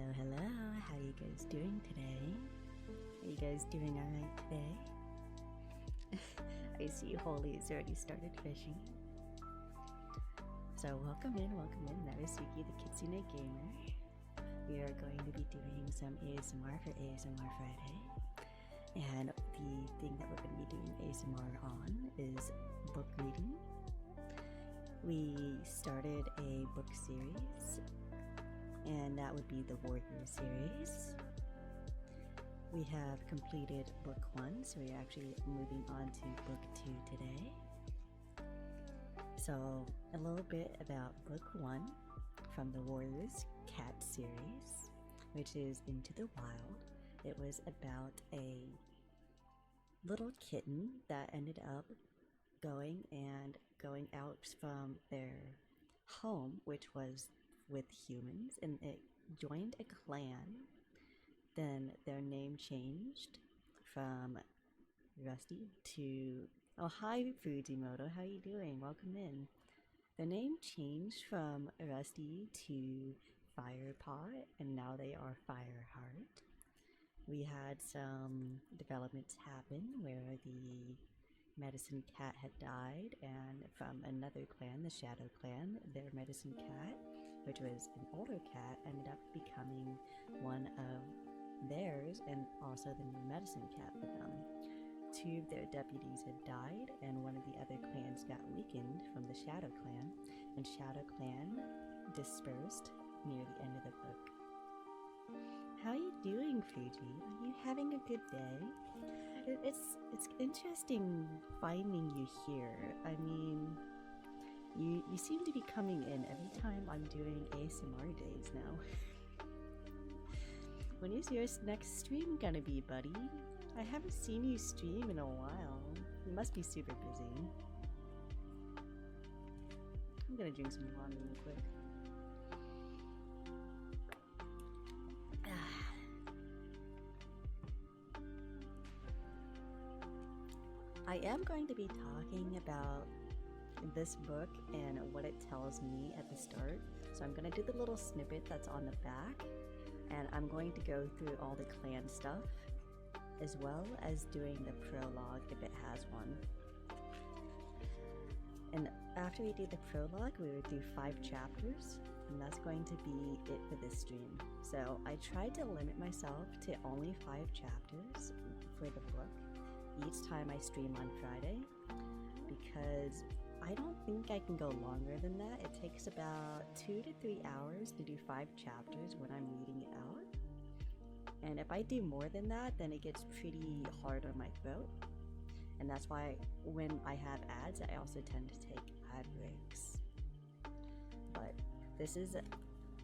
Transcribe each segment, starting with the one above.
Hello, how you guys doing today? Are you guys doing alright today? I see Holy has already started fishing. So welcome in, Narasuki the Kitsune Gamer. We are going to be doing some ASMR for ASMR Friday. And the thing that we're going to be doing ASMR on is book reading. We started a book series, and that would be the Warrior series. We have completed book 1, so we're actually moving on to book 2 today. So, a little bit about book 1 from the Warriors Cat series, which is Into the Wild. It was about a little kitten that ended up going out from their home, which was with humans, and it joined a clan. Then their name changed from Rusty to, oh hi Fujimoto, how you doing? Welcome in. Their name changed from Rusty to Firepaw, and now they are Fireheart. We had some developments happen where the medicine cat had died, and from another clan, the Shadow Clan, their medicine cat, which was an older cat, ended up becoming one of theirs and also the new medicine cat for them. 2 of their deputies had died, and one of the other clans got weakened from the Shadow Clan, and Shadow Clan dispersed near the end of the book. How are you doing, Fuji? Are you having a good day? It's interesting finding you here. I mean, you seem to be coming in every time I'm doing ASMR days now. When is your next stream gonna be, buddy? I haven't seen you stream in a while. You must be super busy. I'm gonna drink some water real quick. I am going to be talking about this book and what it tells me at the start. So I'm going to do the little snippet that's on the back, and I'm going to go through all the clan stuff, as well as doing the prologue if it has one. And after we do the prologue, we would do 5 chapters, and that's going to be it for this stream. So I tried to limit myself to only 5 chapters for the book each time I stream on Friday, because I don't think I can go longer than that. It takes about 2 to 3 hours to do 5 chapters when I'm reading it out. And if I do more than that, then it gets pretty hard on my throat. And that's why when I have ads, I also tend to take ad breaks. But this is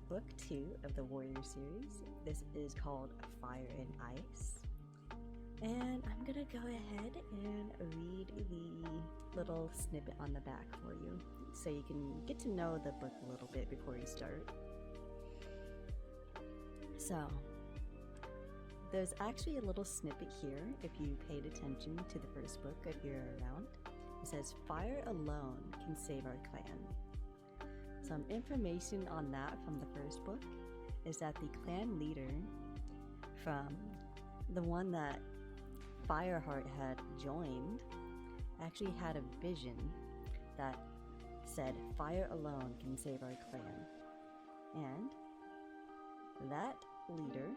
book 2 of the Warrior series. This is called Fire and Ice. And I'm gonna go ahead and read the little snippet on the back for you, so you can get to know the book a little bit before you start. So, there's actually a little snippet here if you paid attention to the first book if you're around. It says, "Fire alone can save our clan." Some information on that from the first book is that the clan leader, from the one that Fireheart had joined, actually had a vision that said, "Fire alone can save our clan." And that leader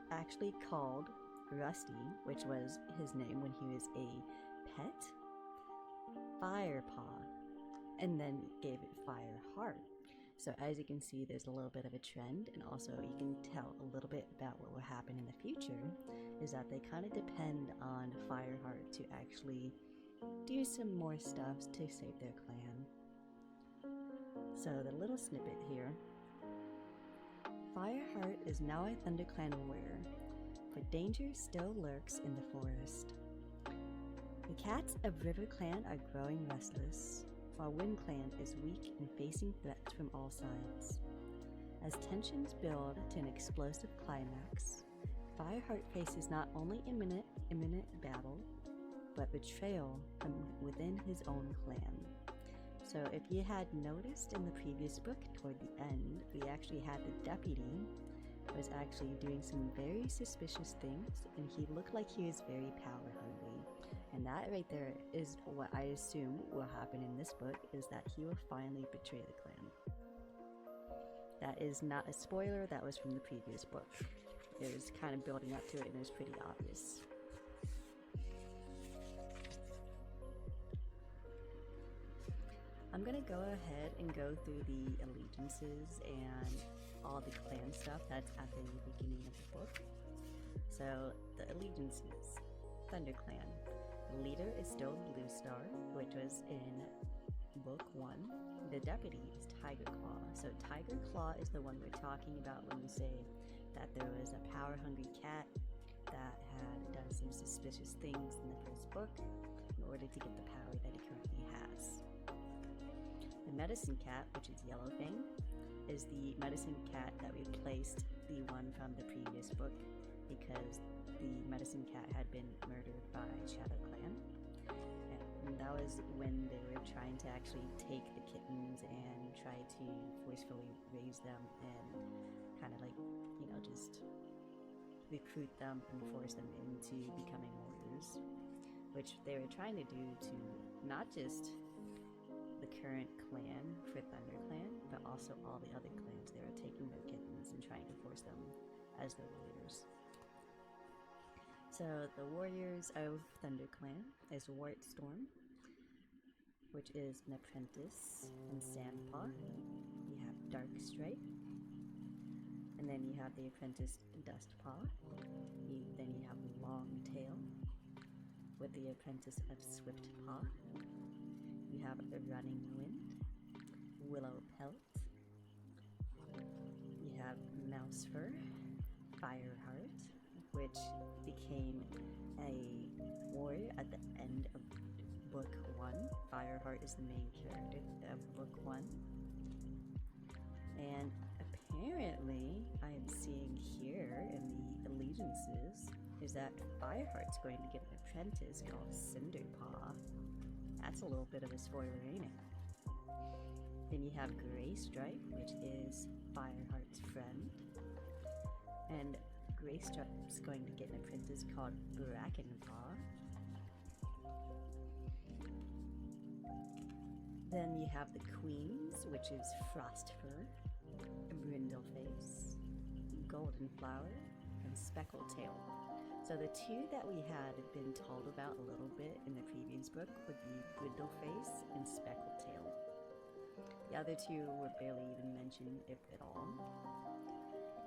actually called Rusty, which was his name when he was a pet, Firepaw, and then gave it Fireheart. So as you can see, there's a little bit of a trend, and also you can tell a little bit about what will happen in the future, is that they kind of depend on Fireheart to actually do some more stuff to save their clan. So the little snippet here. Fireheart is now a ThunderClan warrior, but danger still lurks in the forest. The cats of RiverClan are growing restless, while WindClan is weak and facing threats from all sides. As tensions build to an explosive climax, Fireheart faces not only imminent battle, but betrayal from within his own clan. So if you had noticed in the previous book, toward the end, we actually had the deputy was actually doing some very suspicious things, and he looked like he was very power hungry. And that right there is what I assume will happen in this book, is that he will finally betray the clan. That is not a spoiler, that was from the previous book. It was kind of building up to it and it was pretty obvious. I'm gonna go ahead and go through the allegiances and all the clan stuff that's at the beginning of the book. So, the allegiances. ThunderClan. The leader is still Blue Star, which was in book 1. The deputy is Tiger Claw. So Tiger Claw is the one we're talking about when we say that there was a power-hungry cat that had done some suspicious things in the first book in order to get the power that he currently has. The medicine cat, which is Yellowfang, is the medicine cat that replaced the one from the previous book because the medicine cat had been murdered by Shadow Clan. And that was when they were trying to actually take the kittens and try to forcefully raise them and kind of like, you know, just recruit them and force them into becoming warriors, which they were trying to do to not just the current clan for ThunderClan, but also all the other clans. They were taking their kittens and trying to force them as their warriors. So the warriors of ThunderClan is Wartstorm, which is an apprentice, and Sandpaw. You have Darkstripe, and then you have the apprentice Dustpaw. Then you have Longtail with the apprentice of Swiftpaw. You have the Running Wind, Willowpelt. You have Mousefur, Fireheart, which became a warrior at the end of book 1. Fireheart is the main character of book 1. And apparently, I am seeing here in the allegiances is that Fireheart's going to get an apprentice called Cinderpaw. That's a little bit of a spoiler, ain't it? Then you have Greystripe, which is Fireheart's friend. And Greystripe's going to get an apprentice called Brackenpaw. Then you have the Queens, which is Frostfur, Brindleface, Goldenflower, and Speckletail. So the two that we had been told about a little bit in the previous book would be Brindleface and Speckletail. The other two were barely even mentioned, if at all.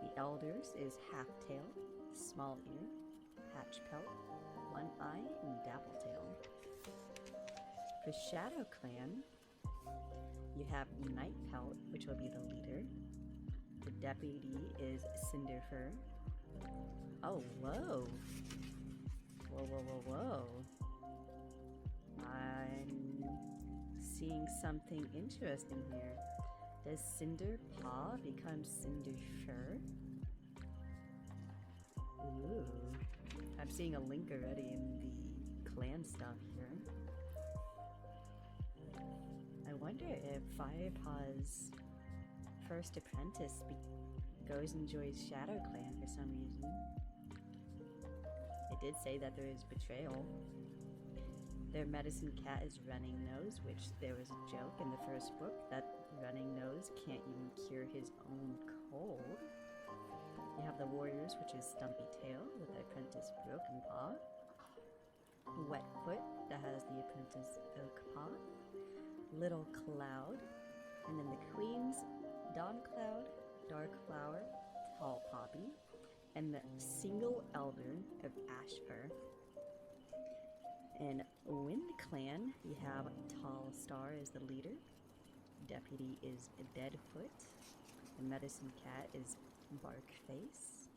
The Elders is Halftail, Small Ear, Hatchpelt, One Eye, and Dappletail. For Shadow Clan, you have Nightpelt, which will be the leader. The deputy is Cinderfur. Oh, whoa. Whoa, whoa, whoa, whoa. I'm seeing something interesting here. Does Cinderpaw become Cinderfur? Ooh. I'm seeing a link already in the clan stuff here. I wonder if Firepaw's first apprentice goes and joins Shadow Clan for some reason. It did say that there is betrayal. Their medicine cat is Running Nose, which there was a joke in the first book that Running Nose can't even cure his own cold. You have the Warriors, which is Stumpy Tail with the apprentice Broken Paw. Wetfoot, that has the apprentice Oak Paw. Little Cloud, and then the Queens, Dawn Cloud, Dark Flower, Tall Poppy, and the single elder of Ashfur. In Wind Clan, you have Tall Star as the leader. Deputy is Deadfoot. The medicine cat is Barkface.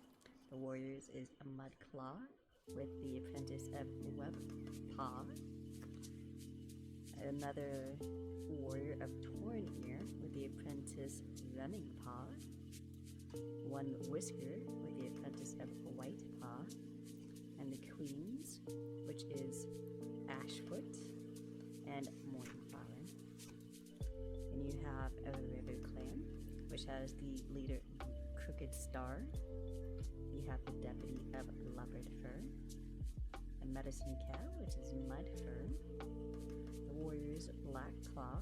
The warriors is Mudclaw with the apprentice of Webpaw. Another warrior of Torn Ear with the apprentice Running Paw. One Whisker with the apprentice of White Paw. And the Queens, which is Ashfoot and Morningflower. And you have a River Clan, which has the leader Crooked Star have the deputy of leopard fur, a medicine cow, which is mud fur, the warrior's black claw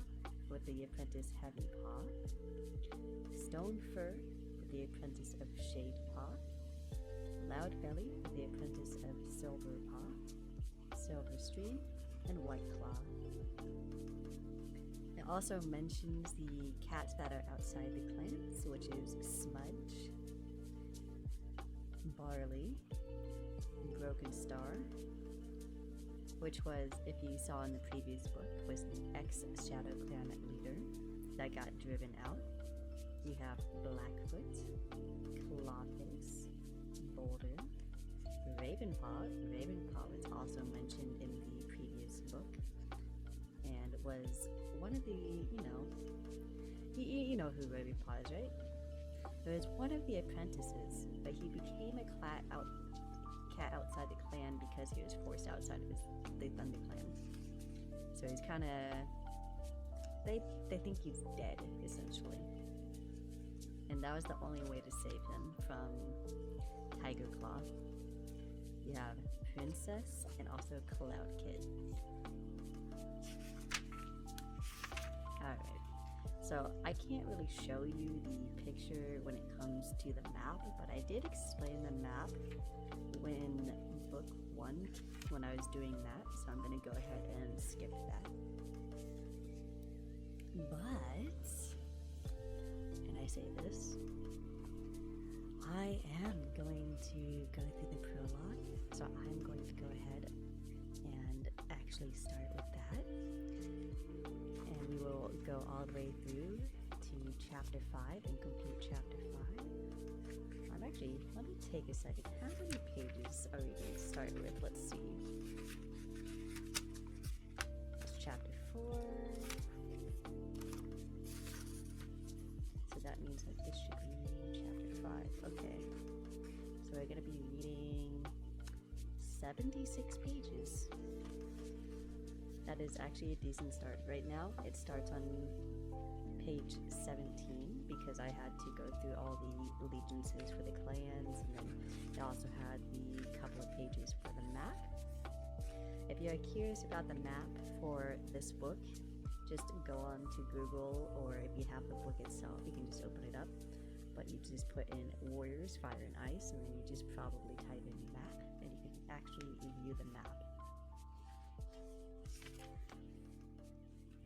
with the apprentice heavy paw, stone fur with the apprentice of shade paw, loud belly with the apprentice of silver paw, silver stream, and white claw. It also mentions the cats that are outside the clans, which is Smudge, Barley, Broken Star, which was, if you saw in the previous book, was the ex-Shadow Clan leader that got driven out. You have Blackfoot, Clawface, Boulder, Ravenpaw. Ravenpaw was also mentioned in the previous book and was one of the, you know who Ravenpaw is, right? It was one of the apprentices, but he became a cat outside the clan because he was forced outside of the Thunder Clan. So he's kind of, they think he's dead, essentially. And that was the only way to save him from Tiger Claw. You have Princess and also Cloud Kid. Alright, so I can't really show you the picture when it comes to the map, but I did explain the map when book 1, when I was doing that, so I'm going to go ahead and skip that. But, and I say this, I am going to go through the prologue, so I'm going to go ahead and actually start with that. And we will go all the way through to chapter 5 and complete chapter 5. Actually, let me take a second. How many pages are we going to start with? Let's see. It's chapter 4. So that means that this should be chapter 5. Okay. So we're going to be reading 76 pages. That is actually a decent start. Right now, it starts on page 17 because I had to go through all the allegiances for the clans, and then it also had the couple of pages for the map. If you're curious about the map for this book, just go on to Google, or if you have the book itself, you can just open it up. But you just put in Warriors, Fire and Ice, and then you just probably type in map, and you can actually review the map.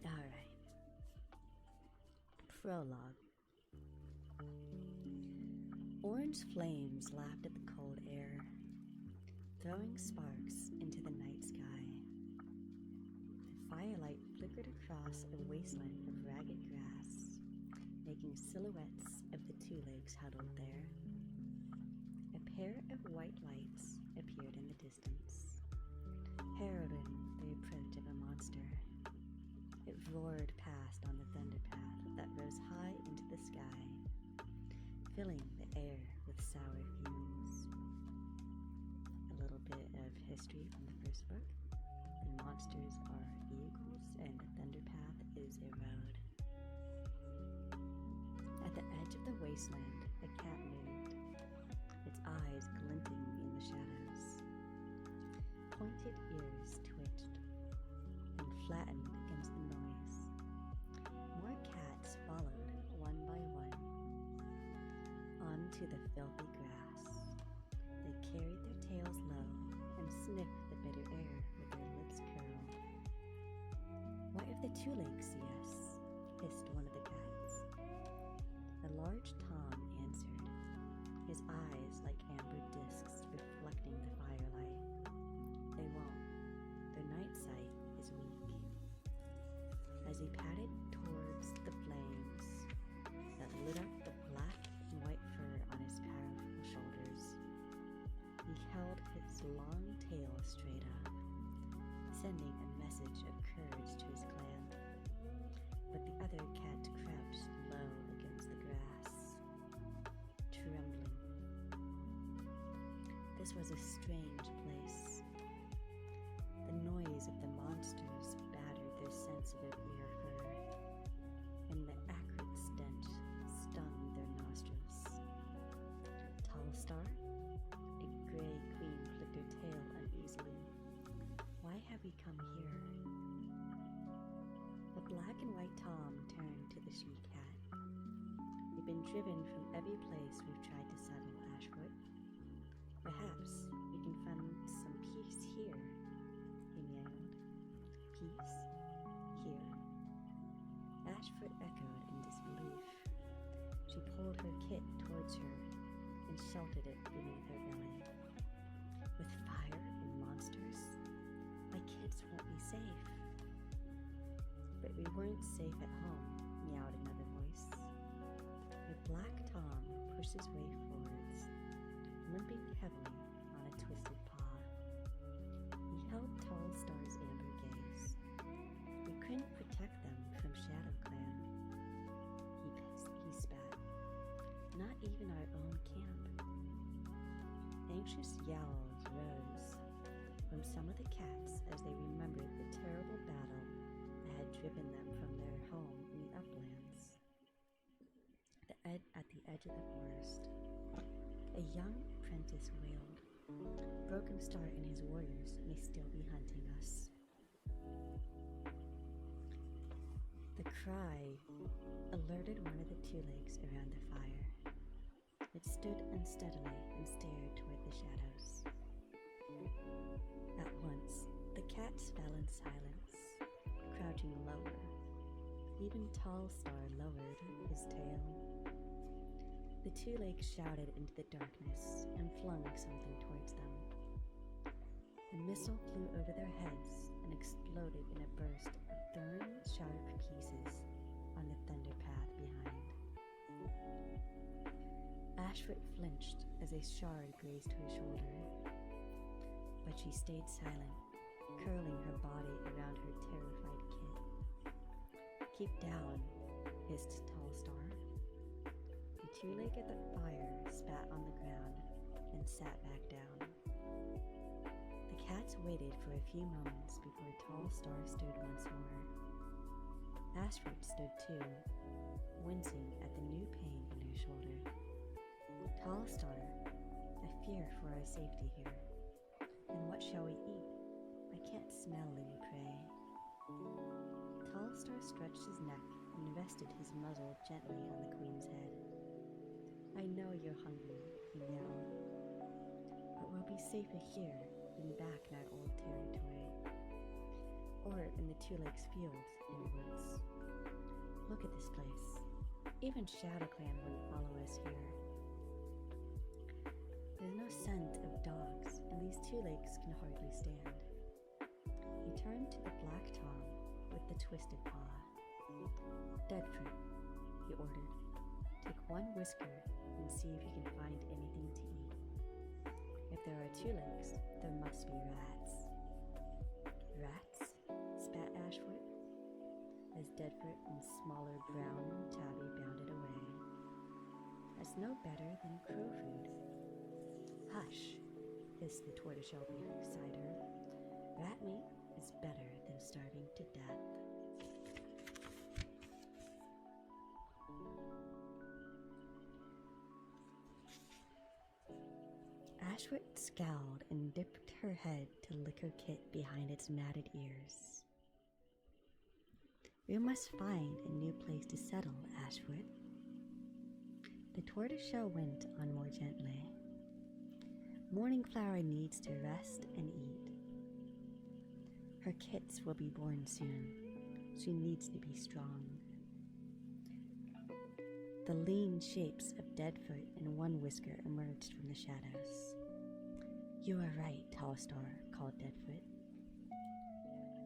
Alright. Prologue. Orange flames laughed at the cold air, throwing sparks into the night sky. The firelight flickered across a wasteland of ragged grass, making silhouettes of the two legs huddled there. A pair of white lights appeared in the distance, heralding the approach of a monster. It roared past on the thunder path that rose high into the sky, filling the air with sour fumes. A little bit of history from the first book. The monsters are vehicles, and the thunder path is a road. At the edge of the wasteland, a cat moved, its eyes glinting in the shadows. Pointed ears twitched and flattened against the noise. More cats followed, one by one, onto the filthy grass. They carried their tails low and sniffed the bitter air with their lips curled. "What if the two legs see us?" hissed one of the cats. A large Tom answered, his eyes like amber discs reflecting the firelight. "They won't. Their night sight is weak." As he padded towards the flames that lit up the black and white fur on his powerful shoulders, he held his long tail straight up, sending a message of courage to his clan. But the other cat crouched low against the grass, trembling. This was a strange place. The noise of the monsters battered their sensitive ear fur, and the acrid stench stung their nostrils. Tall Star, have we come here? The black and white Tom turned to the she-cat. We've been driven from every place we've tried to settle, Ashford. Perhaps we can find some peace here, he meowed. Peace? Here? Ashford echoed in disbelief. She pulled her kit towards her and sheltered it beneath her belly. With fire and monsters, my kids won't be safe. But we weren't safe at home, meowed another voice. The black Tom pushed his way forwards, limping heavily on a twisted paw. He held Tall Star's amber gaze. We couldn't protect them from Shadow Clan. He spat. Not even our own camp. Anxious yowls rose from some of the cats as they remembered the terrible battle that had driven them from their home in the uplands. At the edge of the forest, a young apprentice wailed. Broken Star and his warriors may still be hunting us. The cry alerted one of the two legs around the fire. It stood unsteadily and stared toward the shadows. At once, the cats fell in silence, crouching lower. Even Tall Star lowered his tail. The two legs shouted into the darkness and flung something towards them. The missile flew over their heads and exploded in a burst of thorn-sharp pieces on the thunder path behind. Ashford flinched as a shard grazed her shoulder, but she stayed silent, curling her body around her terrified kit. Keep down, hissed Tall Star. The two-leg at the fire spat on the ground and sat back down. The cats waited for a few moments before Tall Star stood once more. Ashford stood too, wincing at the new pain in her shoulder. Tall Star, I fear for our safety here. And what shall we eat? I can't smell any prey. Tall Star stretched his neck and rested his muzzle gently on the queen's head. I know you're hungry, he meowed, but we'll be safer here than back in our old territory, or in the Two Lakes fields in the woods. Look at this place. Even Shadow Clan wouldn't follow us here. There's no scent of dogs, and these two lakes can hardly stand. He turned to the black Tom with the twisted paw. Dead fruit, he ordered. Take one whisker and see if you can find anything to eat. If there are two legs, there must be rats. Rats? Spat Ashford, as Deadfoot and smaller brown tabby bounded away. That's no better than crow food. Hush, hissed the tortoiseshell beside her. Rat meat is better than starving to death. Ashford scowled and dipped her head to lick her kit behind its matted ears. We must find a new place to settle, Ashford. The tortoiseshell went on more gently. Morning Flower needs to rest and eat. Her kits will be born soon. She needs to be strong. The lean shapes of Deadfoot and One Whisker emerged from the shadows. You are right, Tall Star, called Deadfoot.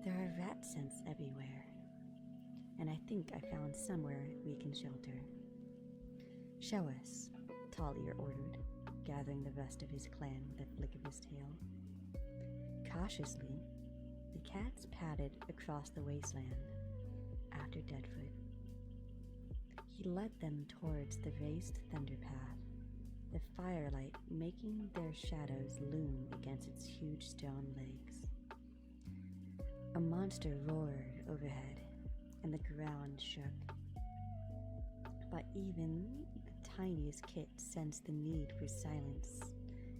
There are rat scents everywhere, and I think I found somewhere we can shelter. Show us, Tall Ear ordered, gathering the rest of his clan with a flick of his tail. Cautiously, the cats padded across the wasteland after Deadfoot. He led them towards the raised thunder path, the firelight making their shadows loom against its huge stone legs. A monster roared overhead, and the ground shook. But even the tiniest kit sensed the need for silence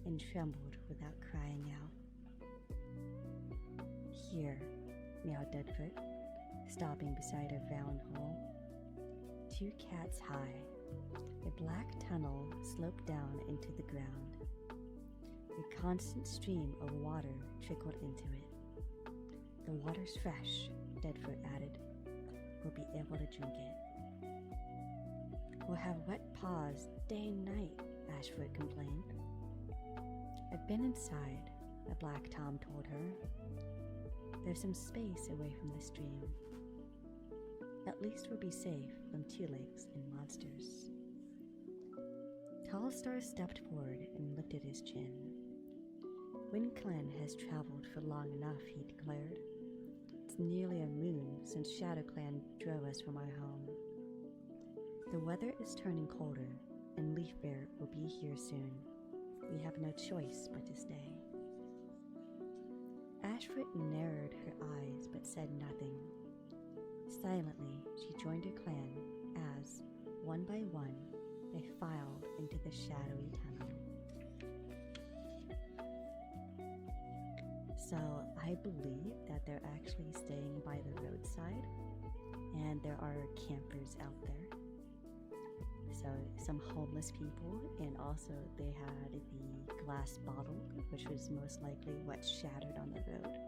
and trembled without crying out. here," meowed Deadfoot, stopping beside a round hole. 2 cats high, a black tunnel sloped down into the ground. A constant stream of water trickled into it. "The water's fresh," Deadfoot added. "We'll be able to drink it." "We'll have wet paws day and night," Ashfoot complained. "I've been inside," a black Tom told her. "There's some space away from the stream. At least we'll be safe from two-legs and monsters." Tallstar stepped forward and lifted his chin. "WindClan has traveled for long enough," he declared. "It's nearly a moon since ShadowClan drove us from our home. The weather is turning colder, and Leafbear will be here soon. We have no choice but to stay." Ashfoot narrowed her eyes but said nothing. Silently, she joined her clan as, one by one, they filed into the shadowy tunnel. So I believe that they're actually staying by the roadside, and there are campers out there. So some homeless people, and also they had the glass bottle, which was most likely what shattered on the road.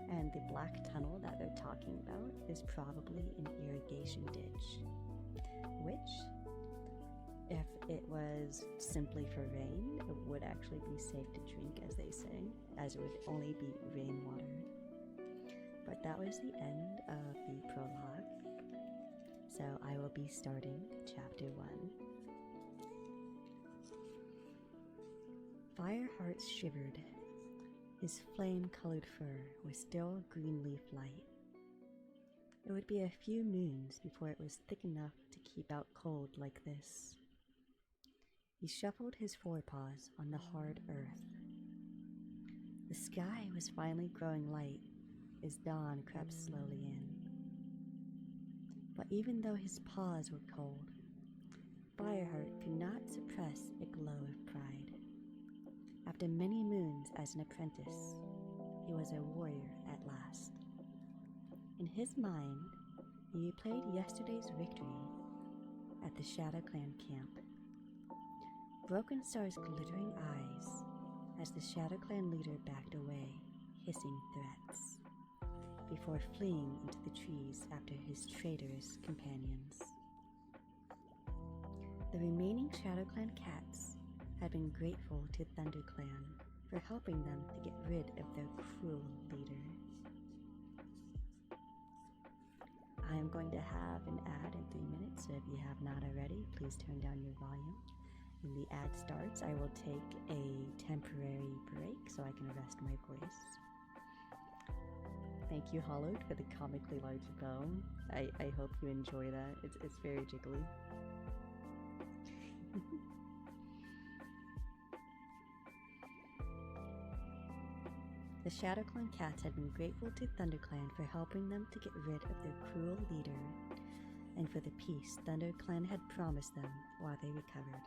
And the black tunnel that they're talking about is probably an irrigation ditch, which, if it was simply for rain, it would actually be safe to drink, as they say, as it would only be rainwater. But that was the end of the prologue. So I will be starting chapter 1. Fireheart shivered. His flame-colored fur was still green leaf light. It would be a few moons before it was thick enough to keep out cold like this. He shuffled his forepaws on the hard earth. The sky was finally growing light as dawn crept slowly in. But even though his paws were cold, Fireheart could not suppress a glow of pride. After many moons as an apprentice, he was a warrior at last. In his mind, he replayed yesterday's victory at the ShadowClan camp. Broken Star's glittering eyes as the ShadowClan leader backed away, hissing threats, before fleeing into the trees after his traitorous companions. The remaining ShadowClan cats had been grateful to ThunderClan for helping them to get rid of their cruel leader. I am going to have an ad in 3 minutes, so if you have not already, please turn down your volume. When the ad starts, I will take a temporary break so I can rest my voice. Thank you, Hollowed, for the comically large bow. I hope you enjoy that. It's very jiggly. The ShadowClan cats had been grateful to ThunderClan for helping them to get rid of their cruel leader, and for the peace ThunderClan had promised them while they recovered.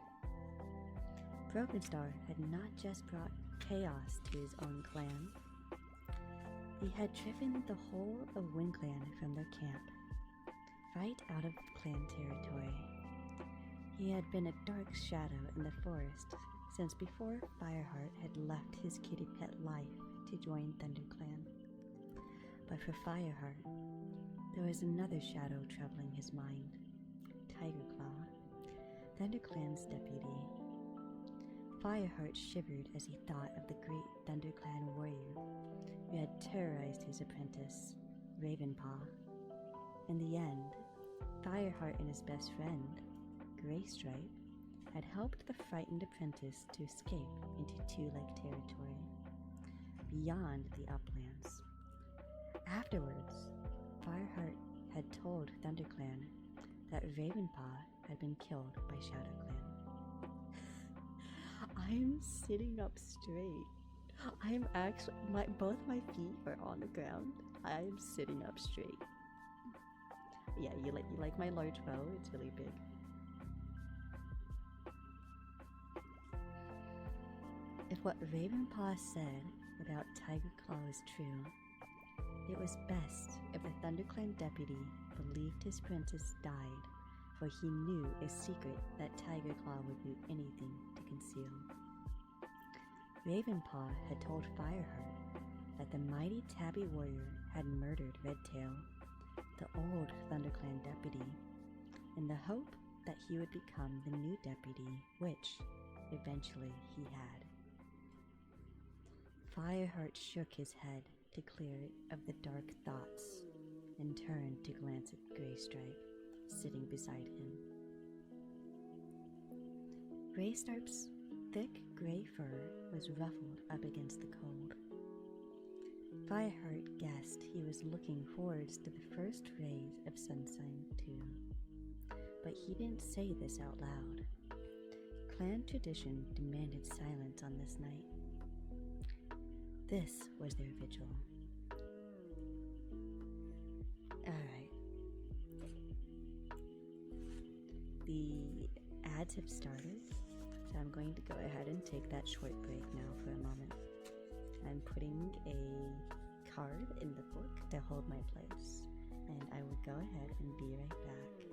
Broken Star had not just brought chaos to his own clan. He had driven the whole of WindClan from their camp, right out of clan territory. He had been a dark shadow in the forest since before Fireheart had left his kitty pet life to join ThunderClan. But for Fireheart, there was another shadow troubling his mind, Tigerclaw, ThunderClan's deputy. Fireheart shivered as he thought of the great ThunderClan warrior who had terrorized his apprentice, Ravenpaw. In the end, Fireheart and his best friend, Graystripe, had helped the frightened apprentice to escape into two-leg territory, beyond the uplands. Afterwards, Fireheart had told ThunderClan that Ravenpaw had been killed by ShadowClan. I'm sitting up straight. I'm actually, both my feet are on the ground. I am sitting up straight. Yeah, you like my large bow? It's really big. If what Ravenpaw said about Tigerclaw is true, It was best if the ThunderClan deputy believed his princess died, for he knew a secret that Tigerclaw would do anything to conceal. Ravenpaw had told Fireheart that the mighty Tabby warrior had murdered Redtail, the old ThunderClan deputy, in the hope that he would become the new deputy, which eventually he had. Fireheart shook his head to clear it of the dark thoughts and turned to glance at Graystripe, sitting beside him. Graystripe's thick gray fur was ruffled up against the cold. Fireheart guessed he was looking forwards to the first rays of sunshine too, but he didn't say this out loud. Clan tradition demanded silence on this night. This was their vigil. Alright. The ads have started, so I'm going to go ahead and take that short break now for a moment. I'm putting a card in the book to hold my place, and I will go ahead and be right back.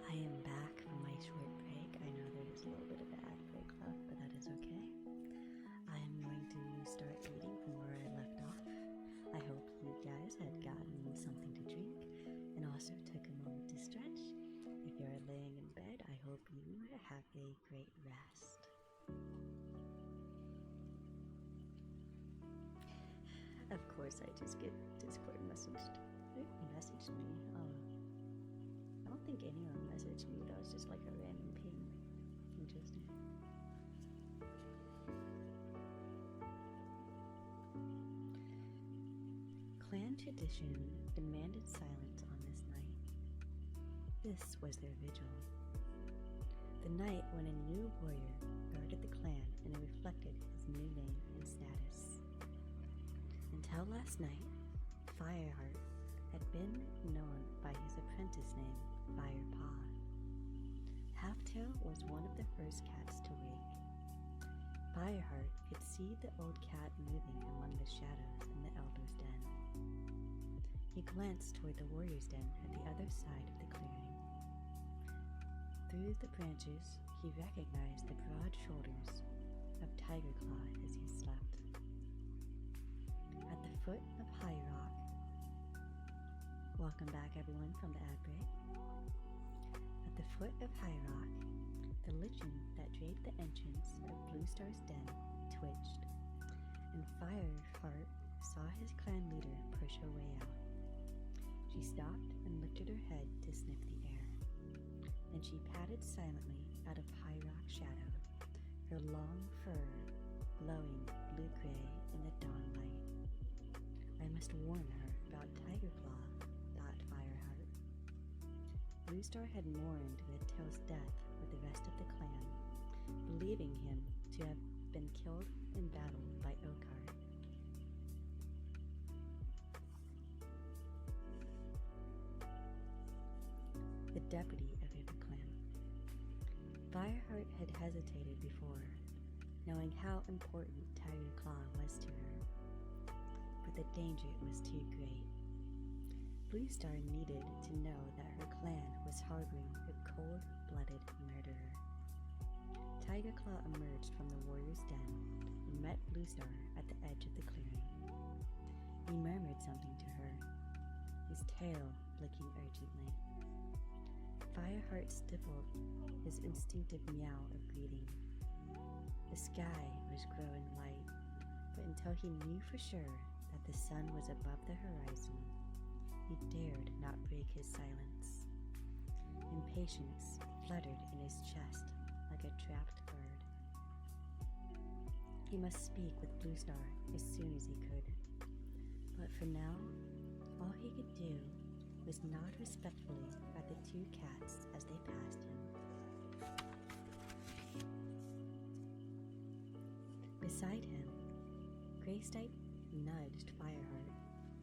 I am back from my short break. I know there's a little bit of ad break left, but that is okay. I am going to start reading from where I left off. I hope you guys had gotten something to drink and also took a moment to stretch. If you're laying in bed, I hope you have a great rest. Of course, I just get Discord messaged me. I don't think anyone messaged me. That was just like a random ping. Interesting. Clan tradition demanded silence on this night. This was their vigil. The night when a new warrior guarded the clan and it reflected his new name and status. Until last night, Fireheart had been known by his apprentice name, Firepaw. Halftail was one of the first cats to wake. Fireheart could see the old cat moving among the shadows in the Elder's Den. He glanced toward the warrior's den at the other side of the clearing. Through the branches, he recognized the broad shoulders of Tigerclaw as he slept. At the foot of High Rock, welcome back everyone from the ad break. At the foot of High Rock, The lichen that draped the entrance of Blue Star's den twitched, and Fireheart saw his clan leader push her way out. She stopped and lifted her head to sniff the air. Then she padded silently out of High Rock shadow, her long fur glowing blue-gray in the dawn light. I must warn her about Tigerclaw, thought Fireheart. Blue Star had mourned Redtail's death with the rest of the clan, believing him to have been killed in battle by Oakheart. The deputy of the clan. Fireheart had hesitated before, knowing how important Tigerclaw was to her, but the danger was too great. Blue Star needed to know that her clan was harboring a cold-blooded murderer. Tigerclaw emerged from the warrior's den and met Blue Star at the edge of the clearing. He murmured something to her, his tail blinking urgently. Fireheart stifled his instinctive meow of greeting. The sky was growing light, but until he knew for sure that the sun was above the horizon, he dared not break his silence. Impatience fluttered in his chest like a trapped bird. He must speak with Blue Star as soon as he could, but for now, all he could do was nod respectfully at the two cats as they passed him. Beside him, Greystripe nudged Fireheart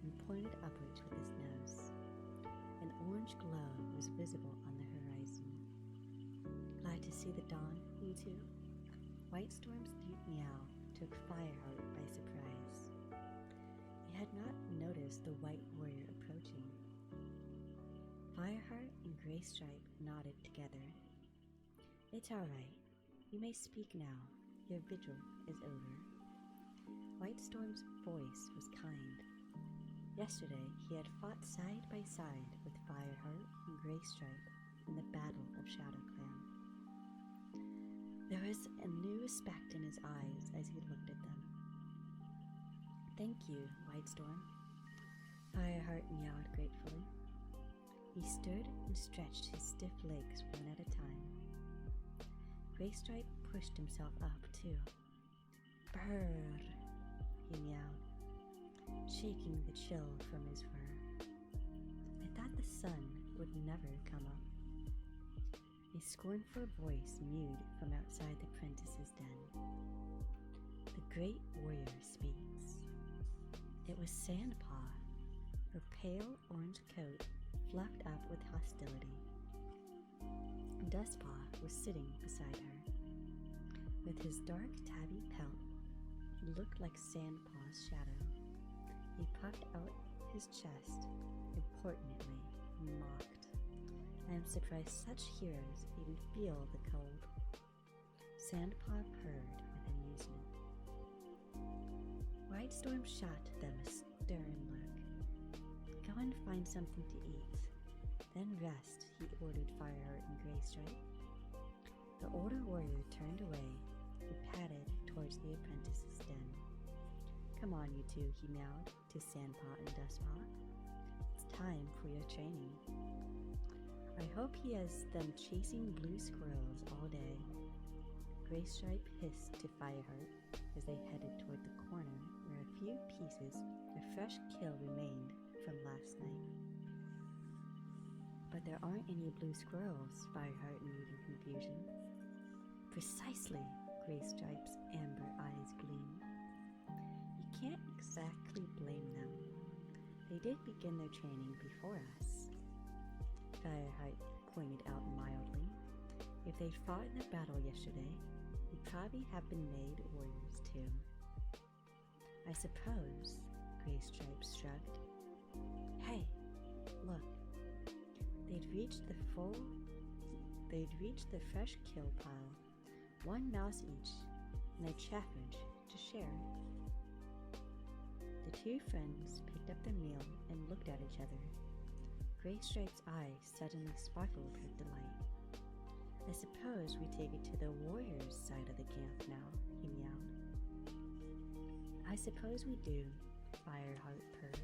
and pointed upwards with his nose. An orange glow was visible on the horizon. Glad to see the dawn, you two? Whitestorm's deep meow took Fireheart by surprise. He had not noticed the white warrior approaching. Fireheart and Greystripe nodded together. It's all right. You may speak now. Your vigil is over. Whitestorm's voice was kind. Yesterday, he had fought side by side with Fireheart and Greystripe in the Battle of ShadowClan. There was a new respect in his eyes as he looked at them. Thank you, Whitestorm. Fireheart meowed gratefully. He stood and stretched his stiff legs one at a time. Greystripe pushed himself up, too. Brrr, he meowed, shaking the chill from his fur. I thought the sun would never come up. A scornful voice mewed from outside the prentice's den. The great warrior speaks. It was Sandpaw, her pale orange coat fluffed up with hostility. Dustpaw was sitting beside her. With his dark tabby pelt, he looked like Sandpaw's shadow. He puffed out his chest importantly and mocked. I am surprised such heroes even feel the cold. Sandpaw purred with amusement. Whitestorm shot them a stern look. Go and find something to eat. Then rest, he ordered Fireheart and Greystripe. The older warrior turned away and padded towards the apprentice's den. Come on, you two, he meowed to Sandpaw and Dustpaw. It's time for your training. I hope he has them chasing blue squirrels all day. Greystripe hissed to Fireheart as they headed toward the corner where a few pieces of fresh kill remained from last night. But there aren't any blue squirrels, Fireheart mewed in confusion. Precisely, Greystripe's amber eyes gleamed. You can't exactly blame them. They did begin their training before us. Fireheart pointed out mildly. If they'd fought in the battle yesterday, they'd probably have been made warriors too. I suppose, Greystripe shrugged. Hey, look. They'd reached the fresh kill pile, one mouse each, and a chaffinch to share. The two friends picked up their meal and looked at each other. Greystripe's eyes suddenly sparkled with delight. I suppose we take it to the warriors' side of the camp now, he meowed. I suppose we do, Fireheart purred,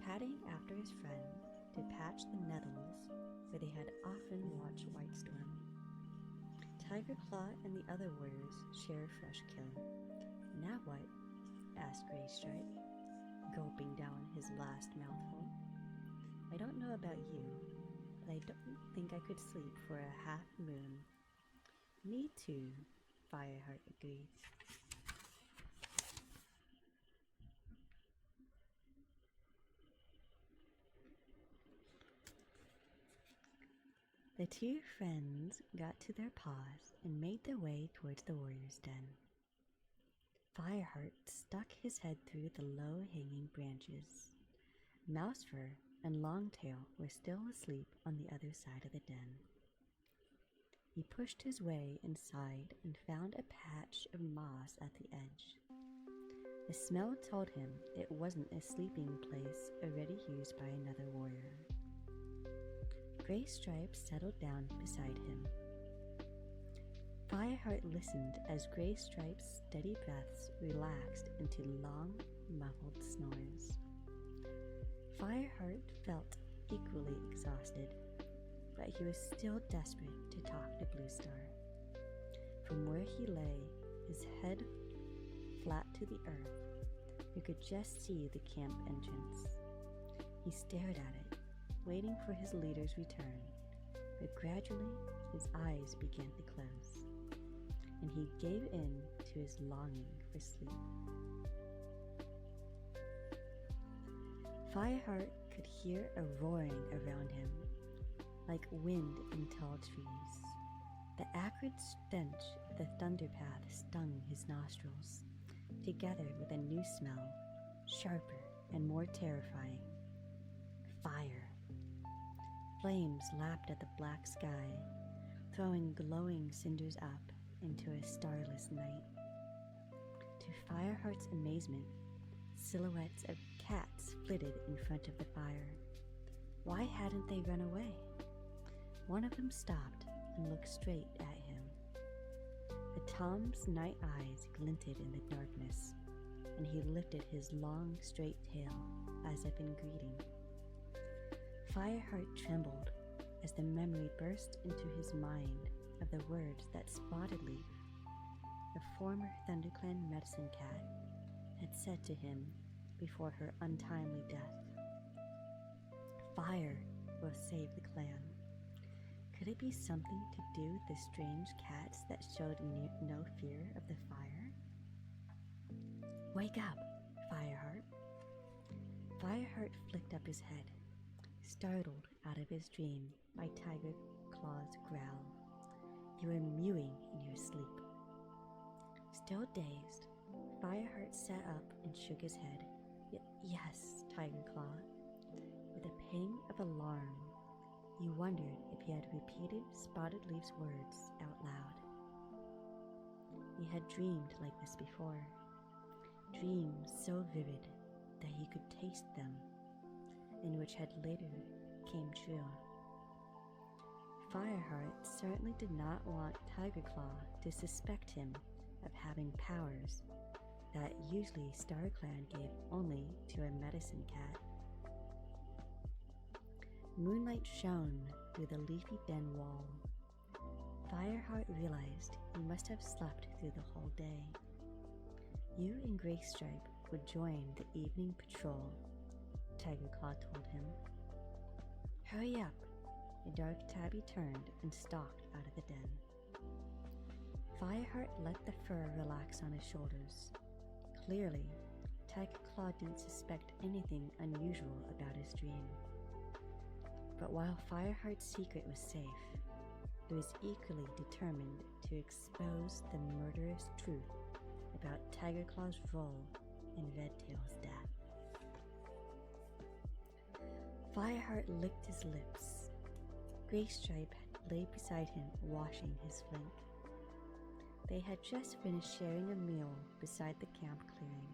padding after his friend to patch the nettles where they had often watched Whitestorm. Tiger Claw and the other warriors share a fresh kill. Now what? Asked Graystripe, gulping down his last mouthful. I don't know about you, but I don't think I could sleep for a half moon. Me too, Fireheart agreed. The two friends got to their paws and made their way towards the warrior's den. Fireheart stuck his head through the low-hanging branches. Mousefur and Longtail were still asleep on the other side of the den. He pushed his way inside and found a patch of moss at the edge. The smell told him it wasn't a sleeping place already used by another warrior. Graystripe settled down beside him. Fireheart listened as Graystripe's steady breaths relaxed into long, muffled snores. Fireheart felt equally exhausted, but he was still desperate to talk to Bluestar. From where he lay, his head flat to the earth, he could just see the camp entrance. He stared at it, waiting for his leader's return, but gradually his eyes began to close, and he gave in to his longing for sleep. Fireheart could hear a roaring around him, like wind in tall trees. The acrid stench of the thunderpath stung his nostrils, together with a new smell, sharper and more terrifying. Fire. Flames lapped at the black sky, throwing glowing cinders up into a starless night. To Fireheart's amazement, silhouettes of cats flitted in front of the fire. Why hadn't they run away? One of them stopped and looked straight at him. The Tom's night eyes glinted in the darkness, and he lifted his long, straight tail as if in greeting. Fireheart trembled as the memory burst into his mind of the words that Spotted Leaf, the former ThunderClan medicine cat, had said to him before her untimely death. Fire will save the clan. Could it be something to do with the strange cats that showed no fear of the fire? Wake up, Fireheart. Fireheart flicked up his head, startled out of his dream by Tiger Claw's growl. You were mewing in your sleep. Still dazed, Fireheart sat up and shook his head. Yes, Tiger Claw. With a pang of alarm, he wondered if he had repeated Spotted Leaf's words out loud. He had dreamed like this before, dreams so vivid that he could taste them, and which had later came true. Fireheart certainly did not want Tiger Claw to suspect him of having powers that usually StarClan gave only to a medicine cat. Moonlight shone through the leafy den wall. Fireheart realized he must have slept through the whole day. You and Graystripe would join the evening patrol, Tiger Claw told him. Hurry up! The dark tabby turned and stalked out of the den. Fireheart let the fur relax on his shoulders. Clearly, Tiger Claw didn't suspect anything unusual about his dream. But while Fireheart's secret was safe, he was equally determined to expose the murderous truth about Tiger Claw's role in Redtail's death. Fireheart licked his lips. Graystripe lay beside him, washing his flank. They had just finished sharing a meal beside the camp clearing.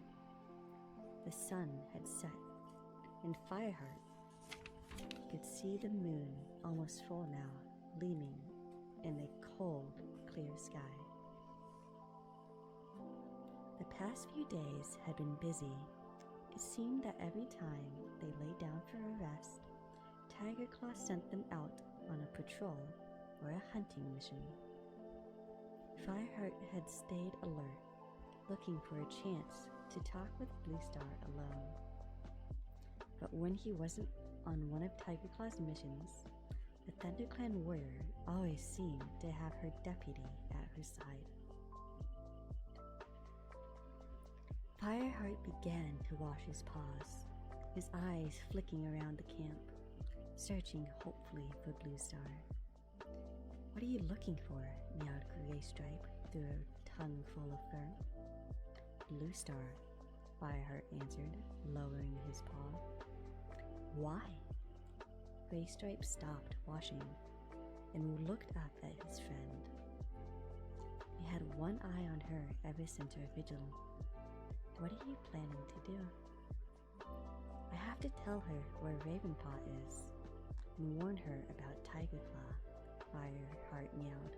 The sun had set, and Fireheart could see the moon, almost full now, gleaming in blue sky. The past few days had been busy. It seemed that every time they lay down for a rest, Tiger Claw sent them out on a patrol or a hunting mission. Fireheart had stayed alert, looking for a chance to talk with Blue Star alone. But when he wasn't on one of Tiger Claw's missions, the ThunderClan warrior always seemed to have her deputy at her side. Fireheart began to wash his paws, his eyes flicking around the camp, searching hopefully for Blue Star. "What are you looking for?" meowed Gray Stripe through a tongue full of fur. "Blue Star," Fireheart answered, lowering his paw. "Why?" Gray Stripe stopped washing and looked up at his friend. He had one eye on her ever since her vigil. "What are you planning to do?" "I have to tell her where Ravenpaw is and warn her about Tiger Claw," Fireheart meowed.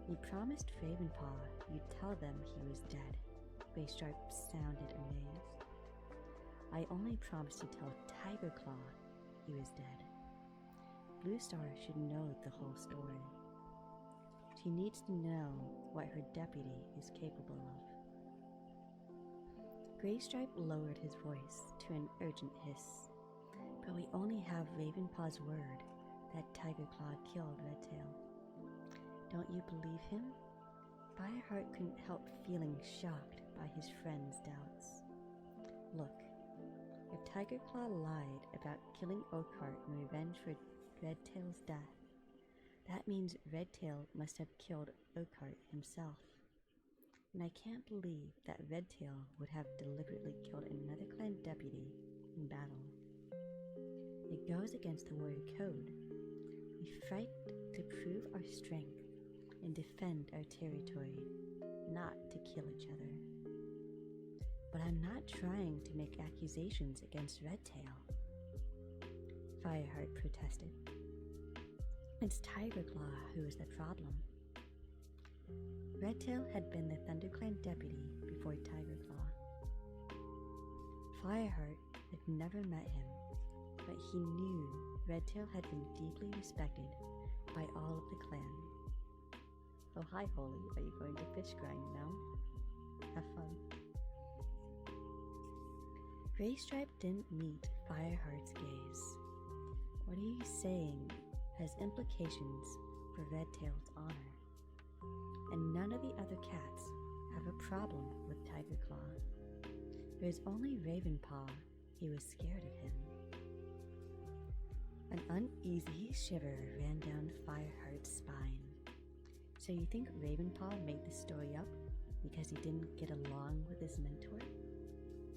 "You promised Ravenpaw you'd tell them he was dead." Gray Stripe sounded amazed. "I only promised to tell Tiger Claw he was dead. Blue Star should know the whole story. She needs to know what her deputy is capable of." Gray Stripe lowered his voice to an urgent hiss. "But we only have Ravenpaw's word that Tiger Claw killed Redtail. Don't you believe him?" Fireheart couldn't help feeling shocked by his friend's doubts. "Look, if Tiger Claw lied about killing Oakheart in revenge for Redtail's death, that means Redtail must have killed Oakheart himself. And I can't believe that Redtail would have deliberately killed another clan deputy in battle. It goes against the warrior code. We fight to prove our strength and defend our territory, not to kill each other." "But I'm not trying to make accusations against Redtail," Fireheart protested. "It's Tiger Claw who is the problem." Redtail had been the ThunderClan deputy before Tiger Claw. Fireheart had never met him, but he knew Redtail had been deeply respected by all of the clan. "Oh, hi, Holy. Are you going to fish grind now? Have fun." Gray Stripe didn't meet Fireheart's gaze. "What are you saying has implications for Redtail's honor. And none of the other cats have a problem with Tiger Claw. There's only Ravenpaw who was scared of him." An uneasy shiver ran down Fireheart's spine. "So you think Ravenpaw made this story up because he didn't get along with his mentor?"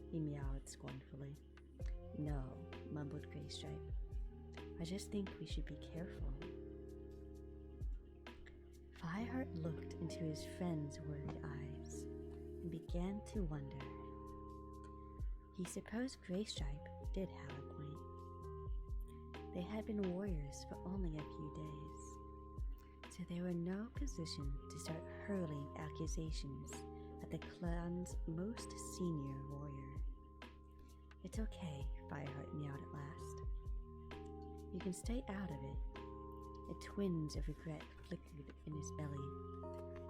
He meowed scornfully. "No," mumbled Gray Stripe. "I just think we should be careful." Fireheart looked into his friend's worried eyes and began to wonder. He supposed Gray Stripe did have a point. They had been warriors for only a few days, so they were in no position to start hurling accusations at the clan's most senior warrior. "It's okay," Fireheart meowed at last. "You can stay out of it." A twinge of regret flickered in his belly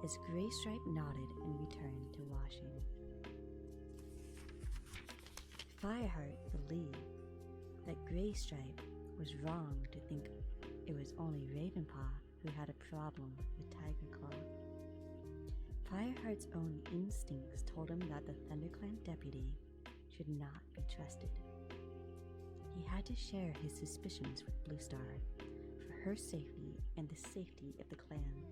as Gray Stripe nodded and returned to washing. Fireheart believed that Gray Stripe was wrong to think it was only Ravenpaw who had a problem with Tiger Claw. Fireheart's own instincts told him that the ThunderClan deputy should not be trusted. He had to share his suspicions with Blue Star for her safety and the safety of the clan.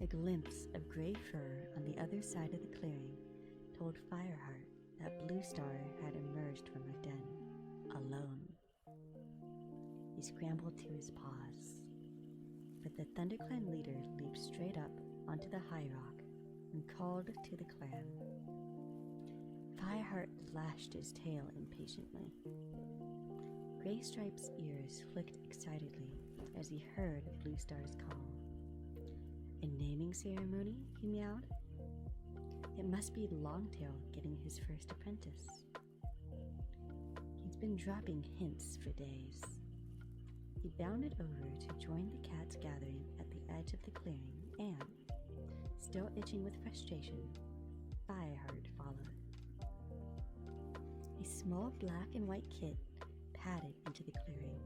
A glimpse of gray fur on the other side of the clearing told Fireheart that Blue Star had emerged from her den, alone. He scrambled to his paws, but the ThunderClan leader leaped straight up onto the high rock and called to the clan. Fireheart lashed his tail impatiently. Gray Stripe's ears flicked excitedly as he heard Blue Star's call. A naming ceremony? He meowed. It must be Longtail getting his first apprentice. He's been dropping hints for days. He bounded over to join the cats gathering at the edge of the clearing and, still itching with frustration, Fireheart followed. A small black and white kit padded into the clearing.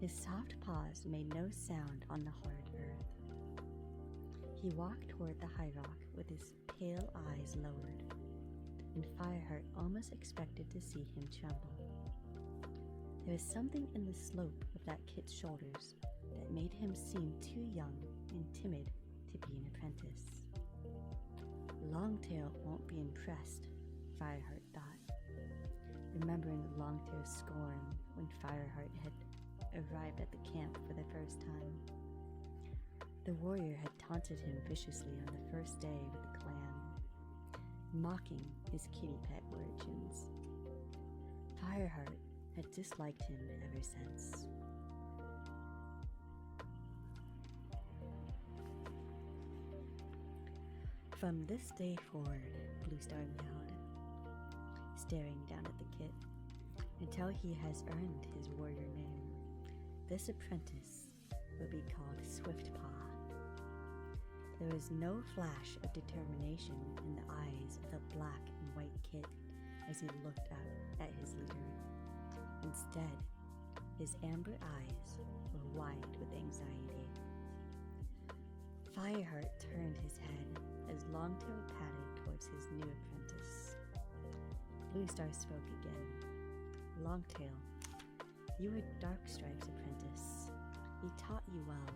His soft paws made no sound on the hard earth. He walked toward the high rock with his pale eyes lowered, and Fireheart almost expected to see him tremble. There was something in the slope of that kit's shoulders that made him seem too young and timid to be an apprentice. Longtail won't be impressed, Fireheart thought, remembering Longtail's scorn when Fireheart had arrived at the camp for the first time. The warrior had taunted him viciously on the first day with the clan, mocking his kitty pet origins. Fireheart had disliked him ever since. From this day forward, Bluestar meowed, staring down at the kit, until he has earned his warrior name. This apprentice will be called Swiftpaw. There was no flash of determination in the eyes of the black and white kit as he looked up at his leader. Instead, his amber eyes were wide with anxiety. Fireheart turned his head as Longtail padded towards his new apprentice. Bluestar spoke again. Longtail, you were Darkstripe's apprentice. He taught you well,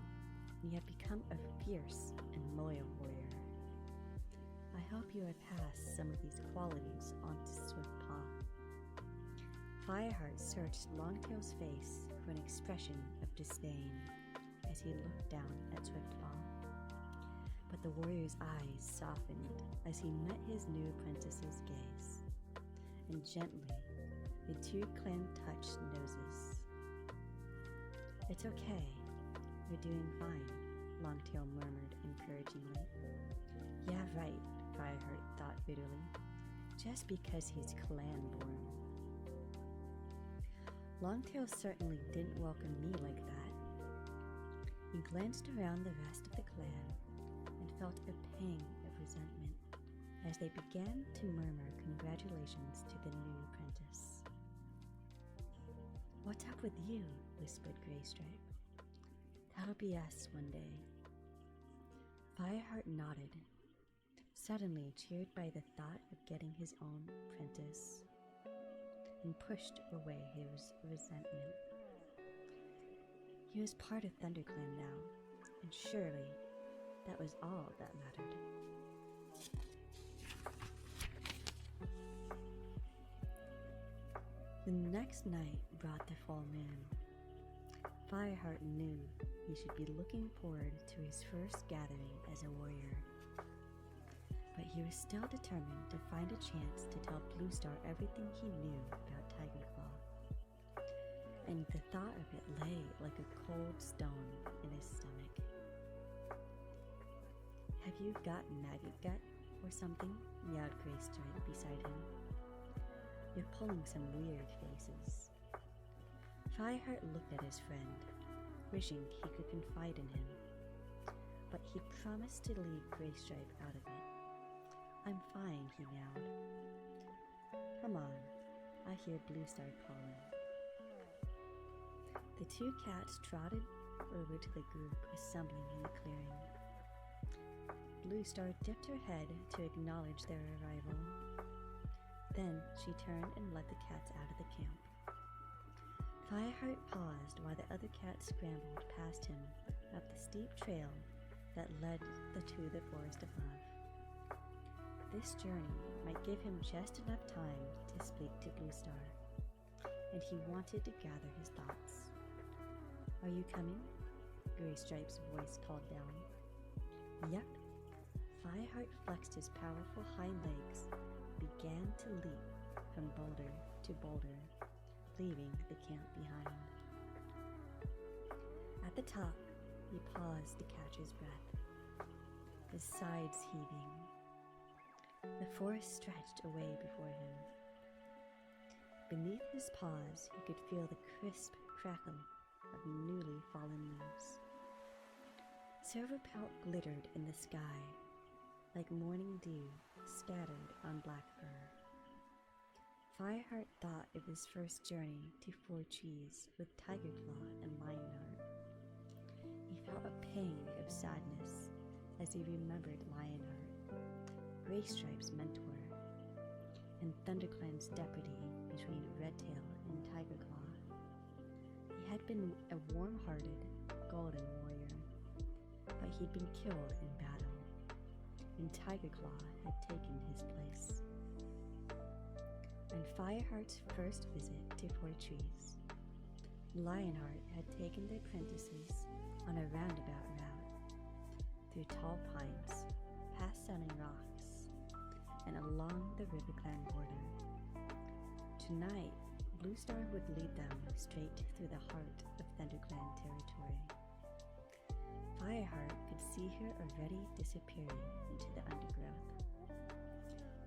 and you have become a fierce and loyal warrior. I hope you have passed some of these qualities on to Swiftpaw. Fireheart searched Longtail's face for an expression of disdain as he looked down at Swiftpaw. But the warrior's eyes softened as he met his new apprentice's gaze, and gently the two clan touched noses. It's okay, you're doing fine, Longtail murmured encouragingly. Yeah, right, Fireheart thought bitterly, just because he's clan-born. Longtail certainly didn't welcome me like that. He glanced around the rest of the clan and felt a pang of resentment as they began to murmur congratulations to the new apprentice. What's up with you? Whispered Graystripe. That'll be us one day. Fireheart nodded, suddenly cheered by the thought of getting his own apprentice, and pushed away his resentment. He was part of ThunderClan now, and surely that was all that mattered. The next night brought the full moon. Fireheart knew he should be looking forward to his first gathering as a warrior. But he was still determined to find a chance to tell Bluestar everything he knew about Tigerclaw. And the thought of it lay like a cold stone in his stomach. Have you got maggot gut or something? Meowed Graystripe beside him. You're pulling some weird faces. Fireheart looked at his friend, wishing he could confide in him. But he promised to leave Graystripe out of it. I'm fine, he meowed. Come on, I hear Bluestar calling. The two cats trotted over to the group assembling in the clearing. Bluestar dipped her head to acknowledge their arrival. Then she turned and led the cats out of the camp. Fireheart paused while the other cats scrambled past him up the steep trail that led to the forest above. This journey might give him just enough time to speak to Bluestar, and he wanted to gather his thoughts. Are you coming? Graystripe's voice called down. Yep. Fireheart flexed his powerful hind legs, began to leap from boulder to boulder, leaving the camp behind. At the top, He paused to catch his breath, his sides heaving. The forest stretched away before him. Beneath his paws, he could feel the crisp crackle of newly fallen leaves. Silverpelt glittered in the sky, like morning dew scattered on black fur. Fireheart thought of his first journey to Four Trees with Tigerclaw and Lionheart. He felt a pang of sadness as he remembered Lionheart, Graystripe's mentor, and ThunderClan's deputy between Redtail and Tigerclaw. He had been a warm-hearted, golden warrior, but he'd been killed in battle, and Tigerclaw had taken his place. On Fireheart's first visit to Four Trees, Lionheart had taken the apprentices on a roundabout route through tall pines, past sunny rocks, and along the RiverClan border. Tonight, Bluestar would lead them straight through the heart of ThunderClan territory. Fireheart could see her already disappearing into the undergrowth,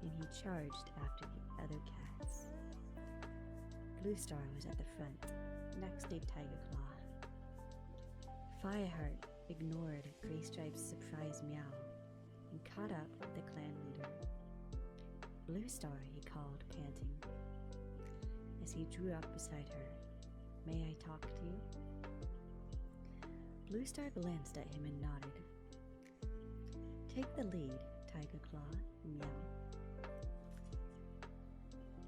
and he charged after the other cats. Bluestar was at the front, next to Tigerclaw. Fireheart ignored Graystripe's surprised meow and caught up with the clan leader. Bluestar, he called, panting. As he drew up beside her, "May I talk to you?" Bluestar glanced at him and nodded. "Take the lead, Tigerclaw," meow.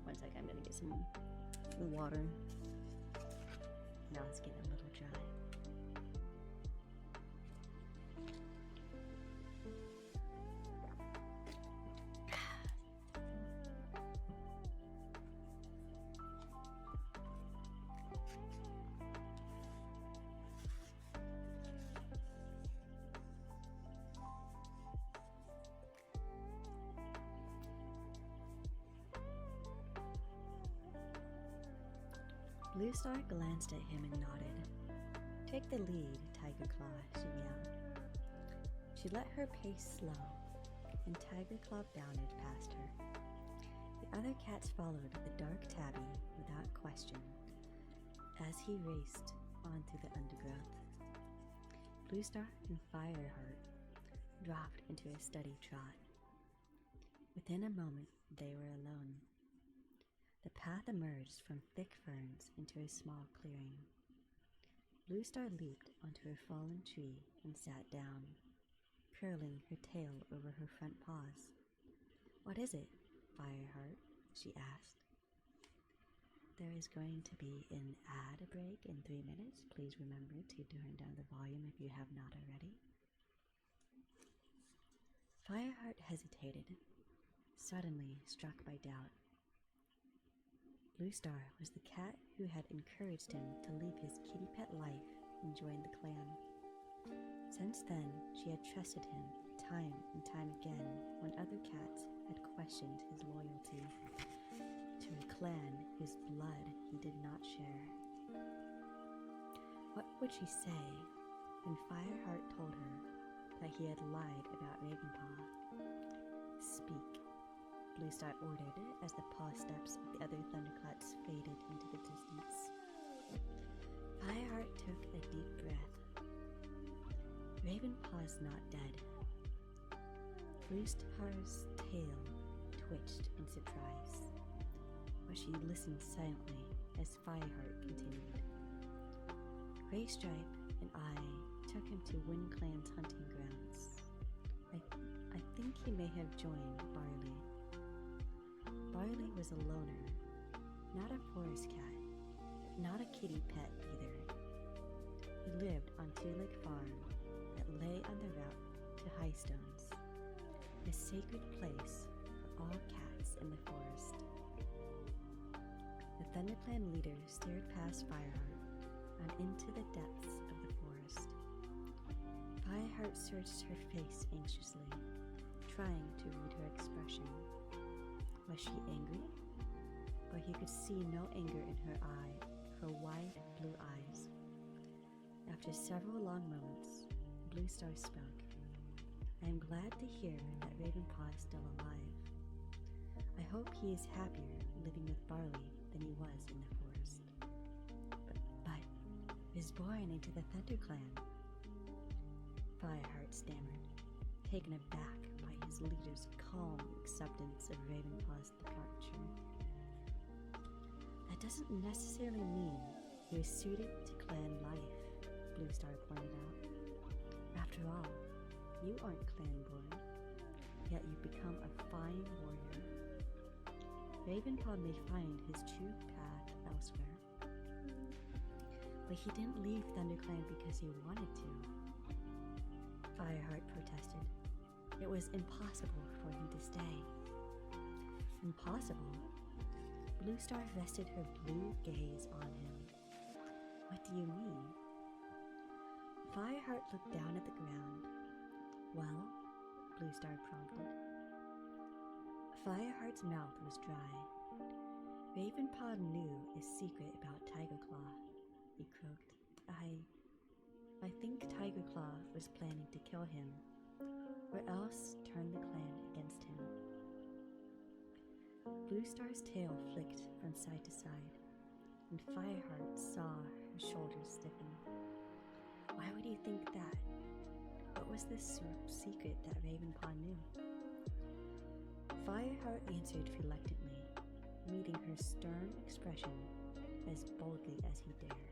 One sec, I'm gonna get some water. Now it's getting a little dry. Bluestar glanced at him and nodded. "Take the lead, Tigerclaw," she meowed. She let her pace slow, and Tigerclaw bounded past her. The other cats followed the dark tabby without question as he raced on through the undergrowth. Bluestar and Fireheart dropped into a steady trot. Within a moment, they were alone. The path emerged from thick ferns into a small clearing. Bluestar leaped onto a fallen tree and sat down, curling her tail over her front paws. "What is it, Fireheart?" she asked. There is going to be an ad break in 3 minutes. Please remember to turn down the volume if you have not already. Fireheart hesitated, suddenly struck by doubt. Bluestar was the cat who had encouraged him to leave his kitty pet life and join the clan. Since then, she had trusted him time and time again when other cats had questioned his loyalty to a clan whose blood he did not share. What would she say when Fireheart told her that he had lied about Ravenpaw? "Speak," Bluestar ordered as the paw steps of the other thunderclats faded into the distance. Fireheart took a deep breath. "Ravenpaw's not dead." Bluestar's tail twitched in surprise, but she listened silently as Fireheart continued. "Graystripe and I took him to Wind Clan's hunting grounds. I think he may have joined Barley. Barley was a loner, not a forest cat, but not a kitty pet either. He lived on Two Lake Farm that lay on the route to Highstones, a sacred place for all cats in the forest." The ThunderClan leader stared past Fireheart and into the depths of the forest. Fireheart searched her face anxiously, trying to read her expression. Was she angry? But he could see no anger in her wide blue eyes. After several long moments, Bluestar spoke. I am glad to hear that Ravenpaw is still alive. I hope he is happier living with Barley than he was in the forest. But he was born into the ThunderClan. Fireheart stammered, taken aback by his leader's calm acceptance of Ravenpaw's departure. That doesn't necessarily mean he was suited to clan life, Bluestar pointed out. After all, you aren't clan-born, yet you've become a fine warrior. Ravenpaw may find his true path elsewhere. But he didn't leave ThunderClan because he wanted to. Fireheart protested. It was impossible for him to stay. Impossible? Bluestar rested her blue gaze on him. What do you mean? Fireheart looked down at the ground. Well, Bluestar prompted. Fireheart's mouth was dry. Ravenpaw knew a secret about Tigerclaw, he croaked. I think Tigerclaw was planning to kill him, or else turn the clan against him. Bluestar's tail flicked from side to side, and Fireheart saw her shoulders stiffen. Why would he think that? What was this secret that Ravenpaw knew? Fireheart answered reluctantly, meeting her stern expression as boldly as he dared.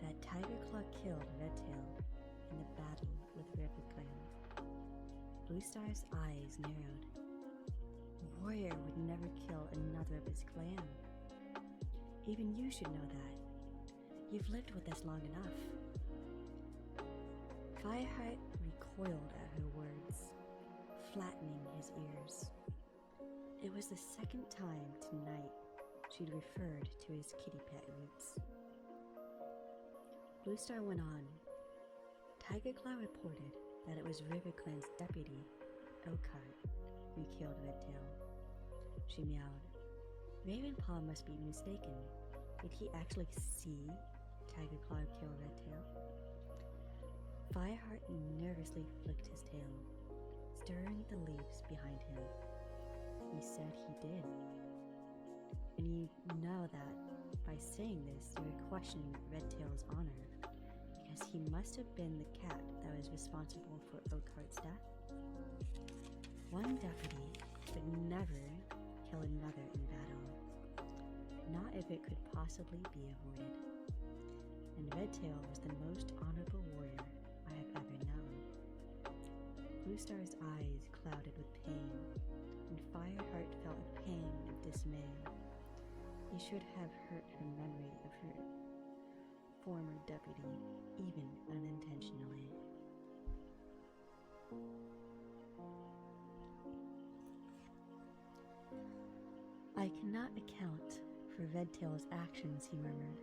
That Tigerclaw killed Redtail in the battle with RiverClan. Bluestar's eyes narrowed. A warrior would never kill another of his clan. Even you should know that. You've lived with us long enough. Fireheart recoiled at her words, flattening his ears. It was the second time tonight she'd referred to his kitty pet roots. Bluestar went on. Tigerclaw reported that it was RiverClan's deputy, Oakheart, who killed Redtail. She meowed. Ravenpaw must be mistaken. Did he actually see Tigerclaw kill Redtail? Fireheart nervously flicked his tail, stirring the leaves behind him. He said he did. And you know that by saying this, you are questioning Redtail's honor, because he must have been the cat that was responsible for Oakheart's death. One deputy could never kill another in battle, not if it could possibly be avoided. And Redtail was the most honorable warrior I have ever known. Bluestar's eyes clouded with pain, and Fireheart felt a pang of dismay. He should have hurt her memory of her former deputy, even unintentionally. I cannot account for Redtail's actions, he murmured.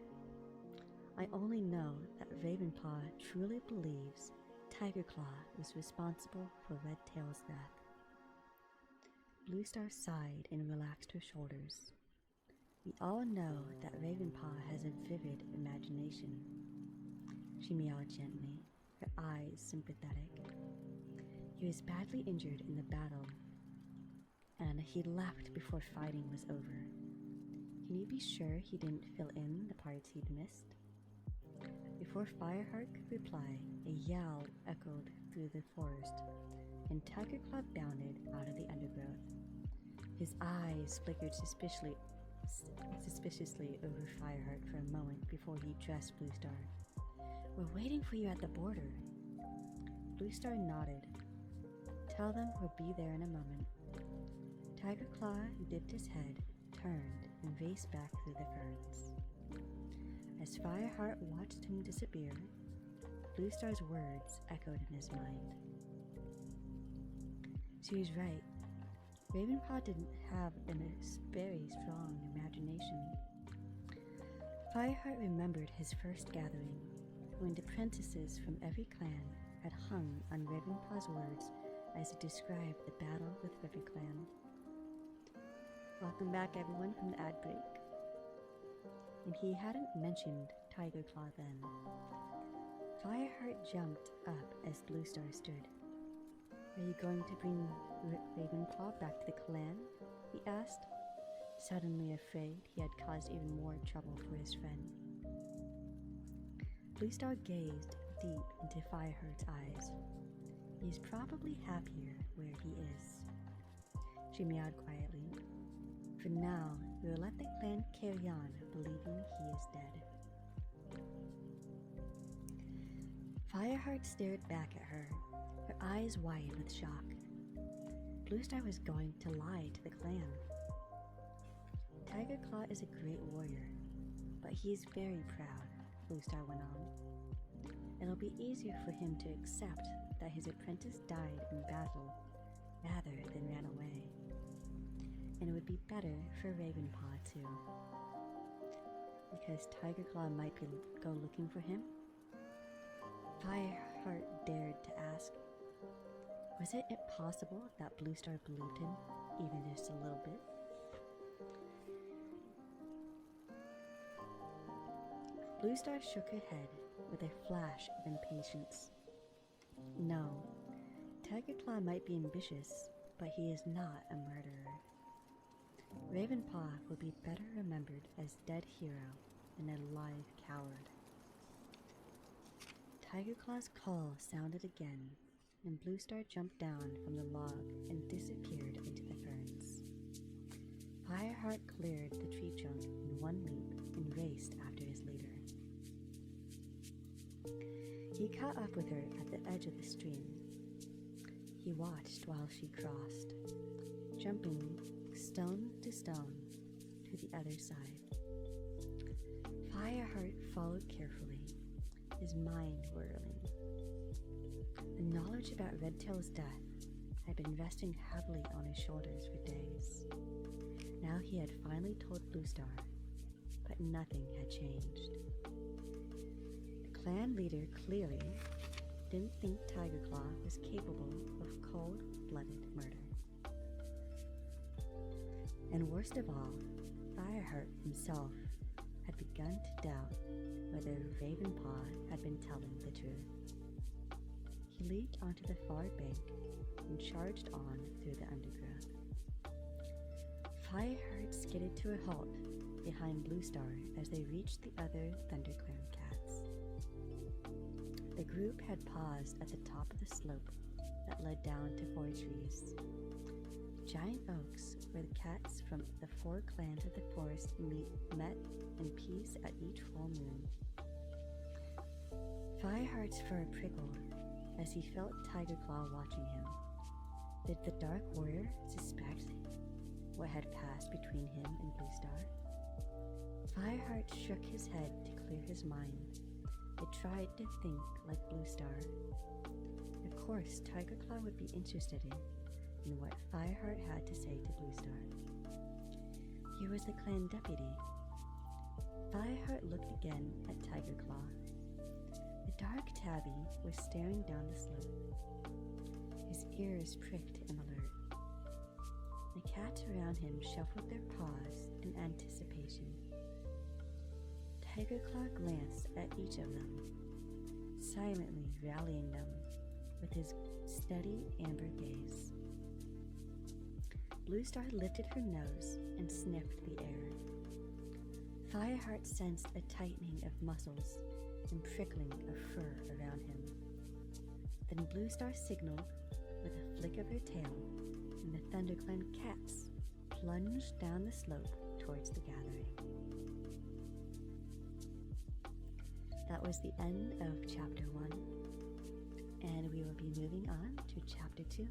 I only know that Ravenpaw truly believes Tigerclaw was responsible for Redtail's death. Bluestar sighed and relaxed her shoulders. We all know that Ravenpaw has a vivid imagination. She meowed gently, her eyes sympathetic. He was badly injured in the battle, and he left before fighting was over. Can you be sure he didn't fill in the parts he'd missed? Before Fireheart could reply, a yell echoed through the forest, and Tigerclaw bounded out of the undergrowth. His eyes flickered suspiciously over Fireheart for a moment before he addressed Bluestar. We're waiting for you at the border. Bluestar nodded. Tell them we'll be there in a moment. Tigerclaw dipped his head, turned, and raced back through the ferns. As Fireheart watched him disappear, Bluestar's words echoed in his mind. She was right. Ravenpaw didn't have a very strong imagination. Fireheart remembered his first gathering, when the apprentices from every clan had hung on Ravenpaw's words as he described the battle with RiverClan. Welcome back, everyone, from the ad break. And he hadn't mentioned Tigerclaw then. Fireheart jumped up as Bluestar stood. "Are you going to bring Ravenclaw back to the clan?" he asked, suddenly afraid he had caused even more trouble for his friend. Bluestar gazed deep into Fireheart's eyes. "He's probably happier where he is," she meowed quietly. "For now, we will let the clan carry on believing he is dead." Fireheart stared back at her, her eyes wide with shock. Bluestar was going to lie to the clan. "Tigerclaw is a great warrior, but he is very proud," Bluestar went on. "It'll be easier for him to accept that his apprentice died in battle rather than ran away. And it would be better for Ravenpaw too." "Because Tigerclaw might go looking for him?" Fireheart dared to ask. Was it possible that Bluestar believed him, even just a little bit? Bluestar shook her head with a flash of impatience. "No, Tigerclaw might be ambitious, but he is not a murderer. Ravenpaw would be better remembered as dead hero than a live coward." Tigerclaw's call sounded again, and Bluestar jumped down from the log and disappeared into the ferns. Fireheart cleared the tree trunk in one leap and raced after his leader. He caught up with her at the edge of the stream. He watched while she crossed, jumping stone to stone to the other side. Fireheart followed carefully, his mind whirling. The knowledge about Redtail's death had been resting heavily on his shoulders for days. Now he had finally told Bluestar, but nothing had changed. The clan leader clearly didn't think Tigerclaw was capable of cold-blooded murder. And worst of all, Fireheart himself had begun to doubt whether Ravenpaw had been telling the truth. He leaped onto the far bank and charged on through the undergrowth. Fireheart skidded to a halt behind Bluestar as they reached the other ThunderClan cats. The group had paused at the top of the slope that led down to 4 trees. Giant oaks where the cats from the 4 clans of the forest met in peace at each full moon. Fireheart's fur prickled as he felt Tigerclaw watching him. Did the Dark Warrior suspect what had passed between him and Bluestar? Fireheart shook his head to clear his mind. It tried to think like Bluestar. Of course, Tigerclaw would be interested in what Fireheart had to say to Bluestar. He was the clan deputy. Fireheart looked again at Tigerclaw. The dark tabby was staring down the slope. His ears pricked in alert. The cats around him shuffled their paws in anticipation. Tigerclaw glanced at each of them, silently rallying them with his steady amber gaze. Bluestar lifted her nose and sniffed the air. Fireheart sensed a tightening of muscles and prickling of fur around him. Then Bluestar signaled with a flick of her tail, and the ThunderClan cats plunged down the slope towards the gathering. That was the end of Chapter 1, and we will be moving on to Chapter 2.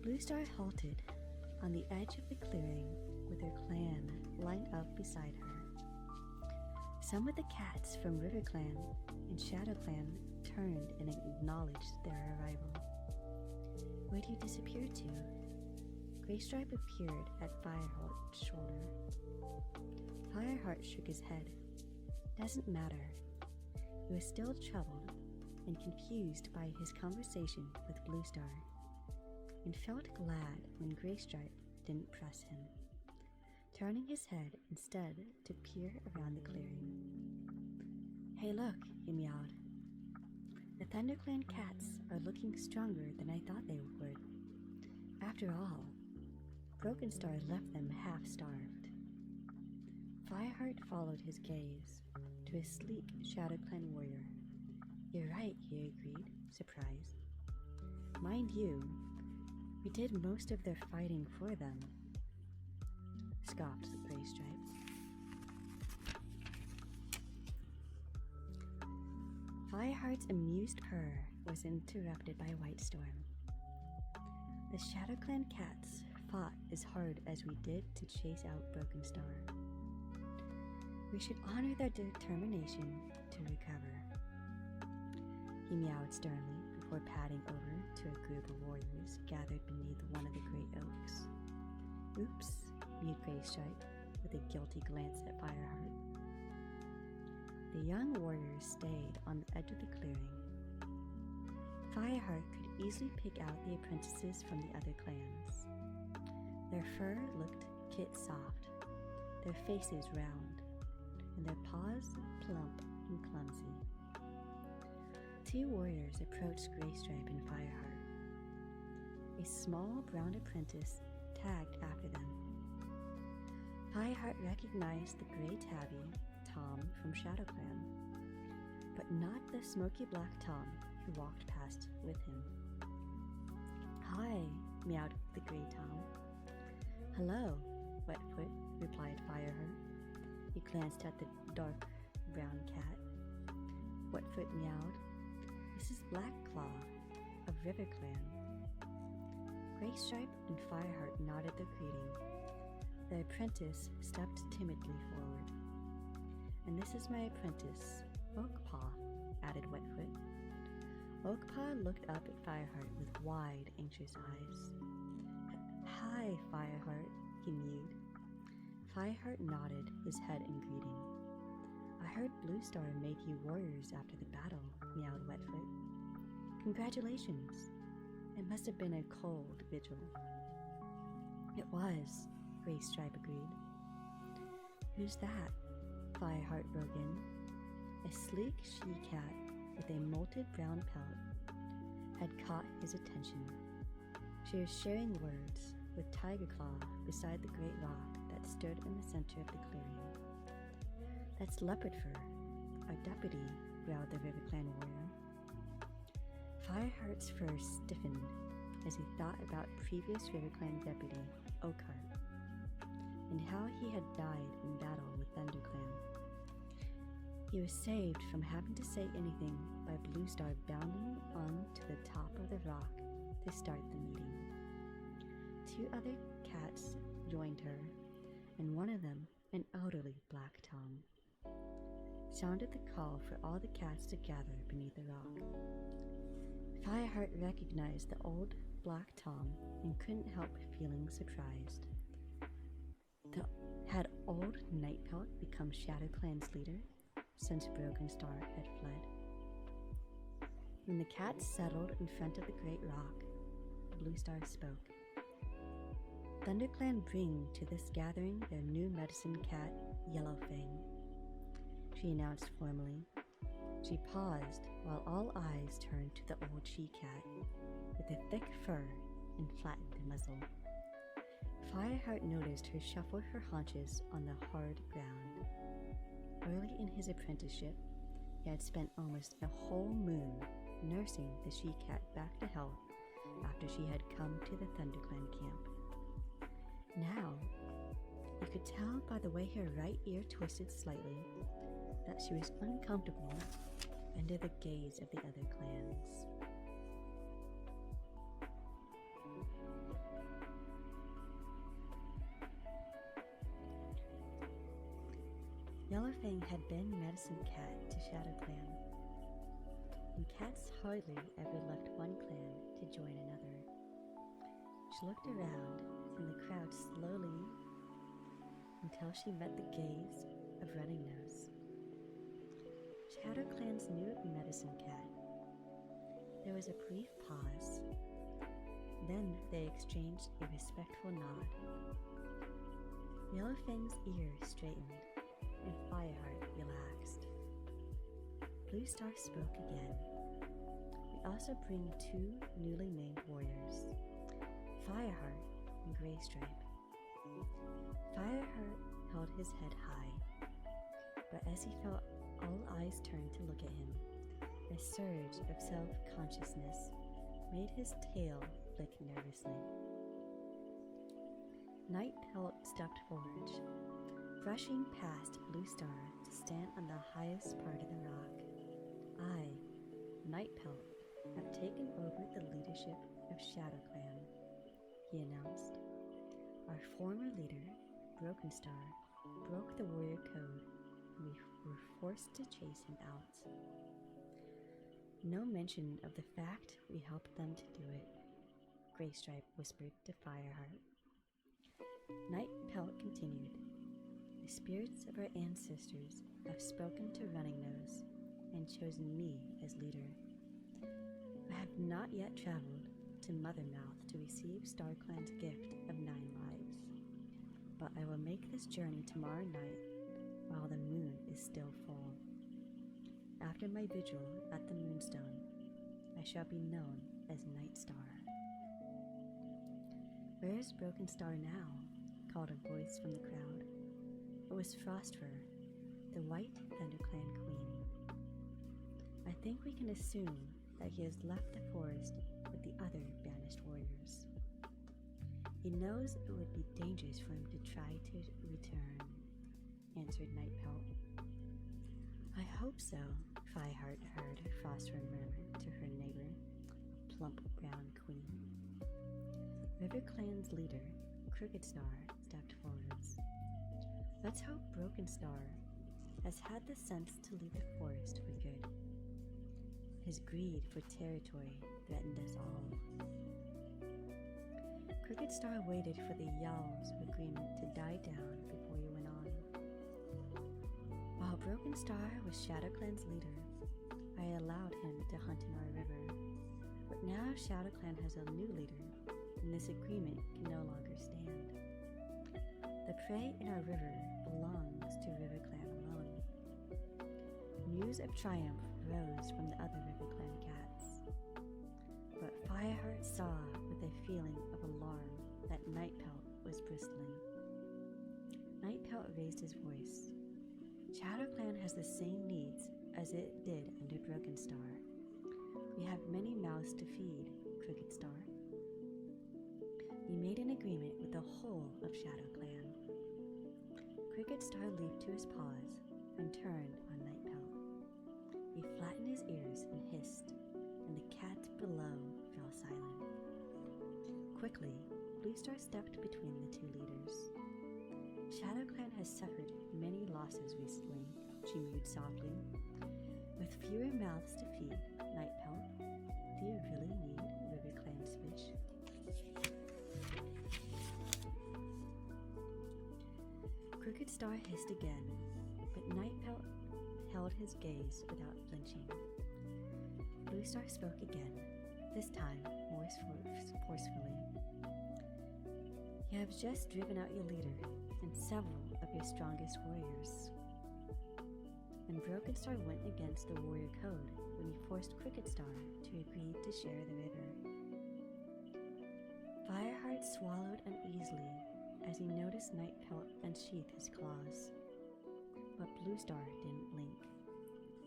Bluestar halted on the edge of the clearing with her clan lined up beside her. Some of the cats from RiverClan and ShadowClan turned and acknowledged their arrival. "Where do you disappear to?" Graystripe appeared at Fireheart's shoulder. Fireheart shook his head. "Doesn't matter." He was still troubled and confused by his conversation with Bluestar, and felt glad when Graystripe didn't press him, turning his head instead to peer around the clearing. Hey look, he meowed. The ThunderClan cats are looking stronger than I thought they would. After all, Broken Star left them half-starved. Fireheart followed his gaze to a sleek ShadowClan warrior. You're right, he agreed, surprised. Mind you, we did most of their fighting for them, scoffed the Gray Stripe. Fireheart's amused purr was interrupted by White Storm. The ShadowClan cats fought as hard as we did to chase out Broken Star. We should honor their determination to recover. He meowed sternly before padding over to a group of warriors gathered beneath one of the great oaks. Oops, mewed Gray Stripe with a guilty glance at Fireheart. The young warriors stayed on the edge of the clearing. Fireheart could easily pick out the apprentices from the other clans. Their fur looked kit-soft, their faces round, and their paws plump and clumsy. Two warriors approached Graystripe and Fireheart. A small brown apprentice tagged after them. Fireheart recognized the gray tabby, Tom from ShadowClan, but not the smoky black Tom who walked past with him. Hi, meowed the gray Tom. Hello, Wetfoot, replied Fireheart. He glanced at the dark brown cat. Wetfoot meowed. This is Blackclaw of RiverClan. Graystripe and Fireheart nodded their greeting. The apprentice stepped timidly forward. And this is my apprentice, Oakpaw, added Wetfoot. Oakpaw looked up at Fireheart with wide, anxious eyes. Hi, Fireheart, he mewed. Fireheart nodded his head in greeting. I heard Blue Star made you warriors after the battle, meowed Wetfoot. Congratulations. It must have been a cold vigil. It was, Graystripe agreed. Who's that? Fireheart broke in. A sleek she-cat with a molted brown pelt had caught his attention. She was sharing words with Tigerclaw beside the great rock that stood in the center of the clearing. That's Leopardfur, our deputy, growled the RiverClan warrior. Fireheart's fur stiffened as he thought about previous RiverClan deputy, Oakhart, and how he had died in battle with ThunderClan. He was saved from having to say anything by Blue Star bounding on to the top of the rock to start the meeting. Two other cats joined her, and one of them, an elderly black Tom, sounded the call for all the cats to gather beneath the rock. Fireheart recognized the old black Tom and couldn't help feeling surprised. Had old Nightpelt become ShadowClan's leader since Broken Star had fled? When the cats settled in front of the great rock, Blue Star spoke. ThunderClan bring to this gathering their new medicine cat, Yellowfang, she announced formally. She paused while all eyes turned to the old she-cat with the thick fur and flattened muzzle. Fireheart noticed her shuffle her haunches on the hard ground. Early in his apprenticeship, he had spent almost a whole moon nursing the she-cat back to health after she had come to the ThunderClan camp. Now, you could tell by the way her right ear twisted slightly that she was uncomfortable under the gaze of the other clans. Yellowfang had been medicine cat to ShadowClan, and cats hardly ever left one clan to join another. She looked around and the crowd slowly until she met the gaze of Running Nose, ShadowClan's new medicine cat. There was a brief pause. Then they exchanged a respectful nod. Yellowfang's ear straightened and Fireheart relaxed. Blue Star spoke again. We also bring two newly named warriors, Fireheart and Graystripe. Fireheart held his head high, but as he felt all eyes turn to look at him, a surge of self-consciousness made his tail flick nervously. Nightpelt stepped forward, brushing past Blue Star to stand on the highest part of the rock. I, Nightpelt, have taken over the leadership of ShadowClan, he announced. Our former leader, Broken Star, broke the warrior code, and we were forced to chase him out. No mention of the fact we helped them to do it, Graystripe whispered to Fireheart. Nightpelt continued. The spirits of our ancestors have spoken to Running Nose and chosen me as leader. I have not yet traveled to Mothermouth to receive StarClan's gift of 9 lives, but I will make this journey tomorrow night while the moon is still full. After my vigil at the Moonstone, I shall be known as Night Star. Where is Broken Star now? Called a voice from the crowd. It was Frostfur, the White ThunderClan queen. I think we can assume that he has left the forest with the other banished warriors. He knows it would be dangerous for him to try to return, answered Nightpelt. I hope so, Fireheart heard Frostfur murmur to her neighbor, a plump brown queen. RiverClan's leader, Crooked Star, stepped forwards. Let's hope Broken Star has had the sense to leave the forest for good. His greed for territory threatened us all. Crooked Star waited for the yells of agreement to die down before he went on. While Broken Star was ShadowClan's leader, I allowed him to hunt in our river. But now ShadowClan has a new leader, and this agreement can no longer stand. The prey in our river belongs to RiverClan alone. News of triumph rose from the other RiverClan cats. But Fireheart saw with a feeling of alarm that Nightpelt was bristling. Nightpelt raised his voice. ShadowClan has the same needs as it did under Broken Star. We have many mouths to feed, Crooked Star. We made an agreement with the whole of ShadowClan. Crooked Star leaped to his paws and turned on Nightpelt. He flattened his ears and hissed, and the cats below fell silent. Quickly, Blue Star stepped between the two leaders. ShadowClan has suffered many losses recently, she mewed softly. With fewer mouths to feed, Nightpelt, do you really need RiverClan's fish? Crooked Star hissed again, but Nightpelt held his gaze without flinching. Blue Star spoke again, this time more forcefully. You have just driven out your leader and several of your strongest warriors. And Broken Star went against the warrior code when he forced Crooked Star to agree to share the river. Fireheart swallowed uneasily as he noticed Nightpelt unsheath his claws. But Blue Star didn't blink.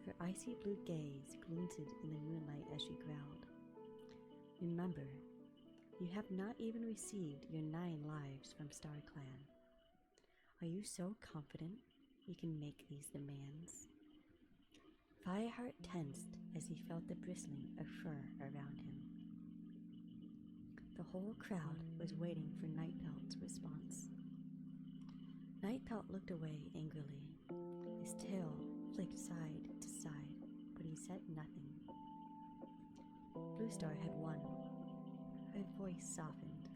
Her icy blue gaze glinted in the moonlight as she growled. Remember, you have not even received your 9 lives from StarClan. Are you so confident you can make these demands? Fireheart tensed as he felt the bristling of fur around him. The whole crowd was waiting for Nightpelt's response. Nightpelt looked away angrily. His tail flicked side to side, but he said nothing. Blue Star had won. Her voice softened.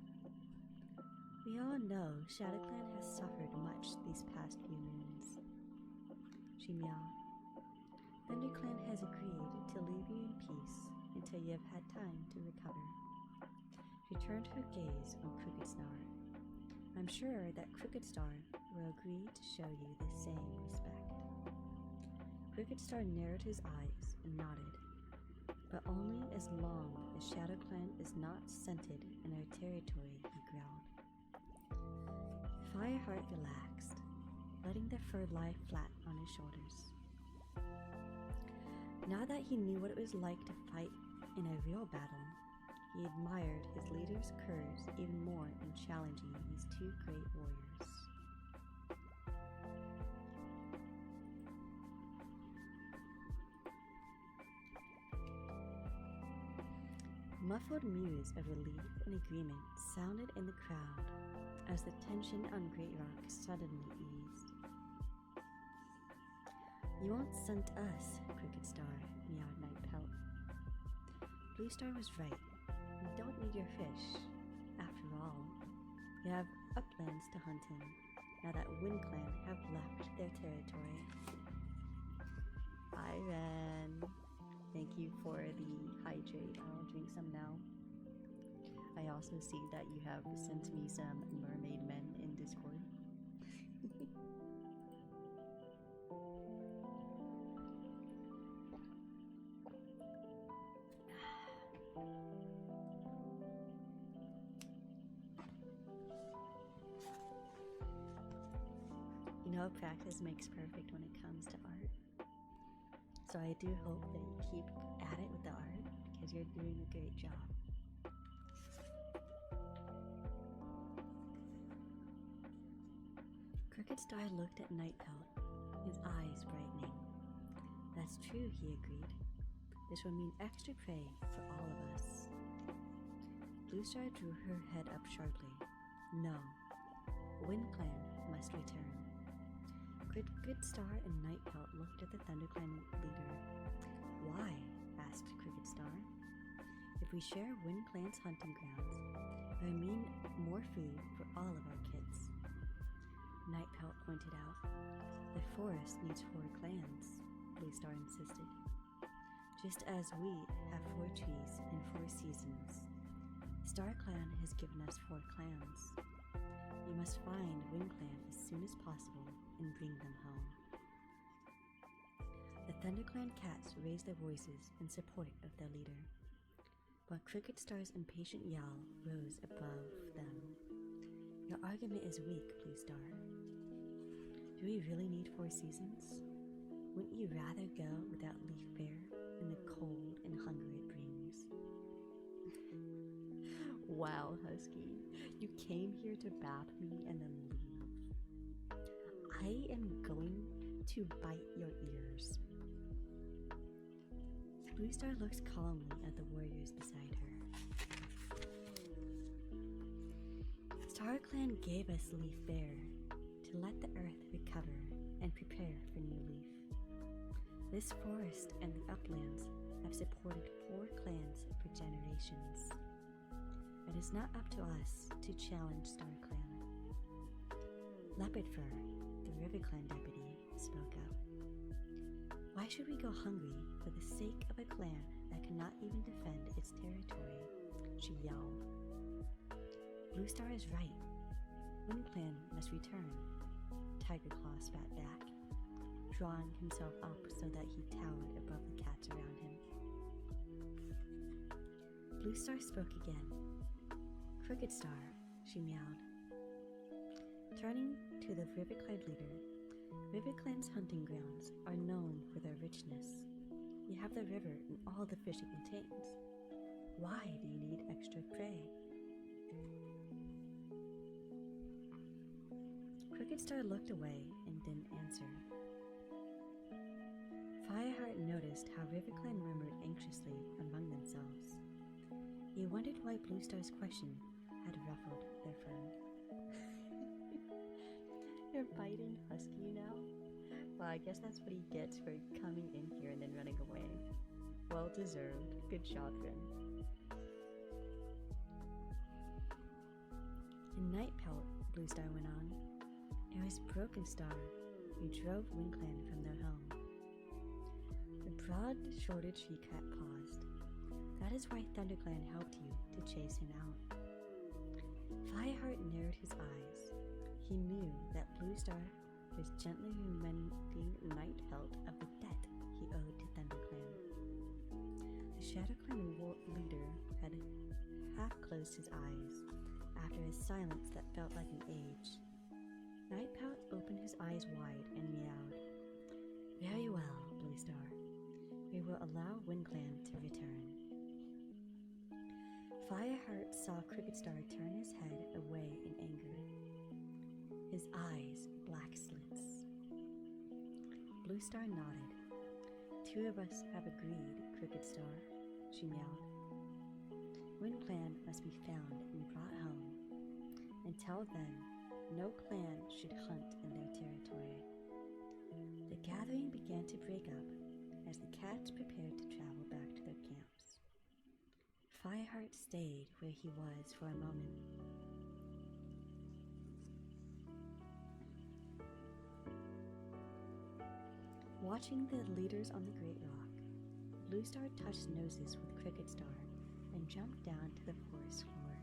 We all know ShadowClan has suffered much these past few moons. She meowed. ThunderClan has agreed to leave you in peace until you have had time to recover. She turned her gaze on Crooked Star. I'm sure that Crooked Star will agree to show you the same respect. Cricket Star narrowed his eyes and nodded, but only as long as ShadowClan is not scented in our territory, he growled. Fireheart relaxed, letting the fur lie flat on his shoulders. Now that he knew what it was like to fight in a real battle, he admired his leader's courage even more in challenging these two great warriors. Muffled mews of relief and agreement sounded in the crowd as the tension on Great Rock suddenly eased. "You won't scent us, Cricket Star," meowed Nightpelt. Blue Star was right. We don't need your fish. After all, we have uplands to hunt in, now that WindClan have left their territory. Hi, Ren. Thank you for the hydrate. I'll drink some now. I also see that you have sent me some mermaid men in Discord. You know, practice makes perfect when it comes to art. So I do hope that you keep at it with the art, because you're doing a great job. Cricket Star looked at Nightpelt, his eyes brightening. "That's true," he agreed. "This will mean extra prey for all of us." Blue Star drew her head up sharply. "No, WindClan must return." Cricket Star and Nightpelt looked at the ThunderClan leader. "Why?" asked Cricket Star. "If we share WindClan's hunting grounds, it would mean more food for all of our kids." Nightpelt pointed out. "The forest needs 4 clans," Blue Star insisted. "Just as we have 4 trees and 4 seasons. StarClan has given us 4 clans. We must find WindClan as soon as possible and bring them home." The ThunderClan cats raised their voices in support of their leader, but Cricket Star's impatient yowl rose above them. "Your argument is weak, Blue Star. Do we really need 4 seasons? Wouldn't you rather go without Leaf Bear and the cold and hunger it brings?" Wow, Husky, you came here to bath me and then leave. I am going to bite your ears. Blue Star looked calmly at the warriors beside her. StarClan gave us Leaf Bear to let the earth recover and prepare for new leaf. This forest and the uplands have supported 4 clans for generations. It is not up to us to challenge StarClan. Leopard Fur, the RiverClan deputy, spoke up. "Why should we go hungry for the sake of a clan that cannot even defend its territory?" she yelled. "Blue Star is right. WindClan must return." Tiger Claw spat back, drawing himself up so that he towered above the cats around him. Blue Star spoke again. "Cricket Star," she meowed. Turning to the RiverClan leader, RiverClan's hunting grounds are known for their richness. You have the river and all the fish it contains. Why do you need extra prey? Cricket Star looked away and didn't answer. Fireheart noticed how RiverClan murmured anxiously among themselves. He wondered why Blue Star's question had ruffled their fur. You're biting Husky now? Well, I guess that's what he gets for coming in here and then running away. Well deserved. Good job, Ren. In Nightpelt, Blue Star went on, it was Broken Star who drove WindClan from their home. The broad-shouldered tree cat paused. That is why ThunderClan helped you to chase him out. Fireheart narrowed his eyes. He knew that Blue Star was gently reminding Nightpelt of the debt he owed to ThunderClan. The ShadowClan leader had half closed his eyes after a silence that felt like an age. Nightpelt opened his eyes wide and meowed. "Very well, Bluestar. We will allow WindClan to return." Fireheart saw Cricketstar turn his head away in anger, his eyes black slits. Bluestar nodded. "Two of us have agreed, Cricketstar," she meowed. WindClan must be found and brought home. Until then, no clan should hunt in their territory. The gathering began to break up as the cats prepared to travel back to their camps. Fireheart stayed where he was for a moment. Watching the leaders on the Great Rock, Bluestar touched noses with Cricketstar and jumped down to the forest floor.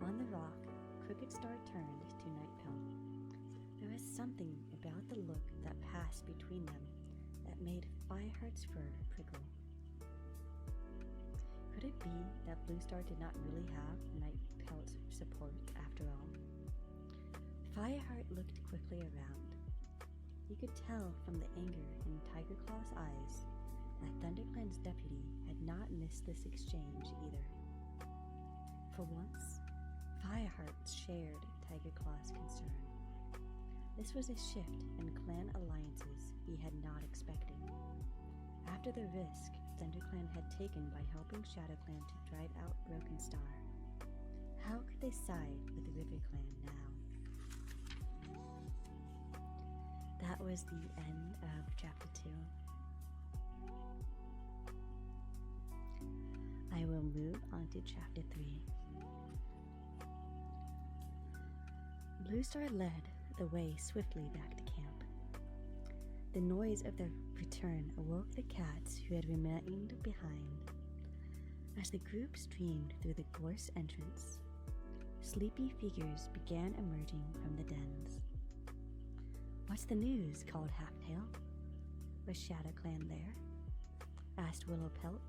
On the rock, Cricketstar turned to Nightpelt. There was something about the look that passed between them that made Fireheart's fur prickle. Could it be that Bluestar did not really have Nightpelt's support after all? Fireheart looked quickly around. You could tell from the anger in Tigerclaw's eyes that ThunderClan's deputy had not missed this exchange either. For once, Fireheart shared Tigerclaw's concern. This was a shift in clan alliances he had not expected. After the risk ThunderClan had taken by helping ShadowClan to drive out Broken Star, how could they side with the RiverClan now? That was the end of Chapter 2. I will move on to Chapter 3. Bluestar led the way swiftly back to camp. The noise of their return awoke the cats who had remained behind. As the group streamed through the gorse entrance, sleepy figures began emerging from the dens. "What's the news?" called Halftail. "Was ShadowClan there?" asked Willowpelt.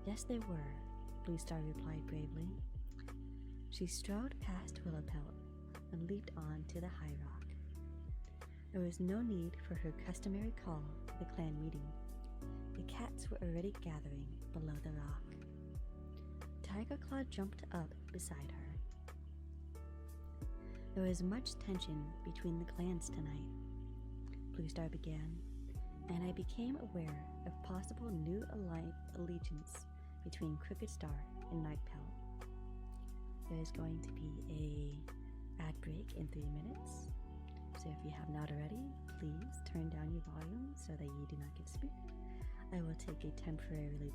"Yes, they were," Bluestar replied bravely. She strode past Willowpelt and leaped on to the high rock. There was no need for her customary call for the clan meeting. The cats were already gathering below the rock. Tigerclaw jumped up beside her. There was much tension between the clans tonight, Bluestar began, and I became aware of possible new allegiance between Cricketstar and Nightpelt. There is going to be a ad break in 3 minutes, so if you have not already, please turn down your volume so that you do not get spooked. I will take a temporary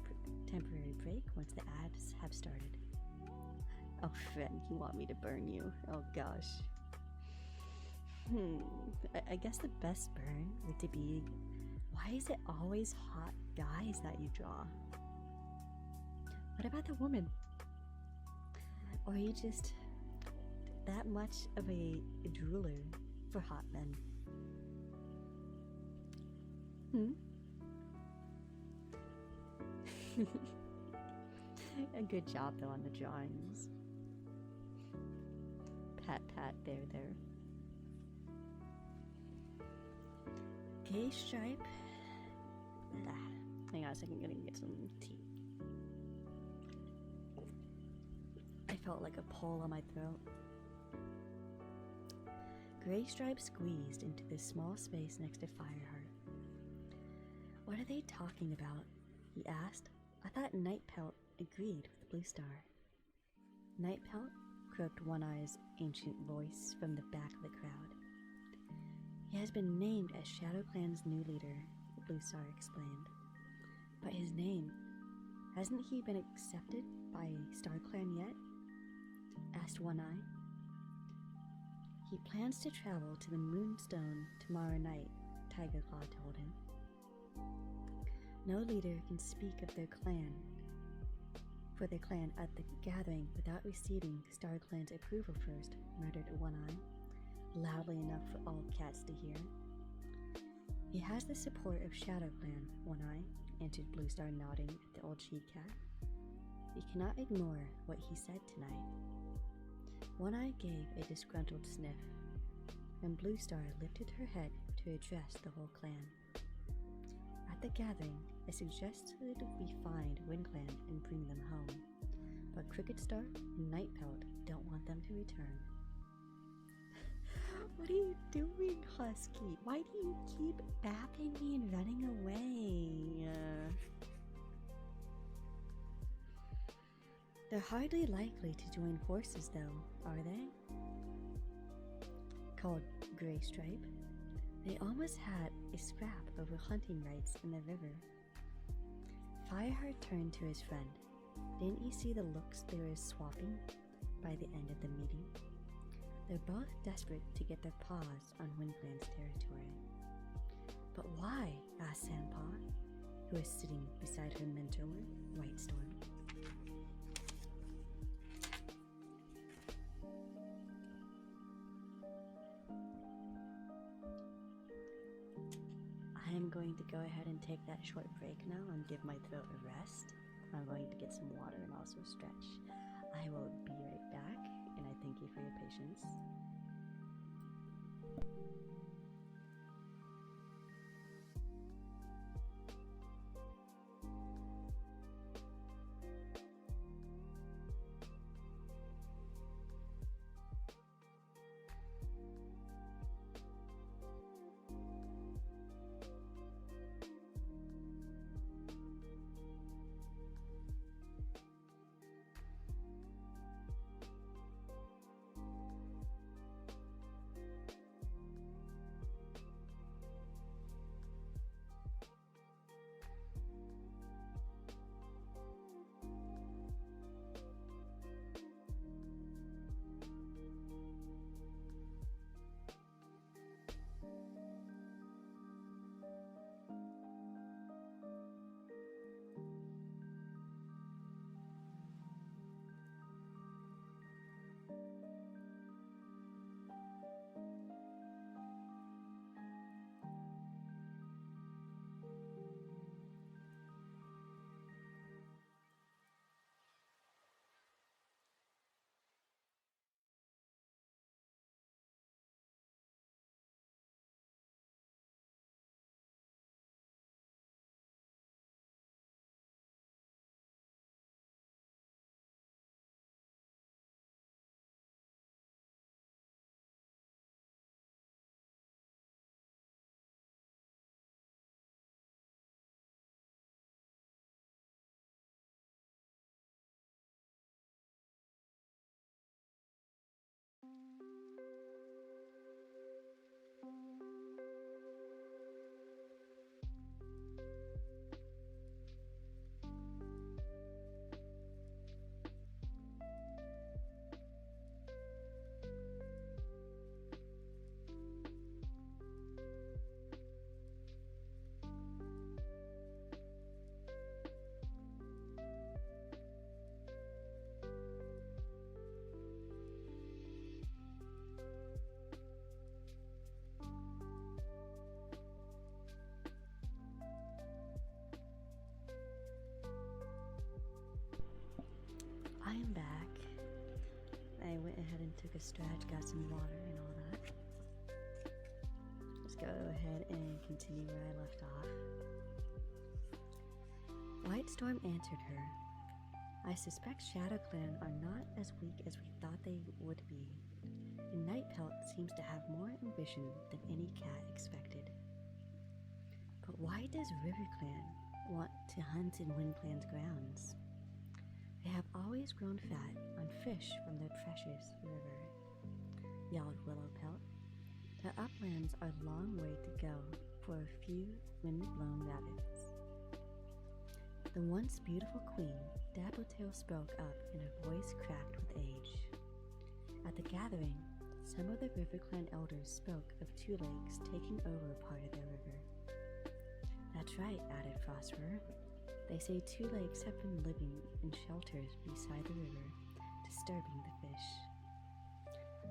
break once the ads have started. Oh, friend, you want me to burn you? Oh gosh. I guess the best burn would to be, why is it always hot guys that you draw? What about the woman? Or are you just that much of a drooler for hot men? A good job though on the drawings. Pat, pat, there. Gay stripe. Hang on a second, I'm gonna get some tea. I felt like a pull on my throat. Gray Stripe squeezed into the small space next to Fireheart. "What are they talking about?" he asked. "I thought Nightpelt agreed with Bluestar." "Nightpelt?" croaked One Eye's ancient voice from the back of the crowd. "He has been named as ShadowClan's new leader," Bluestar explained. "But his name, hasn't he been accepted by StarClan yet?" asked One Eye. "He plans to travel to the Moonstone tomorrow night," Tigerclaw told him. "No leader can speak of their clan at the gathering without receiving StarClan's approval first," muttered One Eye. loudly enough for all cats to hear. He has the support of Shadow Clan, One Eye, answered Bluestar, nodding at the old she-cat. You cannot ignore what he said tonight. One Eye gave a disgruntled sniff, and Bluestar lifted her head to address the whole clan. At the gathering, I suggested we find WindClan and bring them home, but Cricketstar and Nightpelt don't want them to return. What are you doing, Husky? Why do you keep bapping me and running away? They're hardly likely to join forces, though, are they? Called Gray Stripe. They almost had a scrap over hunting rights in the river. Fireheart turned to his friend. Didn't you see the looks they were swapping by the end of the meeting? They're both desperate to get their paws on WindClan's territory. But why? Asked Sandpaw, who was sitting beside her mentor, Whitestorm. I am going to go ahead and take that short break now and give my throat a rest. I'm going to get some water and also stretch. I will be right back, and I thank you for your patience. I am back. I went ahead and took a stretch, got some water and all that. Let's go ahead and continue where I left off. Whitestorm answered her. I suspect ShadowClan are not as weak as we thought they would be, and Nightpelt seems to have more ambition than any cat expected. But why does RiverClan want to hunt in WindClan's grounds? They have always grown fat on fish from their precious river, yelled Willowpelt. The uplands are a long way to go for a few wind-blown rabbits. The once beautiful queen, Dappletail, spoke up in a voice cracked with age. At the gathering, some of the RiverClan elders spoke of Two Lakes taking over part of their river. That's right, added Frostfur. They say Two Lakes have been living in shelters beside the river, disturbing the fish.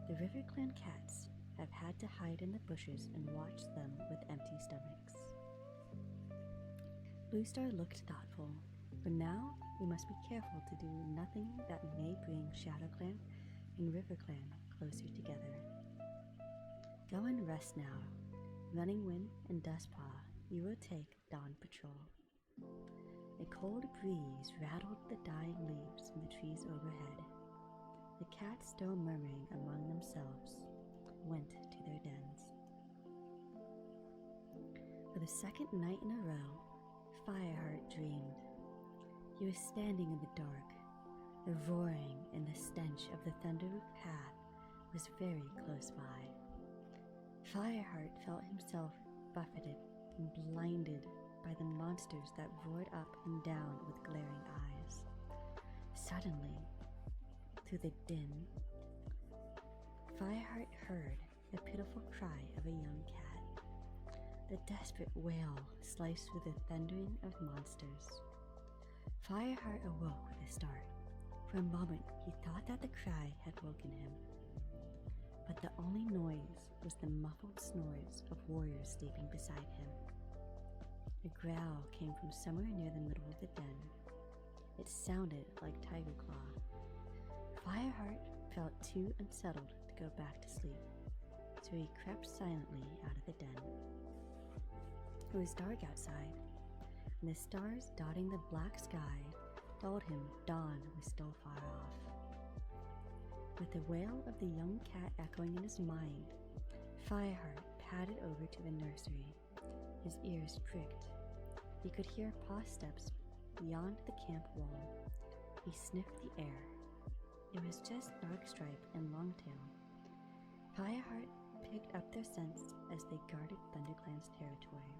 The RiverClan cats have had to hide in the bushes and watch them with empty stomachs. Blue Star looked thoughtful. For now, we must be careful to do nothing that may bring Shadow Clan and River Clan closer together. Go and rest now. Running Wind and Dustpaw, you will take dawn patrol. A cold breeze rattled the dying leaves in the trees overhead. The cats, still murmuring among themselves, went to their dens. For the second night in a row, Fireheart dreamed. He was standing in the dark. The roaring and the stench of the Thunderroot path was very close by. Fireheart felt himself buffeted and blinded by the monsters that roared up and down with glaring eyes. Suddenly, through the din, Fireheart heard the pitiful cry of a young cat. The desperate wail sliced through the thundering of monsters. Fireheart awoke with a start. For a moment, he thought that the cry had woken him. But the only noise was the muffled snores of warriors sleeping beside him. A growl came from somewhere near the middle of the den. It sounded like Tiger Claw. Fireheart felt too unsettled to go back to sleep, so he crept silently out of the den. It was dark outside, and the stars dotting the black sky told him dawn was still far off. With the wail of the young cat echoing in his mind, Fireheart padded over to the nursery. His ears pricked. He could hear paw steps beyond the camp wall. He sniffed the air. It was just Darkstripe and Longtail. Fireheart picked up their scents as they guarded ThunderClan's territory.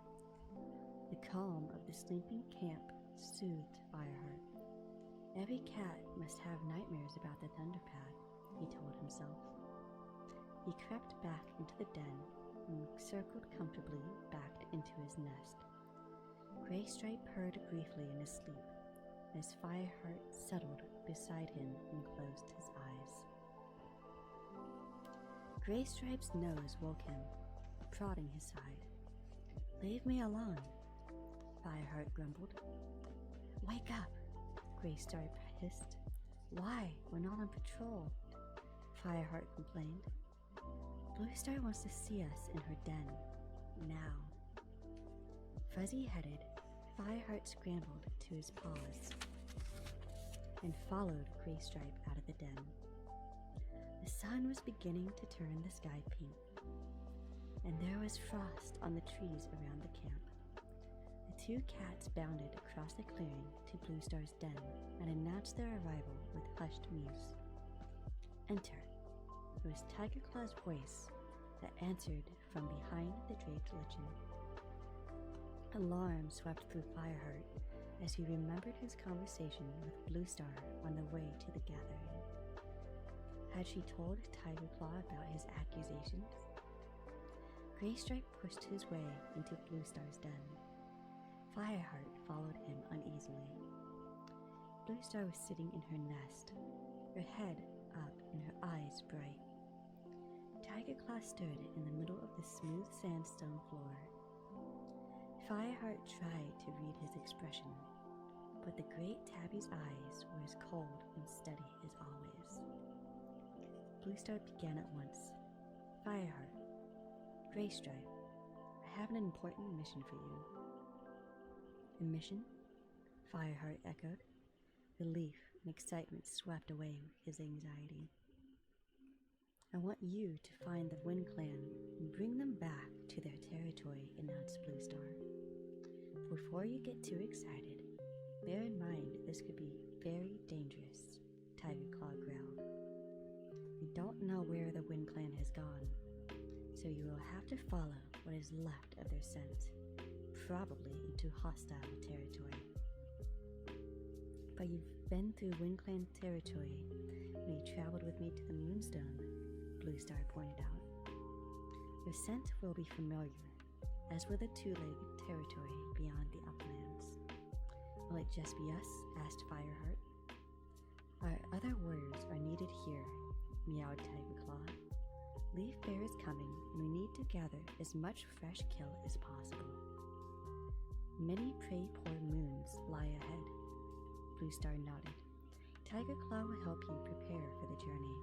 The calm of the sleeping camp soothed Fireheart. Every cat must have nightmares about the Thunderpath, he told himself. He crept back into the den and circled comfortably back into his nest. Graystripe purred briefly in his sleep as Fireheart settled beside him and closed his eyes. Graystripe's nose woke him, prodding his side. "Leave me alone," Fireheart grumbled. "Wake up," Graystripe hissed. "Why? We're not on patrol," Fireheart complained. "Blue Star wants to see us in her den. Now." Fuzzy-headed, Fireheart scrambled to his paws and followed Graystripe out of the den. The sun was beginning to turn the sky pink, and there was frost on the trees around the camp. The two cats bounded across the clearing to Blue Star's den and announced their arrival with hushed mews. "Enter." It was Tiger Claw's voice that answered from behind the draped lichen. Alarm swept through Fireheart as he remembered his conversation with Blue Star on the way to the gathering. Had she told Tiger Claw about his accusations? Graystripe pushed his way into Blue Star's den. Fireheart followed him uneasily. Blue Star was sitting in her nest, her head up and her eyes bright. Tiger Claw stood in the middle of the smooth sandstone floor. Fireheart tried to read his expression, but the great tabby's eyes were as cold and steady as always. Blue Star began at once. "Fireheart, Graystripe, I have an important mission for you." "A mission?" Fireheart echoed. Relief and excitement swept away his anxiety. "I want you to find the Wind Clan and bring them back to their territory," announced Blue Star. "Before you get too excited, bear in mind this could be very dangerous," Tiger Claw growled. "We don't know where the Wind Clan has gone, so you will have to follow what is left of their scent, probably into hostile territory." "But you've been through Wind Clan territory when you traveled with me to the Moonstone," Blue Star pointed out. "Your scent will be familiar, as will the two-legged territory beyond the uplands." "Will it just be us?" asked Fireheart. "Our other warriors are needed here," meowed Tiger Claw. Leaf Fair is coming, and we need to gather as much fresh kill as possible. Many pray poor moons lie ahead. Blue Star nodded. Tiger Claw will help you prepare for the journey.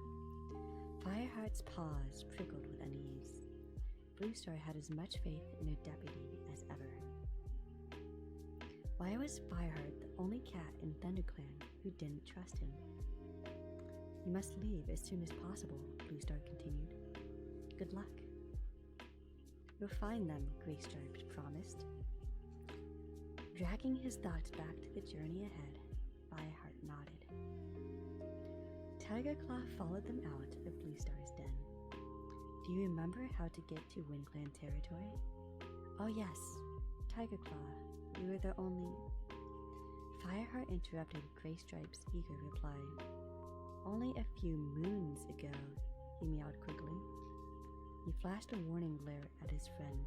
Fireheart's paws prickled with unease. Blue Star had as much faith in her deputy as ever. Why was Fireheart the only cat in ThunderClan who didn't trust him? You must leave as soon as possible, Blue Star continued. Good luck. You'll find them, Graystripe promised. Dragging his thoughts back to the journey ahead, Fireheart nodded. Tiger Claw followed them out of Blue Star's den. Do you remember how to get to WindClan territory? Oh yes, Tiger Claw, you were the only... Fireheart interrupted Graystripe's eager reply. Only a few moons ago, he meowed quickly. He flashed a warning glare at his friend.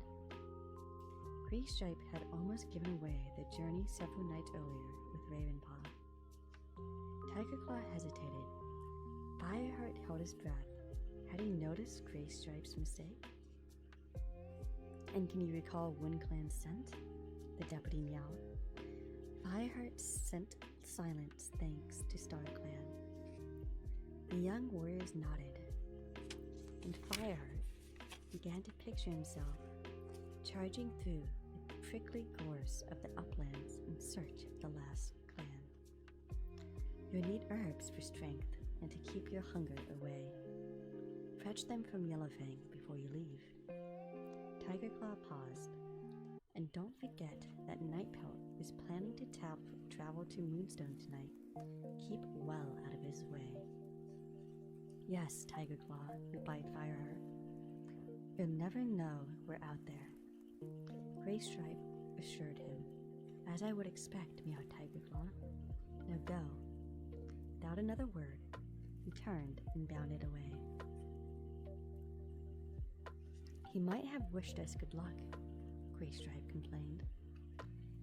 Graystripe had almost given away the journey several nights earlier with Ravenpaw. Tiger Claw hesitated. Fireheart held his breath. Had he noticed Graystripe's mistake? And can you recall WindClan's scent? The deputy meowed. Fireheart sent silence thanks to StarClan. The young warriors nodded, and Fireheart began to picture himself charging through the prickly gorse of the uplands in search of the last clan. You'll need herbs for strength and to keep your hunger away. Fetch them from Yellowfang before you leave. Tiger Claw paused. And don't forget that Nightpelt is planning to travel to Moonstone tonight. Keep well out of his way. Yes, Tiger Claw, replied Fireheart. You'll never know we're out there. Graystripe assured him. As I would expect, meowed Tiger Claw. Now go. Without another word, he turned and bounded away. He might have wished us good luck, Graystripe complained.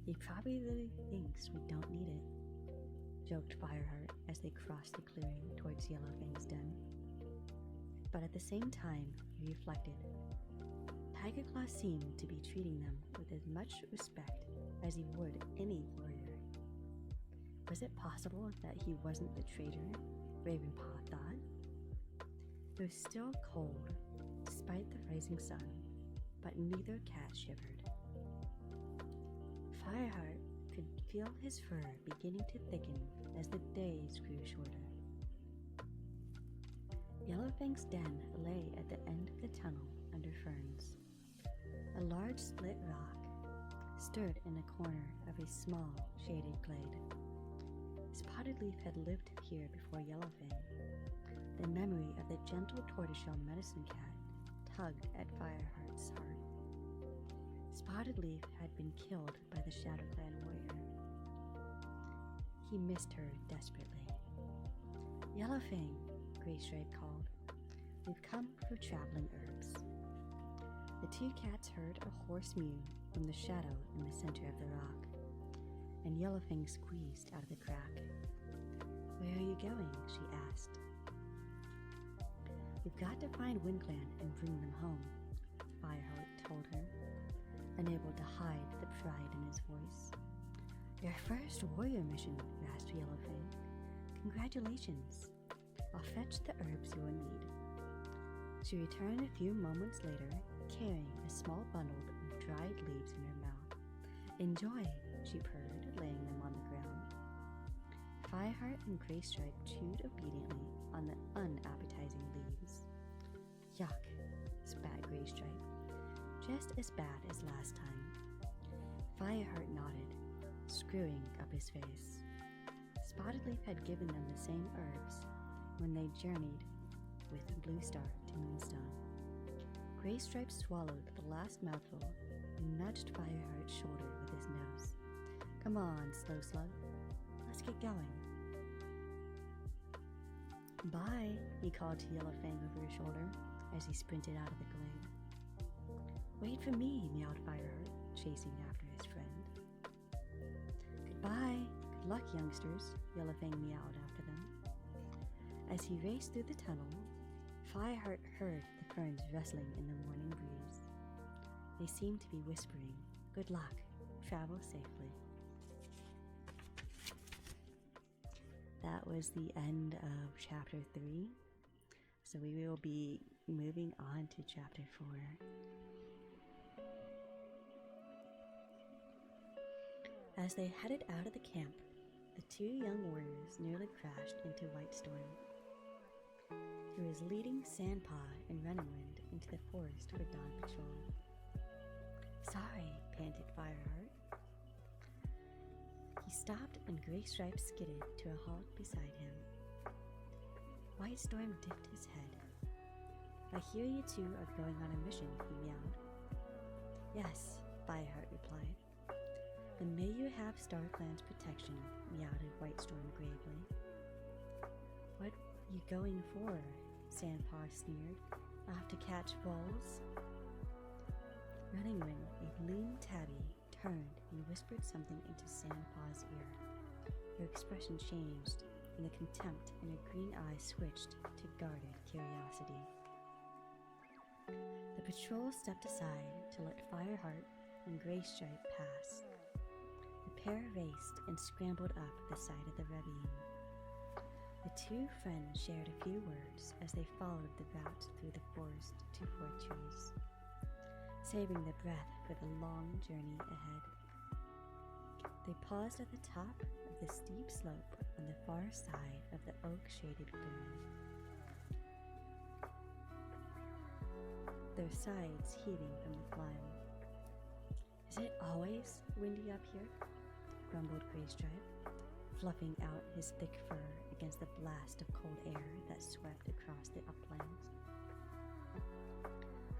He probably thinks we don't need it, joked Fireheart as they crossed the clearing towards Yellowfang's den. But at the same time, he reflected. Tiger Claw seemed to be treating them with as much respect as he would any warrior. Was it possible that he wasn't the traitor Ravenpaw thought? It was still cold, despite the rising sun, but neither cat shivered. Fireheart could feel his fur beginning to thicken as the days grew shorter. Yellowfang's den lay at the end of the tunnel under ferns. A large split rock stood in a corner of a small, shaded glade. Spotted Leaf had lived here before Yellowfang. The memory of the gentle tortoiseshell medicine cat tugged at Fireheart's heart. Spotted Leaf had been killed by the ShadowClan warrior. He missed her desperately. Yellowfang, Graystripe called. We've come for traveling herbs. The two cats heard a hoarse mew from the shadow in the center of the rock, and Yellowfang squeezed out of the crack. Where are you going? She asked. We've got to find WindClan and bring them home, Fireheart told her, unable to hide the pride in his voice. Your first warrior mission, rasped Yellowfang. Congratulations. I'll fetch the herbs you will need. She returned a few moments later, carrying a small bundle of dried leaves in her mouth. Enjoy, she purred, laying them on the ground. Fireheart and Graystripe chewed obediently on the unappetizing leaves. Yuck, spat Graystripe. Just as bad as last time. Fireheart nodded, screwing up his face. Spotted Leaf had given them the same herbs when they journeyed with Blue Star to Moonstone. Graystripe swallowed the last mouthful and nudged Fireheart's shoulder with his nose. Come on, Slow Slug. Let's get going. Bye, he called to Yellowfang over his shoulder as he sprinted out of the glade. Wait for me, meowed Fireheart, chasing after his friend. Goodbye. Good luck, youngsters, Yellowfang meowed after them. As he raced through the tunnel, Fireheart heard the ferns rustling in the morning breeze. They seemed to be whispering, "Good luck, travel safely." That was the end of chapter 3. So we will be moving on to chapter 4. As they headed out of the camp, the two young warriors nearly crashed into Whitestorm. He was leading Sandpaw and Runningwind into the forest for dawn patrol. "Sorry," panted Fireheart. He stopped and Graystripe skidded to a halt beside him. Whitestorm dipped his head. "I hear you two are going on a mission," he meowed. "Yes," Fireheart replied. "Then may you have StarClan's protection," meowed Whitestorm gravely. "What you going for?" Sandpaw sneered. "Off to catch voles?" Runningwind, a lean tabby, turned and whispered something into Sandpaw's ear. Her expression changed, and the contempt in her green eyes switched to guarded curiosity. The patrol stepped aside to let Fireheart and Graystripe pass. The pair raced and scrambled up the side of the ravine. The two friends shared a few words as they followed the route through the forest to Fort Trees, saving their breath for the long journey ahead. They paused at the top of the steep slope on the far side of the oak-shaded clearing, their sides heaving from the climb. "Is it always windy up here?" grumbled Graystripe, fluffing out his thick fur against the blast of cold air that swept across the uplands.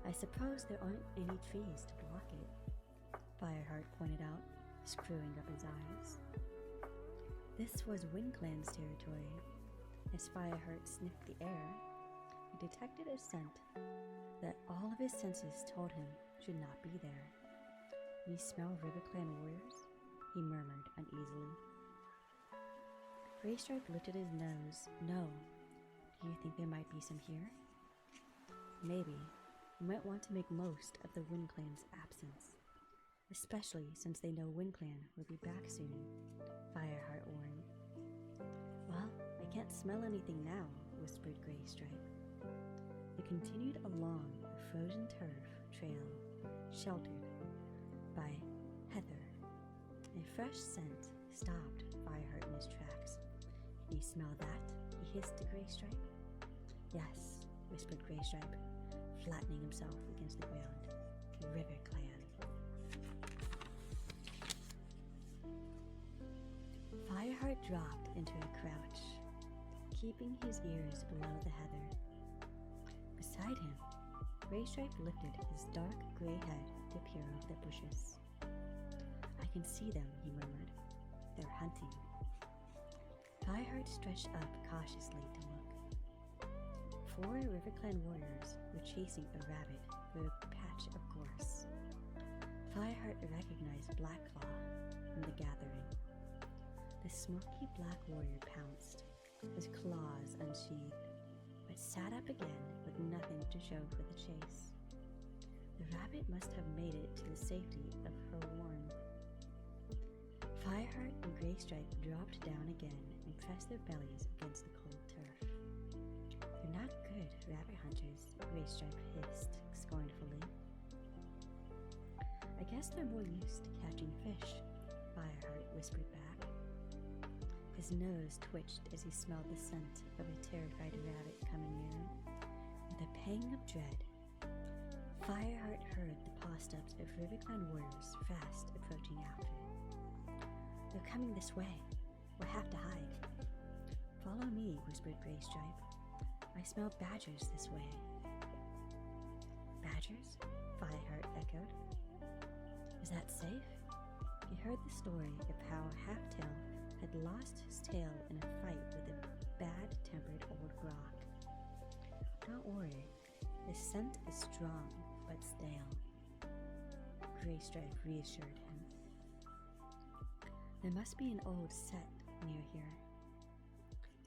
"I suppose there aren't any trees to block it," Fireheart pointed out, screwing up his eyes. This was WindClan's territory. As Fireheart sniffed the air, he detected a scent that all of his senses told him should not be there. "You smell RiverClan warriors?" he murmured uneasily. Graystripe lifted his nose. "No. Do you think there might be some here?" "Maybe. You might want to make most of the WindClan's absence, especially since they know WindClan will be back soon," Fireheart warned. "Well, I can't smell anything now," whispered Graystripe. They continued along a frozen turf trail sheltered by heather. A fresh scent stopped Fireheart in his tracks. "Can you smell that?" he hissed to Graystripe. "Yes," whispered Graystripe, flattening himself against the ground. "RiverClan." Fireheart dropped into a crouch, keeping his ears below the heather. Beside him, Graystripe lifted his dark gray head to peer over the bushes. "I can see them," he murmured. "They're hunting." Fireheart stretched up cautiously to look. 4 RiverClan warriors were chasing a rabbit through a patch of gorse. Fireheart recognized Blackclaw from the gathering. The smoky black warrior pounced, his claws unsheathed, but sat up again with nothing to show for the chase. The rabbit must have made it to the safety of her warren. Fireheart and Graystripe dropped down again and pressed their bellies against the cold turf. "They're not good rabbit hunters," Graystripe hissed scornfully. "I guess they're more used to catching fish," Fireheart whispered back. His nose twitched as he smelled the scent of a terrified rabbit coming near. With a pang of dread, Fireheart heard the paw steps of RiverClan warriors fast approaching after. "They're coming this way. We'll have to hide." "Follow me," whispered Graystripe. "I smell badgers this way." "Badgers?" Fireheart echoed. "Is that safe?" He heard the story of how Halftail had lost his tail in a fight with a bad-tempered old grok. "Don't worry, the scent is strong but stale," Graystripe reassured him. "There must be an old set near here."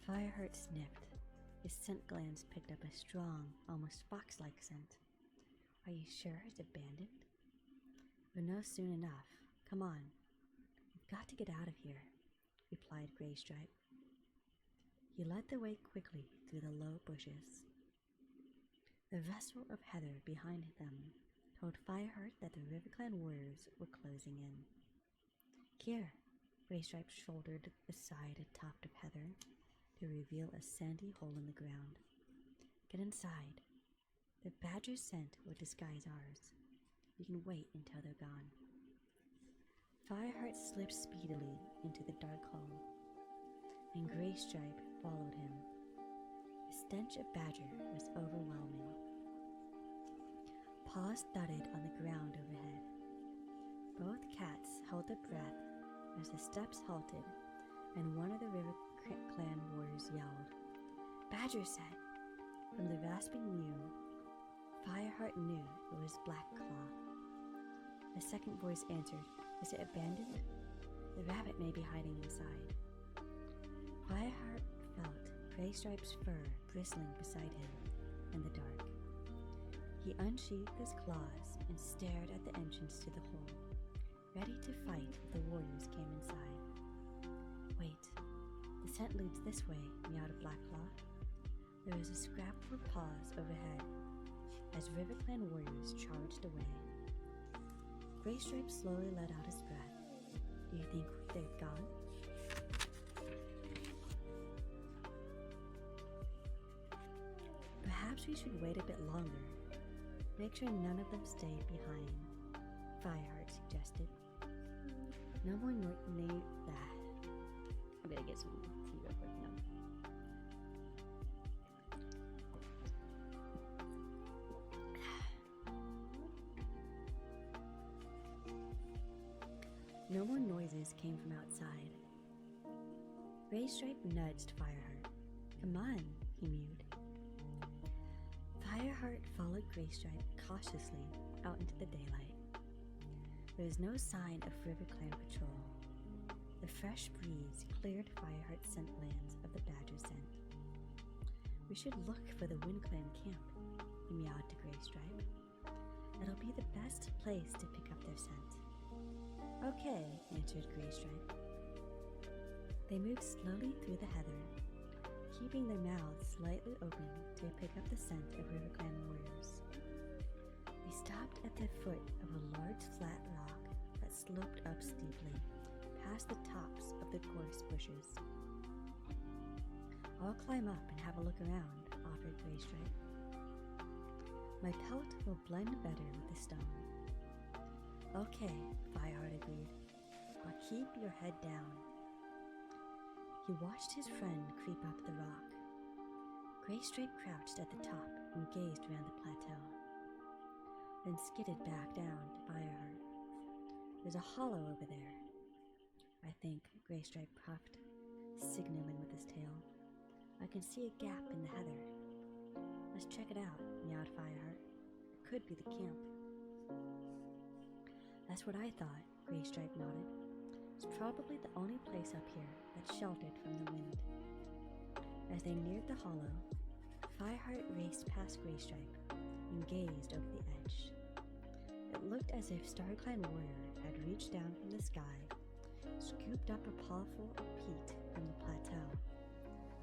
Fireheart sniffed. His scent glands picked up a strong, almost fox-like scent. Are you sure it's abandoned? We'll know soon enough. Come on. We've got to get out of here, replied Graystripe. He led the way quickly through the low bushes. The rustle of heather behind them told Fireheart that the RiverClan warriors were closing in. Here, Graystripe shouldered aside a tuft of heather to reveal a sandy hole in the ground. Get inside. The badger's scent will disguise ours. You can wait until they're gone. Fireheart slipped speedily into the dark hole, and Graystripe followed him. The stench of badger was overwhelming. Paws thudded on the ground overhead. Both cats held their breath as the steps halted, and one of the RiverClan warriors yelled, "Badger said!" From the rasping mew, Fireheart knew it was Blackclaw. The second voice answered, "Is it abandoned? The rabbit may be hiding inside." Fireheart felt Graystripe's fur bristling beside him in the dark. He unsheathed his claws and stared at the entrance to the hole, ready to fight if the warriors came inside. Wait, the scent leads this way, meowed Blackclaw. There was a scrapple of paws overhead as RiverClan warriors charged away. Graystripe slowly let out his breath. Do you think they've gone? Perhaps we should wait a bit longer. Make sure none of them stay behind, Fireheart suggested. No more I'm gonna get some tea real quick now. No more noises came from outside. Graystripe nudged Fireheart. Come on, he mewed. Fireheart followed Graystripe cautiously out into the daylight. There was no sign of RiverClan patrol. The fresh breeze cleared Fireheart's scent glands of the badger scent. We should look for the WindClan camp, he meowed to Graystripe. It'll be the best place to pick up their scent. Okay, answered Graystripe. They moved slowly through the heather, keeping their mouths slightly open to pick up the scent of RiverClan warriors. They stopped at the foot of a large flat rock that sloped up steeply, past the tops of the gorse bushes. I'll climb up and have a look around, offered Graystripe. My pelt will blend better with the stone. Okay, Fireheart agreed, but keep your head down. He watched his friend creep up the rock. Graystripe crouched at the top and gazed around the plateau, then skidded back down to Fireheart. There's a hollow over there, I think, Graystripe puffed, signaling with his tail. I can see a gap in the heather. Let's check it out, meowed Fireheart. It could be the camp. That's what I thought, Graystripe nodded. It's probably the only place up here that's sheltered from the wind. As they neared the hollow, Fireheart raced past Graystripe and gazed over the edge. It looked as if StarClan Warrior had reached down from the sky, scooped up a pawful of peat from the plateau,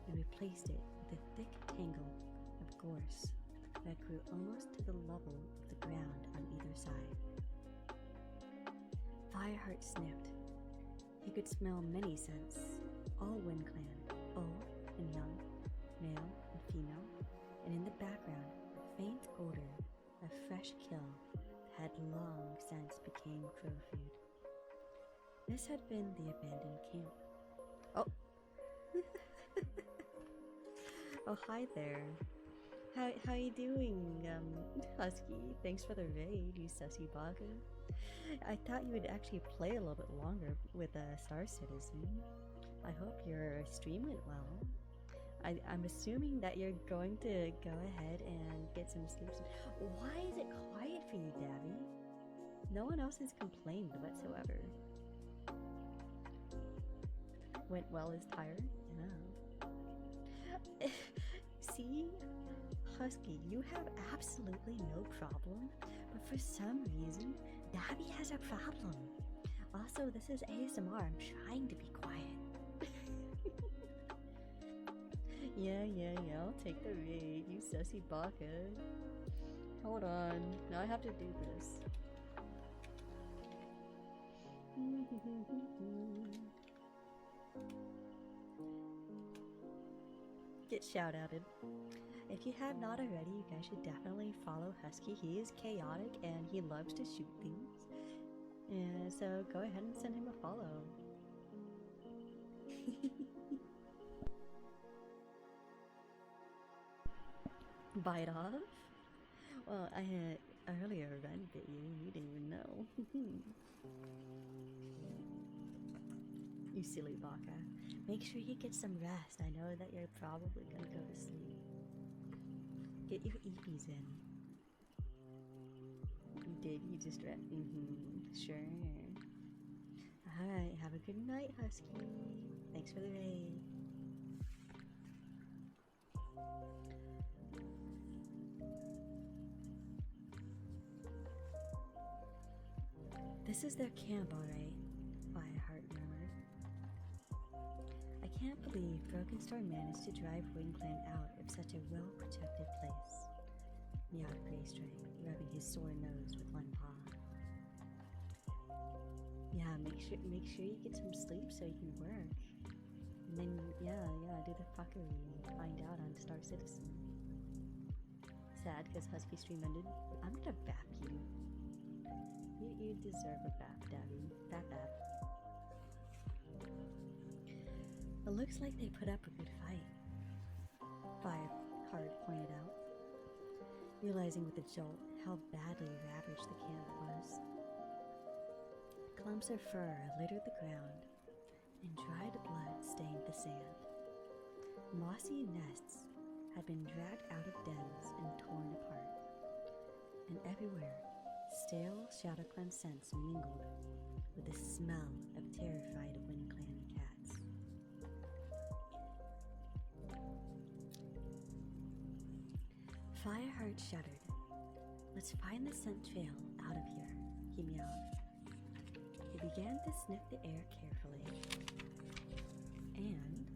and replaced it with a thick tangle of gorse that grew almost to the level of the ground on either side. Fireheart sniffed. He could smell many scents, all WindClan, old and young, male and female, and in the background, a faint odor of fresh kill that had long since became crow food. This had been the abandoned camp. Oh! Oh, hi there. How you doing, Husky? Thanks for the raid, you sussy bugger. I thought you would actually play a little bit longer with a Star Citizen. I hope your stream went well. I'm assuming that you're going to go ahead and get some sleep. Why is it quiet for you, Dabby? No one else has complained whatsoever. Went well is tired? No. See? Husky, you have absolutely no problem, but for some reason, Dabby has a problem. Also, this is ASMR. I'm trying to be quiet. Yeah, I'll take the raid, you sussy baka. Hold on, now I have to do this. Get shout-outed. If you have not already, you guys should definitely follow Husky. He is chaotic and he loves to shoot things. And so go ahead and send him a follow. Bite off? Well, I had earlier run bit you didn't even know. You silly baka. Make sure you get some rest. I know that you're probably gonna go to sleep. Get your EPs in. You did, you just read. Sure. Alright, have a good night, Husky. Thanks for the raid. This is their camp, alright, Fireheart murmured. I can't believe Broken Star managed to drive Wingclan out of such a well-protected place. Meowed Greystripe, rubbing his sore nose with one paw. Yeah, make sure you get some sleep so you can work. And then, yeah, do the fuckery and find out on Star Citizen. Sad because Husky stream ended. I'm gonna bap you. You deserve a bap, Daddy. Bap. It looks like they put up a good fight, Fireheart pointed out, realizing with a jolt how badly ravaged the camp was. Clumps of fur littered the ground, and dried blood stained the sand. Mossy nests had been dragged out of dens and torn apart, and everywhere stale Shadowclan scents mingled with the smell of terrified Windclan cats. Fireheart shuddered. Let's find the scent trail out of here, he meowed. He began to sniff the air carefully, and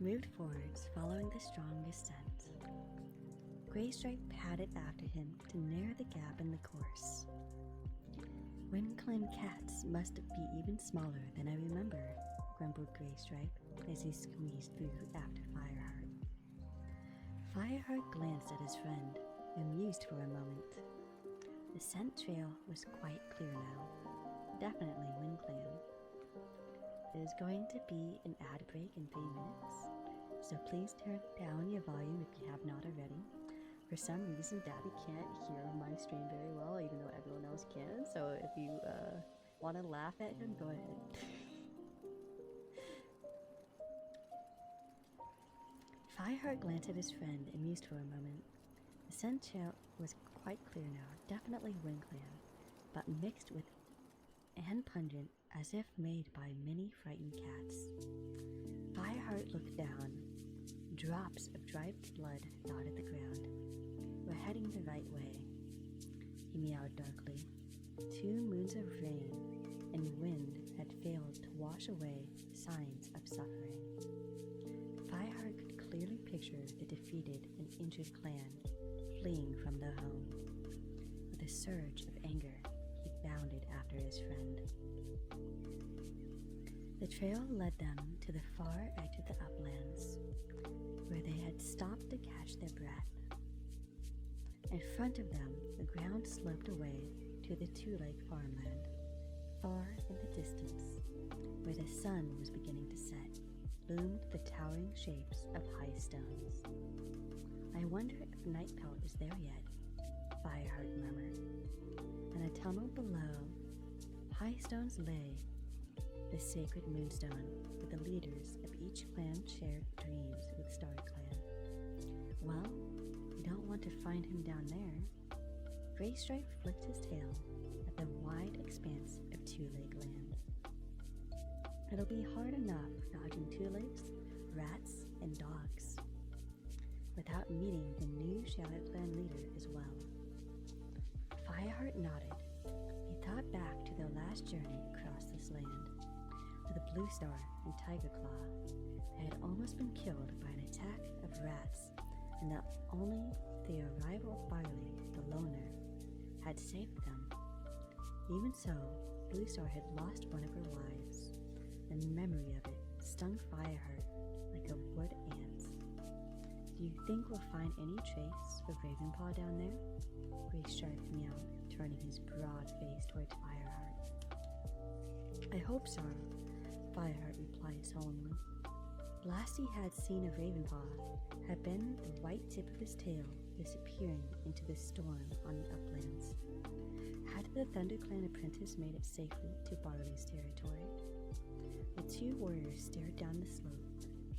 moved forwards, following the strongest scent. Greystripe padded after him to narrow the gap in the course. Windclan cats must be even smaller than I remember, grumbled Greystripe as he squeezed through after Fireheart. Fireheart glanced at his friend, amused for a moment. The scent trail was quite clear now. Definitely Windclan. There's going to be an ad break in 3 minutes, so please turn down your volume if you have not already. For some reason, Daddy can't hear my stream very well, even though everyone else can, so if you want to laugh at him, go ahead. Fireheart glanced at his friend, amused for a moment. The scent trail was quite clear now, definitely Windclan, but mixed with and pungent as if made by many frightened cats. Fireheart looked down. Drops of dried blood dotted the ground. We're heading the right way, he meowed darkly. 2 moons of rain and wind had failed to wash away signs of suffering. Fireheart could clearly picture the defeated and injured clan fleeing from their home. With a surge of anger, he bounded after his friend. The trail led them to the far edge of the uplands, where they had stopped to catch their breath. In front of them, the ground sloped away to the two-lake farmland. Far in the distance, where the sun was beginning to set, loomed the towering shapes of high stones. I wonder if Nightpelt is there yet, Fireheart murmured. In a tunnel below, high stones lay, the sacred moonstone, where the leaders of each clan shared dreams with StarClan. Well, we don't want to find him down there. Greystripe flicked his tail at the wide expanse of Two Lake Land. It'll be hard enough dodging two-legs, rats, and dogs, without meeting the new Shadow Clan leader as well. Fireheart nodded. He thought back to their last journey across this land, to the Blue Star and Tiger Claw. They had almost been killed by an attack of rats, and that only the arrival of Barley, the loner, had saved them. Even so, Blue Star had lost one of her wives. The memory of it stung Fireheart like a wood ant. Do you think we'll find any trace of Ravenpaw down there? Graystripe meowed, turning his broad face towards Fireheart. I hope so, Fireheart replied solemnly. Lassie had seen a Ravenpaw, had been the white tip of his tail disappearing into the storm on the uplands. Had the ThunderClan apprentice made it safely to Barley's territory? The two warriors stared down the slope,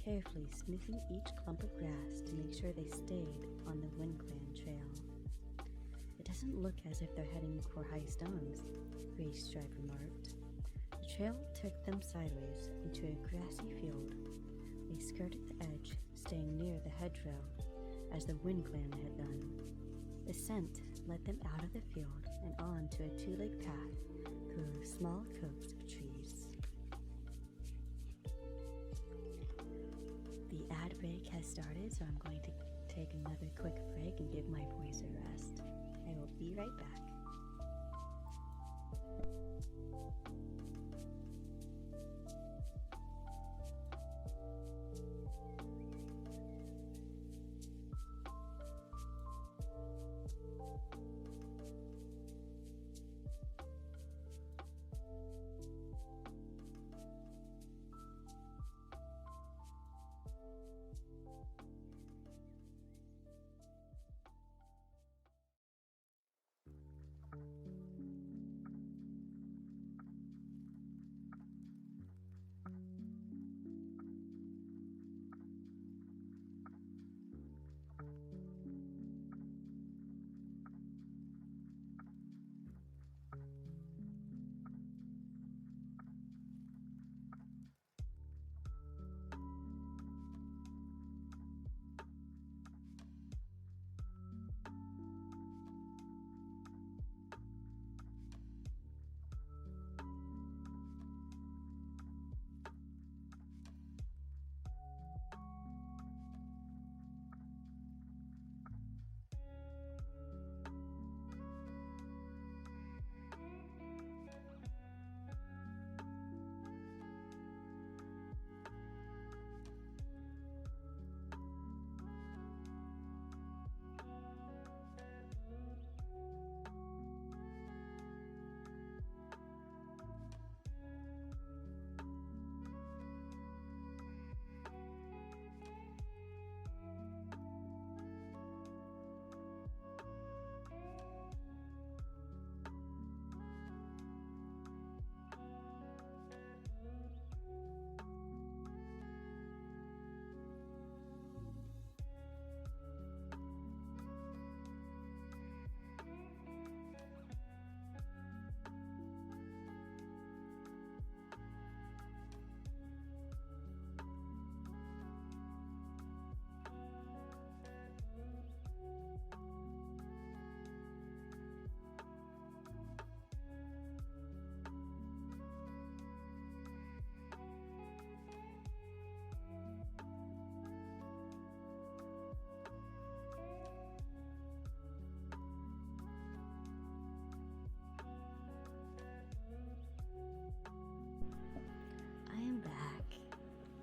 carefully sniffing each clump of grass to make sure they stayed on the WindClan trail. It doesn't look as if they're heading for high stones, Graystripe remarked. The trail took them sideways into a grassy field. They skirted the edge, staying near the hedgerow, as the WindClan had done. The scent led them out of the field and on to a two-legged path through a small copse of trees. The ad break has started, so I'm going to take another quick break and give my voice a rest. I will be right back.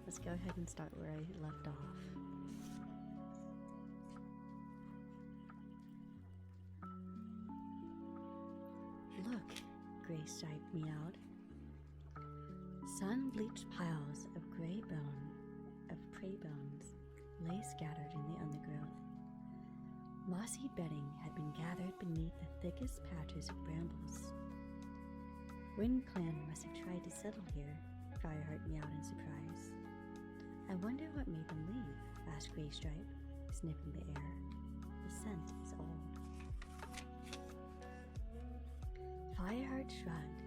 Let's go ahead and start where I left off. Look, Graystripe meowed. Sun-bleached piles of prey bones lay scattered in the undergrowth. Mossy bedding had been gathered beneath the thickest patches of brambles. WindClan must have tried to settle here, Fireheart meowed in surprise. I wonder what made them leave, asked Graystripe, sniffing the air. The scent is old. Fireheart shrugged.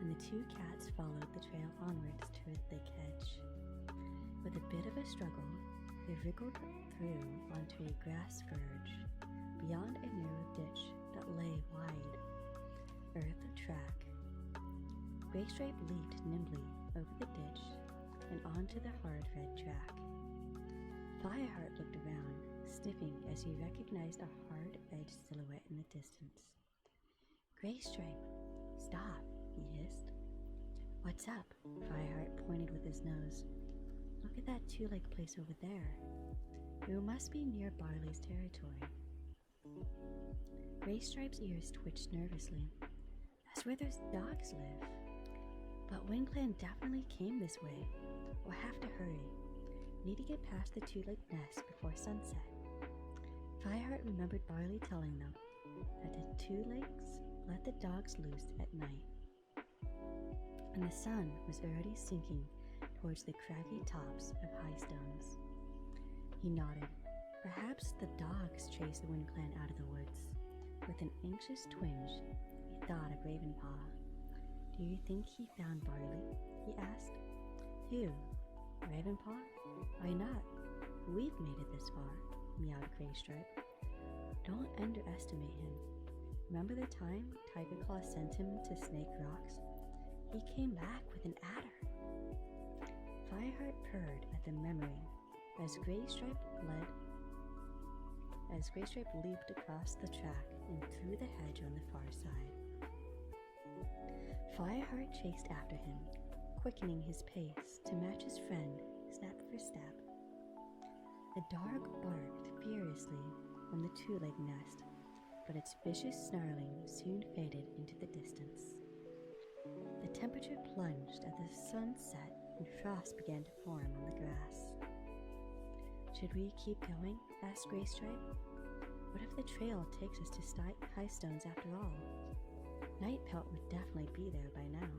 and the two cats followed the trail onwards to a thick hedge. With a bit of a struggle, they wriggled through onto a grass verge, beyond a narrow ditch that lay wide, earth track. Graystripe leaped nimbly over the ditch and onto the hard red track. Fireheart looked around, sniffing as he recognized a hard-edged silhouette in the distance. "Graystripe, stop," he hissed. "What's up?" Fireheart pointed with his nose. "Look at that two-leg place over there. We must be near Barley's territory." Graystripe's ears twitched nervously. "That's where those dogs live. But WindClan definitely came this way. We'll have to hurry. Need to get past the two-legged nest before sunset." Fireheart remembered Barley telling them that the two legs let the dogs loose at night. And the sun was already sinking towards the craggy tops of high stones. He nodded. Perhaps the dogs chased the WindClan out of the woods. With an anxious twinge, he thought of Ravenpaw. "Do you think he found Barley?" he asked. "Who? Ravenpaw? Why not? We've made it this far," meowed Graystripe. "Don't underestimate him. Remember the time Tigerclaw sent him to Snake Rocks? He came back with an adder." Fireheart purred at the memory as Graystripe leaped across the track and through the hedge on the far side. Fireheart chased after him, quickening his pace to match his friend step for step. A dog barked furiously from the two-leg nest, but its vicious snarling soon faded into the distance. The temperature plunged as the sun set and frost began to form on the grass. "Should we keep going?" asked Graystripe. "What if the trail takes us to High Stones after all? Nightpelt would definitely be there by now."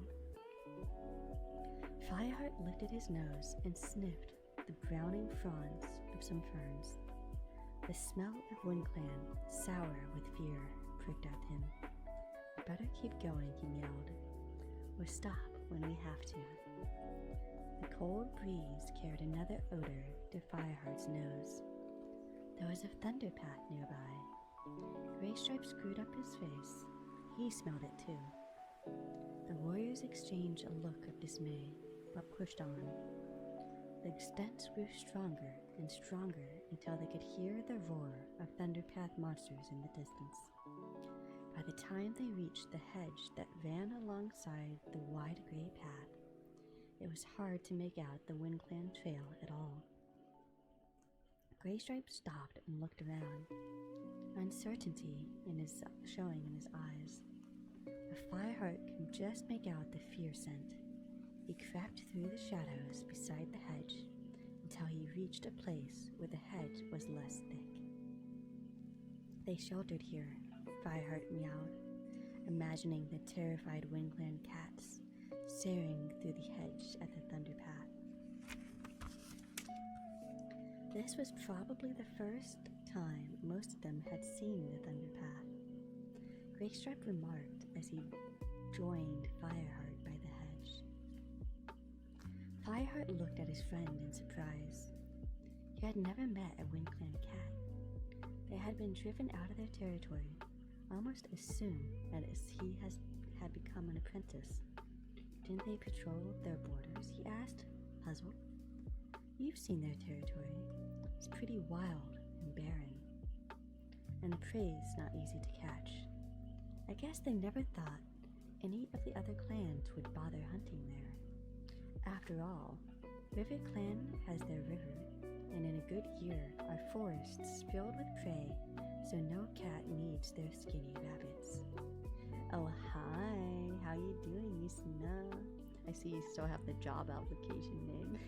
Fireheart lifted his nose and sniffed the browning fronds of some ferns. The smell of WindClan, sour with fear, pricked at him. "Better keep going," he meowed. "Or stop when we have to." The cold breeze carried another odor to Fireheart's nose. There was a thunderpath nearby. Graystripe screwed up his face. He smelled it too. The warriors exchanged a look of dismay, but pushed on. The stench grew stronger and stronger until they could hear the roar of thunderpath monsters in the distance. By the time they reached the hedge that ran alongside the wide gray path, it was hard to make out the WindClan trail at all. Graystripe stopped and looked around, uncertainty showing in his eyes. If Fireheart could just make out the fear scent, he crept through the shadows beside the hedge until he reached a place where the hedge was less thick. They sheltered here, Fireheart meowed, imagining the terrified WindClan cats staring through the hedge at the thunderpath. This was probably the first time most of them had seen the thunderpath. Graystripe remarked as he joined Fireheart by the hedge. Fireheart looked at his friend in surprise. He had never met a WindClan cat. They had been driven out of their territory almost as soon as he had become an apprentice. "Didn't they patrol their borders?" he asked, puzzled. "You've seen their territory. It's pretty wild and barren, and the prey's not easy to catch. I guess they never thought any of the other clans would bother hunting there. After all, River Clan has their river, and in a good year our forests filled with prey, so no cat needs their skinny rabbits." "Oh, hi. How you doing, Yusina? I see you still have the job application name."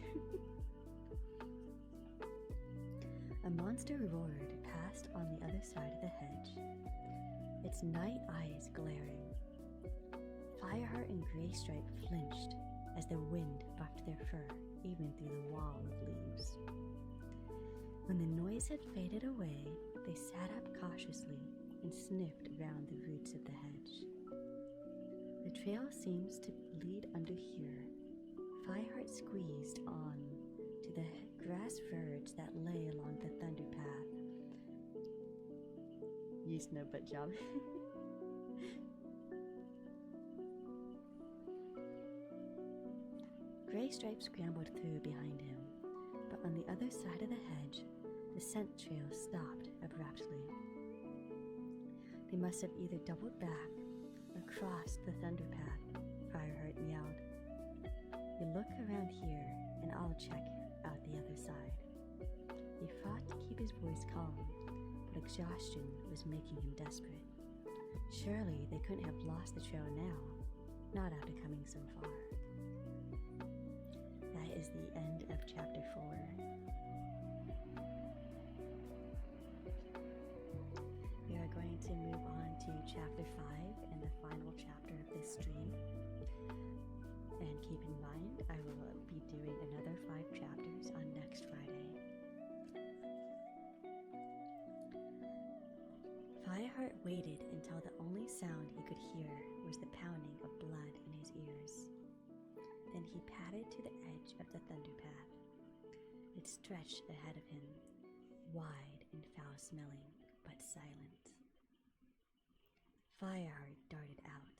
A monster roared past on the other side of the hedge, its night eyes glaring. Fireheart and Graystripe flinched as the wind buffed their fur even through the wall of leaves. When the noise had faded away, they sat up cautiously and sniffed around the roots of the hedge. The trail seems to lead under here. Fireheart squeezed on to the grass verge that lay along the thunder path. Used no but job. Graystripe scrambled through behind him, but on the other side of the hedge, the scent trail stopped abruptly. They must have either doubled back or crossed the thunder path, Fireheart meowed. You look around here and I'll check out the other side. He fought to keep his voice calm, but exhaustion was making him desperate. Surely they couldn't have lost the trail now, not after coming so far. That is the end of chapter 4. We are going to move on to chapter 5 and the final chapter of this stream. And keep in mind, I will be doing another 5 chapters on next Friday. Fireheart waited until the only sound he could hear was the pounding of blood in his ears. Then he padded to the edge of the thunder path. It stretched ahead of him, wide and foul-smelling, but silent. Fireheart darted out.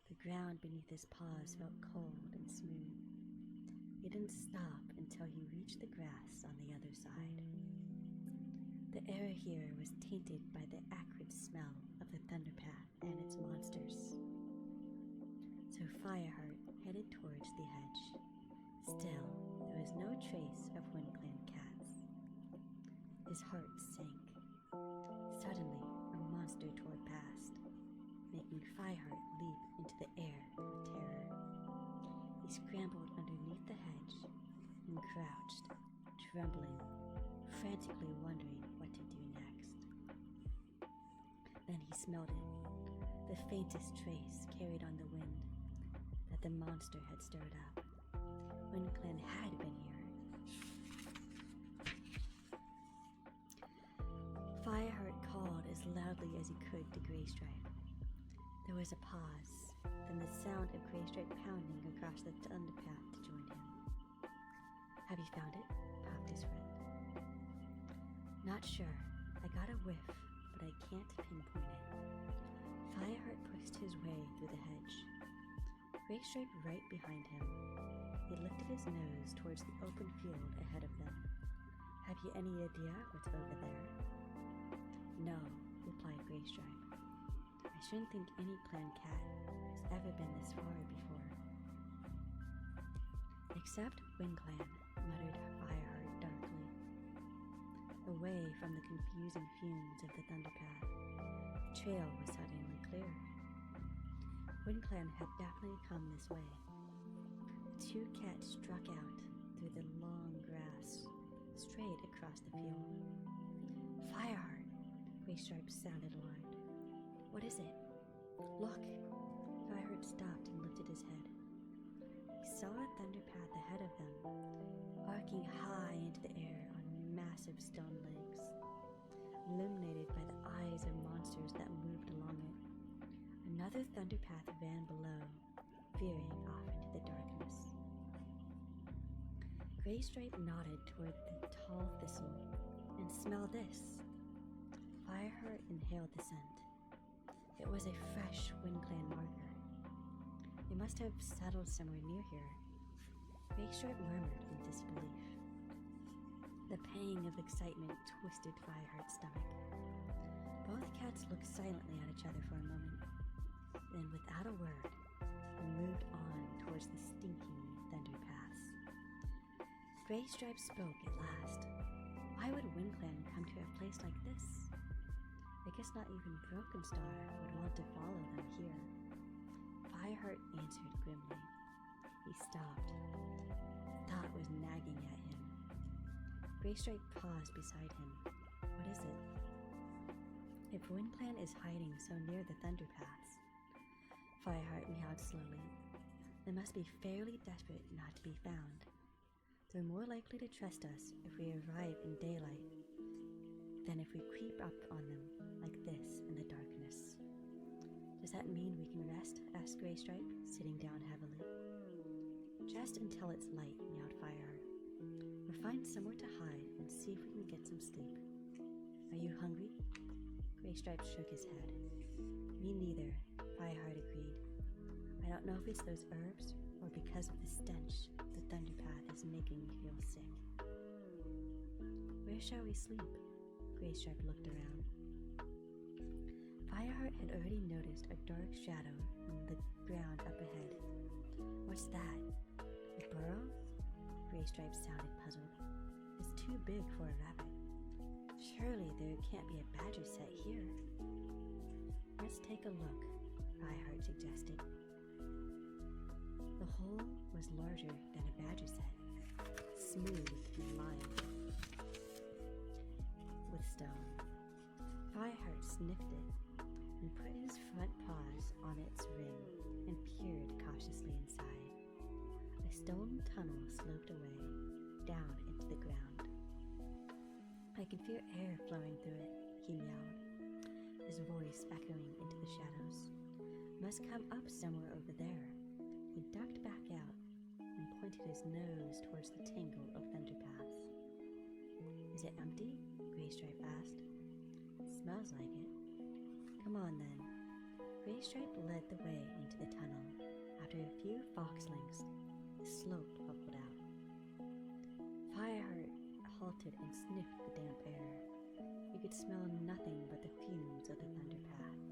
The ground beneath his paws felt cold and smooth. He didn't stop until he reached the grass on the other side. The air here was tainted by the acrid smell of the thunder path and its monsters. So Fireheart headed towards the hedge. Still, there was no trace of WindClan cats. His heart sank. Suddenly, a monster tore past, making Fireheart leap into the air with terror. He scrambled underneath the hedge and crouched, trembling, frantically wondering what to do next. Then he smelled it, the faintest trace carried on the wind that the monster had stirred up. WindClan had been here. Fireheart called as loudly as he could to Graystripe. There was a pause, then the sound of Graystripe pounding across the thunder path to join him. Have you found it? Popped his friend. Not sure. I got a whiff, but I can't pinpoint it. Fireheart pushed his way through the hedge. Graystripe right behind him. He lifted his nose towards the open field ahead of them. Have you any idea what's over there? No, replied Graystripe. I shouldn't think any clan cat has ever been this far before. Except WindClan, muttered Fireheart darkly. Away from the confusing fumes of the thunder path, the trail was suddenly clear. WindClan had definitely come this way. The 2 cats struck out through the long grass, straight across the field. Fireheart! Graystripe sounded alarmed. What is it? Look! Fireheart stopped and lifted his head. He saw a thunder path ahead of them, arcing high into the air on massive stone legs, illuminated by the eyes of monsters that moved along it. Another thunder path ran below, veering off into the darkness. Graystripe nodded toward the tall thistle. And smell this. Fireheart inhaled the scent. It was a fresh WindClan marker. They must have settled somewhere near here. Graystripe murmured in disbelief. The pang of excitement twisted Fireheart's stomach. Both cats looked silently at each other for a moment. Then, without a word, they moved on towards the stinking thunder pass. Graystripe spoke at last. Why would WindClan come to a place like this? I guess not even Brokenstar would want to follow them here. Fireheart answered grimly. He stopped. Thought was nagging at him. Graystripe paused beside him. What is it? If WindClan is hiding so near the thunder paths, Fireheart meowed slowly, they must be fairly desperate not to be found. They're more likely to trust us if we arrive in daylight than if we creep up on them like this in the darkness. Does that mean we can rest? Asked Graystripe, sitting down heavily. Just until it's light, meowed Fireheart. We'll find somewhere to hide and see if we can get some sleep. Are you hungry? Graystripe shook his head. Me neither, Fireheart agreed. I don't know if it's those herbs or because of the stench the Thunderpath is making me feel sick. Where shall we sleep? Graystripe looked around. Fireheart had already noticed a dark shadow in the ground up ahead. What's that? A burrow? Graystripe sounded puzzled. It's too big for a rabbit. Surely there can't be a badger set here. Let's take a look, Fireheart suggested. The hole was larger than a badger set, smooth and lined with stone. Fireheart sniffed it and put his front paws on its ring and peered cautiously inside. A stone tunnel sloped away, down into the ground. I can feel air flowing through it, he meowed, his voice echoing into the shadows. Must come up somewhere over there. He ducked back out and pointed his nose towards the tangle of Thunderpaths. Is it empty? Graystripe asked. Smells like it. Come on then. Graystripe led the way into the tunnel. After a few fox lengths, the slope bubbled out. Fireheart halted and sniffed the damp air. He could smell nothing but the fumes of the Thunderpath.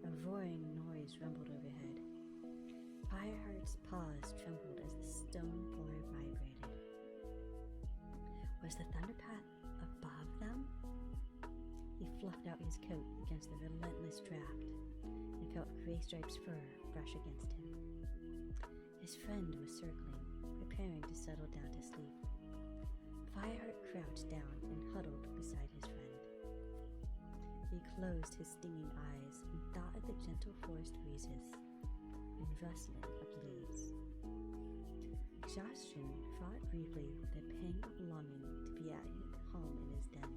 A roaring noise rumbled overhead. Fireheart's paws trembled as the stone floor vibrated. Was the Thunderpath above them? He fluffed out his coat against the relentless draft and felt Graystripe's fur brush against him. His friend was circling, preparing to settle down to sleep. Fireheart crouched down and huddled beside his friend. He closed his stinging eyes and thought of the gentle forest breezes and rustling of leaves. Exhaustion fought briefly with a pang of longing to be at home in his den,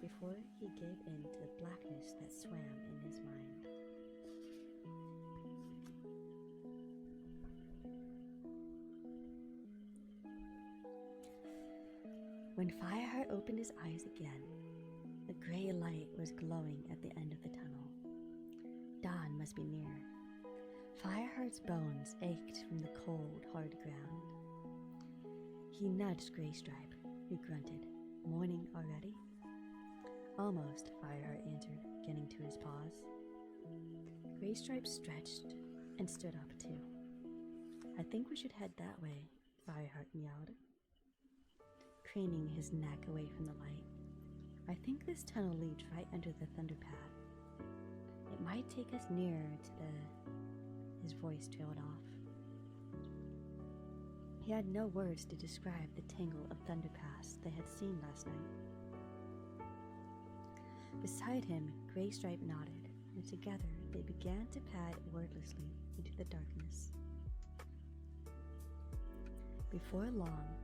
before he gave in to the blackness that swam in his mind. When Fireheart opened his eyes again, the gray light was glowing at the end of the tunnel. Dawn must be near. Fireheart's bones ached from the cold, hard ground. He nudged Graystripe, who grunted. Morning already? Almost, Fireheart answered, getting to his paws. Graystripe stretched and stood up too. I think we should head that way, Fireheart meowed, craning his neck away from the light. I think this tunnel leads right under the Thunderpath. It might take us nearer to the... His voice trailed off. He had no words to describe the tangle of Thunderpaths they had seen last night. Beside him, Graystripe nodded, and together they began to pad wordlessly into the darkness. Before long,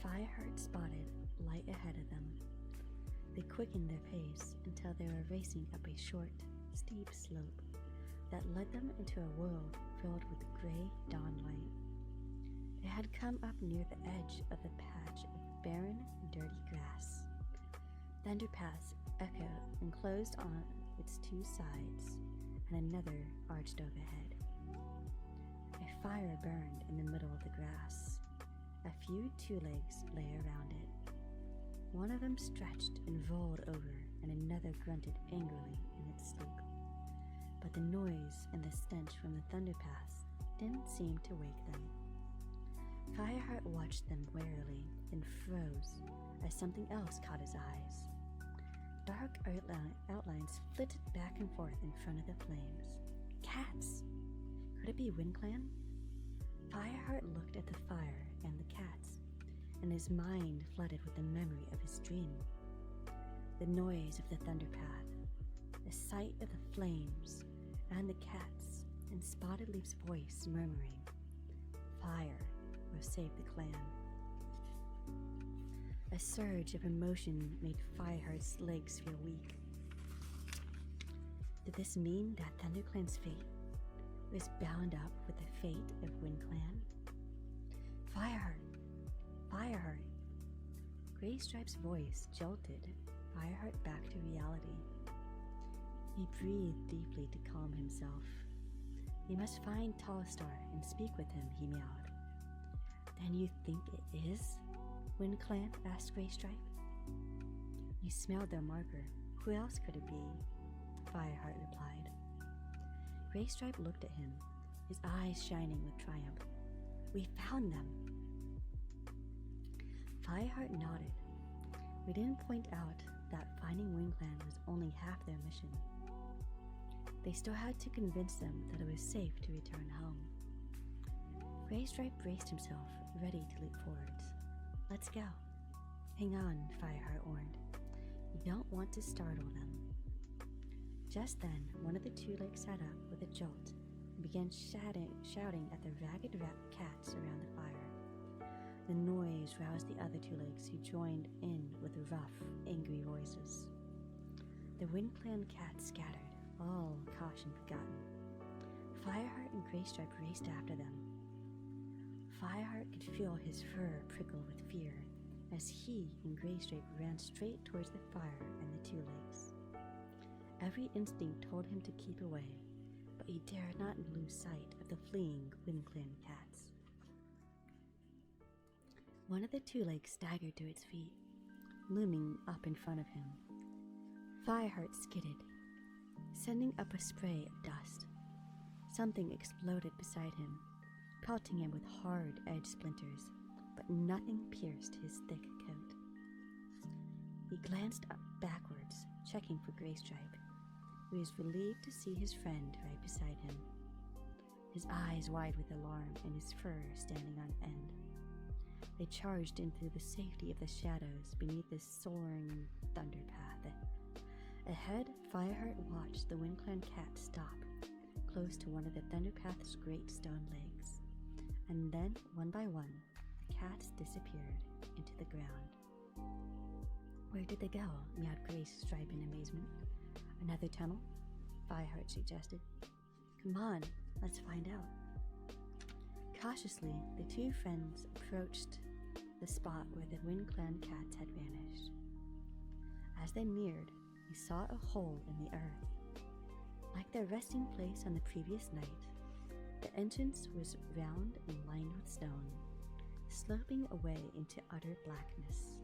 Fireheart spotted light ahead of them. They quickened their pace until they were racing up a short, steep slope that led them into a world filled with gray dawn light. They had come up near the edge of a patch of barren, dirty grass. Thunderpaths echoed and closed on its two sides, and another arched overhead. A fire burned in the middle of the grass. A few two-legs lay around it. One of them stretched and rolled over, and another grunted angrily in its sleep. But the noise and the stench from the Thunderpaths didn't seem to wake them. Fireheart watched them warily and froze as something else caught his eyes. Dark outlines flitted back and forth in front of the flames. Cats! Could it be WindClan? Fireheart looked at the fire and the cats, and his mind flooded with the memory of his dream. The noise of the Thunderpath, the sight of the flames, and the cats, and Spotted Leaf's voice murmuring, "Fire will save the clan." A surge of emotion made Fireheart's legs feel weak. Did this mean that ThunderClan's fate was bound up with the fate of WindClan. Fireheart! Fireheart! Graystripe's voice jolted Fireheart back to reality. He breathed deeply to calm himself. He must find Tallstar and speak with him, he meowed. Then you think it is? WindClan asked Graystripe. You smelled their marker. Who else could it be? Fireheart replied. Graystripe looked at him, his eyes shining with triumph. We found them! Fireheart nodded. We didn't point out that finding WindClan was only half their mission. They still had to convince them that it was safe to return home. Graystripe braced himself, ready to leap forwards. Let's go. Hang on, Fireheart warned. You don't want to startle them. Just then, one of the two legs sat up with a jolt and began shouting at the ragged cats around the fire. The noise roused the other two legs, who joined in with rough, angry voices. The WindClan cats scattered, all caution forgotten. Fireheart and Graystripe raced after them. Fireheart could feel his fur prickle with fear as he and Graystripe ran straight towards the fire and the two legs. Every instinct told him to keep away, but he dared not lose sight of the fleeing WindClan cats. One of the two legs staggered to its feet, looming up in front of him. Fireheart skidded, sending up a spray of dust. Something exploded beside him, pelting him with hard edge splinters, but nothing pierced his thick coat. He glanced up backwards, checking for Graystripe, who was relieved to see his friend right beside him, his eyes wide with alarm and his fur standing on end. They charged into the safety of the shadows beneath this soaring thunder path. Ahead, Fireheart watched the WindClan cat stop, close to one of the Thunderpath's great stone legs, and then, one by one, the cats disappeared into the ground. Where did they go? Meowed Graystripe in amazement. Another tunnel? Fireheart suggested. Come on, let's find out. Cautiously, the two friends approached the spot where the WindClan cats had vanished. As they neared, they saw a hole in the earth. Like their resting place on the previous night, the entrance was round and lined with stone, sloping away into utter blackness.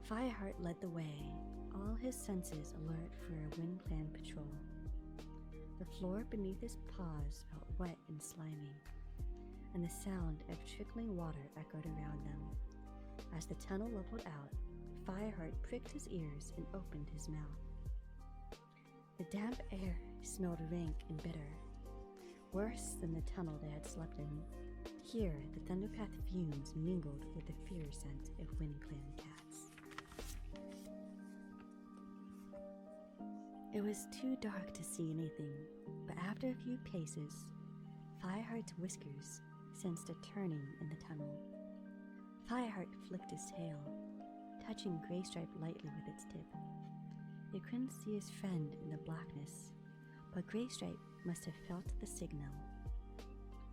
Fireheart led the way, all his senses alert for a WindClan patrol. The floor beneath his paws felt wet and slimy, and the sound of trickling water echoed around them. As the tunnel leveled out, Fireheart pricked his ears and opened his mouth. The damp air smelled rank and bitter, worse than the tunnel they had slept in. Here, the Thunderpath fumes mingled with the fear scent of WindClan cats. It was too dark to see anything, but after a few paces, Fireheart's whiskers sensed a turning in the tunnel. Fireheart flicked his tail, touching Graystripe lightly with its tip. He couldn't see his friend in the blackness, but Graystripe must have felt the signal,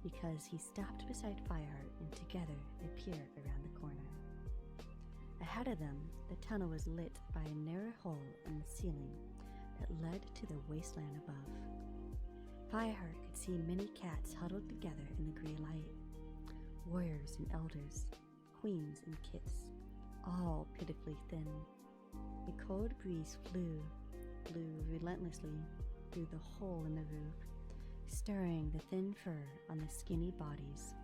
because he stopped beside Fireheart and together they peered around the corner. Ahead of them, the tunnel was lit by a narrow hole in the ceiling that led to the wasteland above. Fireheart could see many cats huddled together in the gray light. Warriors and elders, queens and kits, all pitifully thin. A cold breeze blew relentlessly through the hole in the roof, stirring the thin fur on the skinny bodies.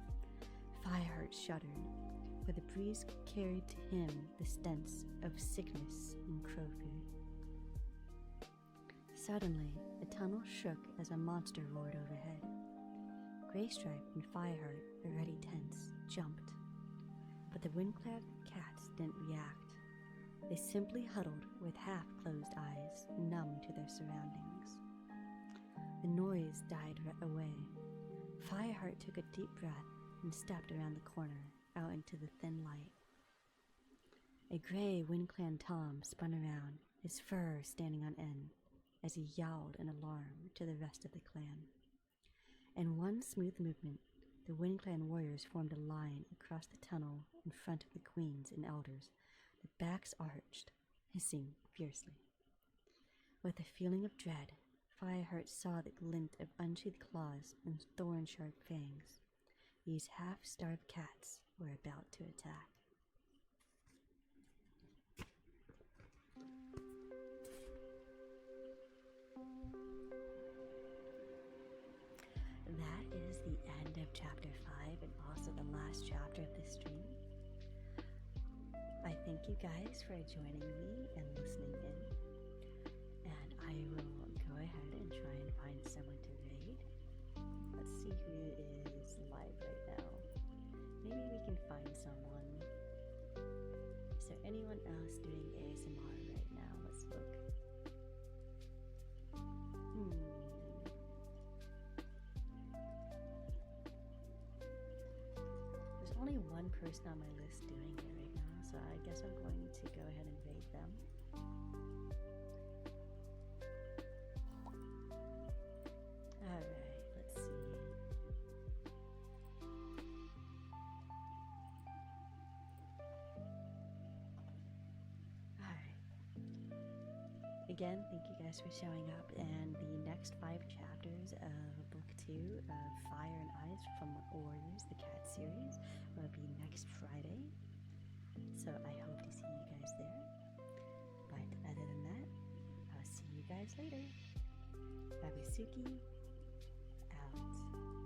Fireheart shuddered, for the breeze carried to him the stench of sickness and crow food. Suddenly, the tunnel shook as a monster roared overhead. Graystripe and Fireheart, already tense, jumped, but the WindClan cats didn't react. They simply huddled with half-closed eyes, numb to their surroundings. The noise died away. Fireheart took a deep breath and stepped around the corner, out into the thin light. A gray WindClan Tom spun around, his fur standing on end, as he yowled in alarm to the rest of the clan. one smooth movement, the Wind Clan warriors formed a line across the tunnel in front of the queens and elders, their backs arched, hissing fiercely. With a feeling of dread, Fireheart saw the glint of unsheathed claws and thorn-sharp fangs. These half-starved cats were about to attack. That is the end of chapter 5 and also the last chapter of this stream. I thank you guys for joining me and listening in. And I will go ahead and try and find someone to raid. Let's see who is live right now. Maybe we can find someone. Is there anyone else doing ASMR right now? Let's look. There's only one person on my list doing it right now, so I guess I'm going to go ahead and raid them. Alright, let's see. Alright. Again, thank you guys for showing up, and the next 5 chapters of Book 2 of Fire and Ice from Warriors, the Cat series, will be next Friday. So I hope to see you guys there. But other than that, I'll see you guys later. Abisuki out.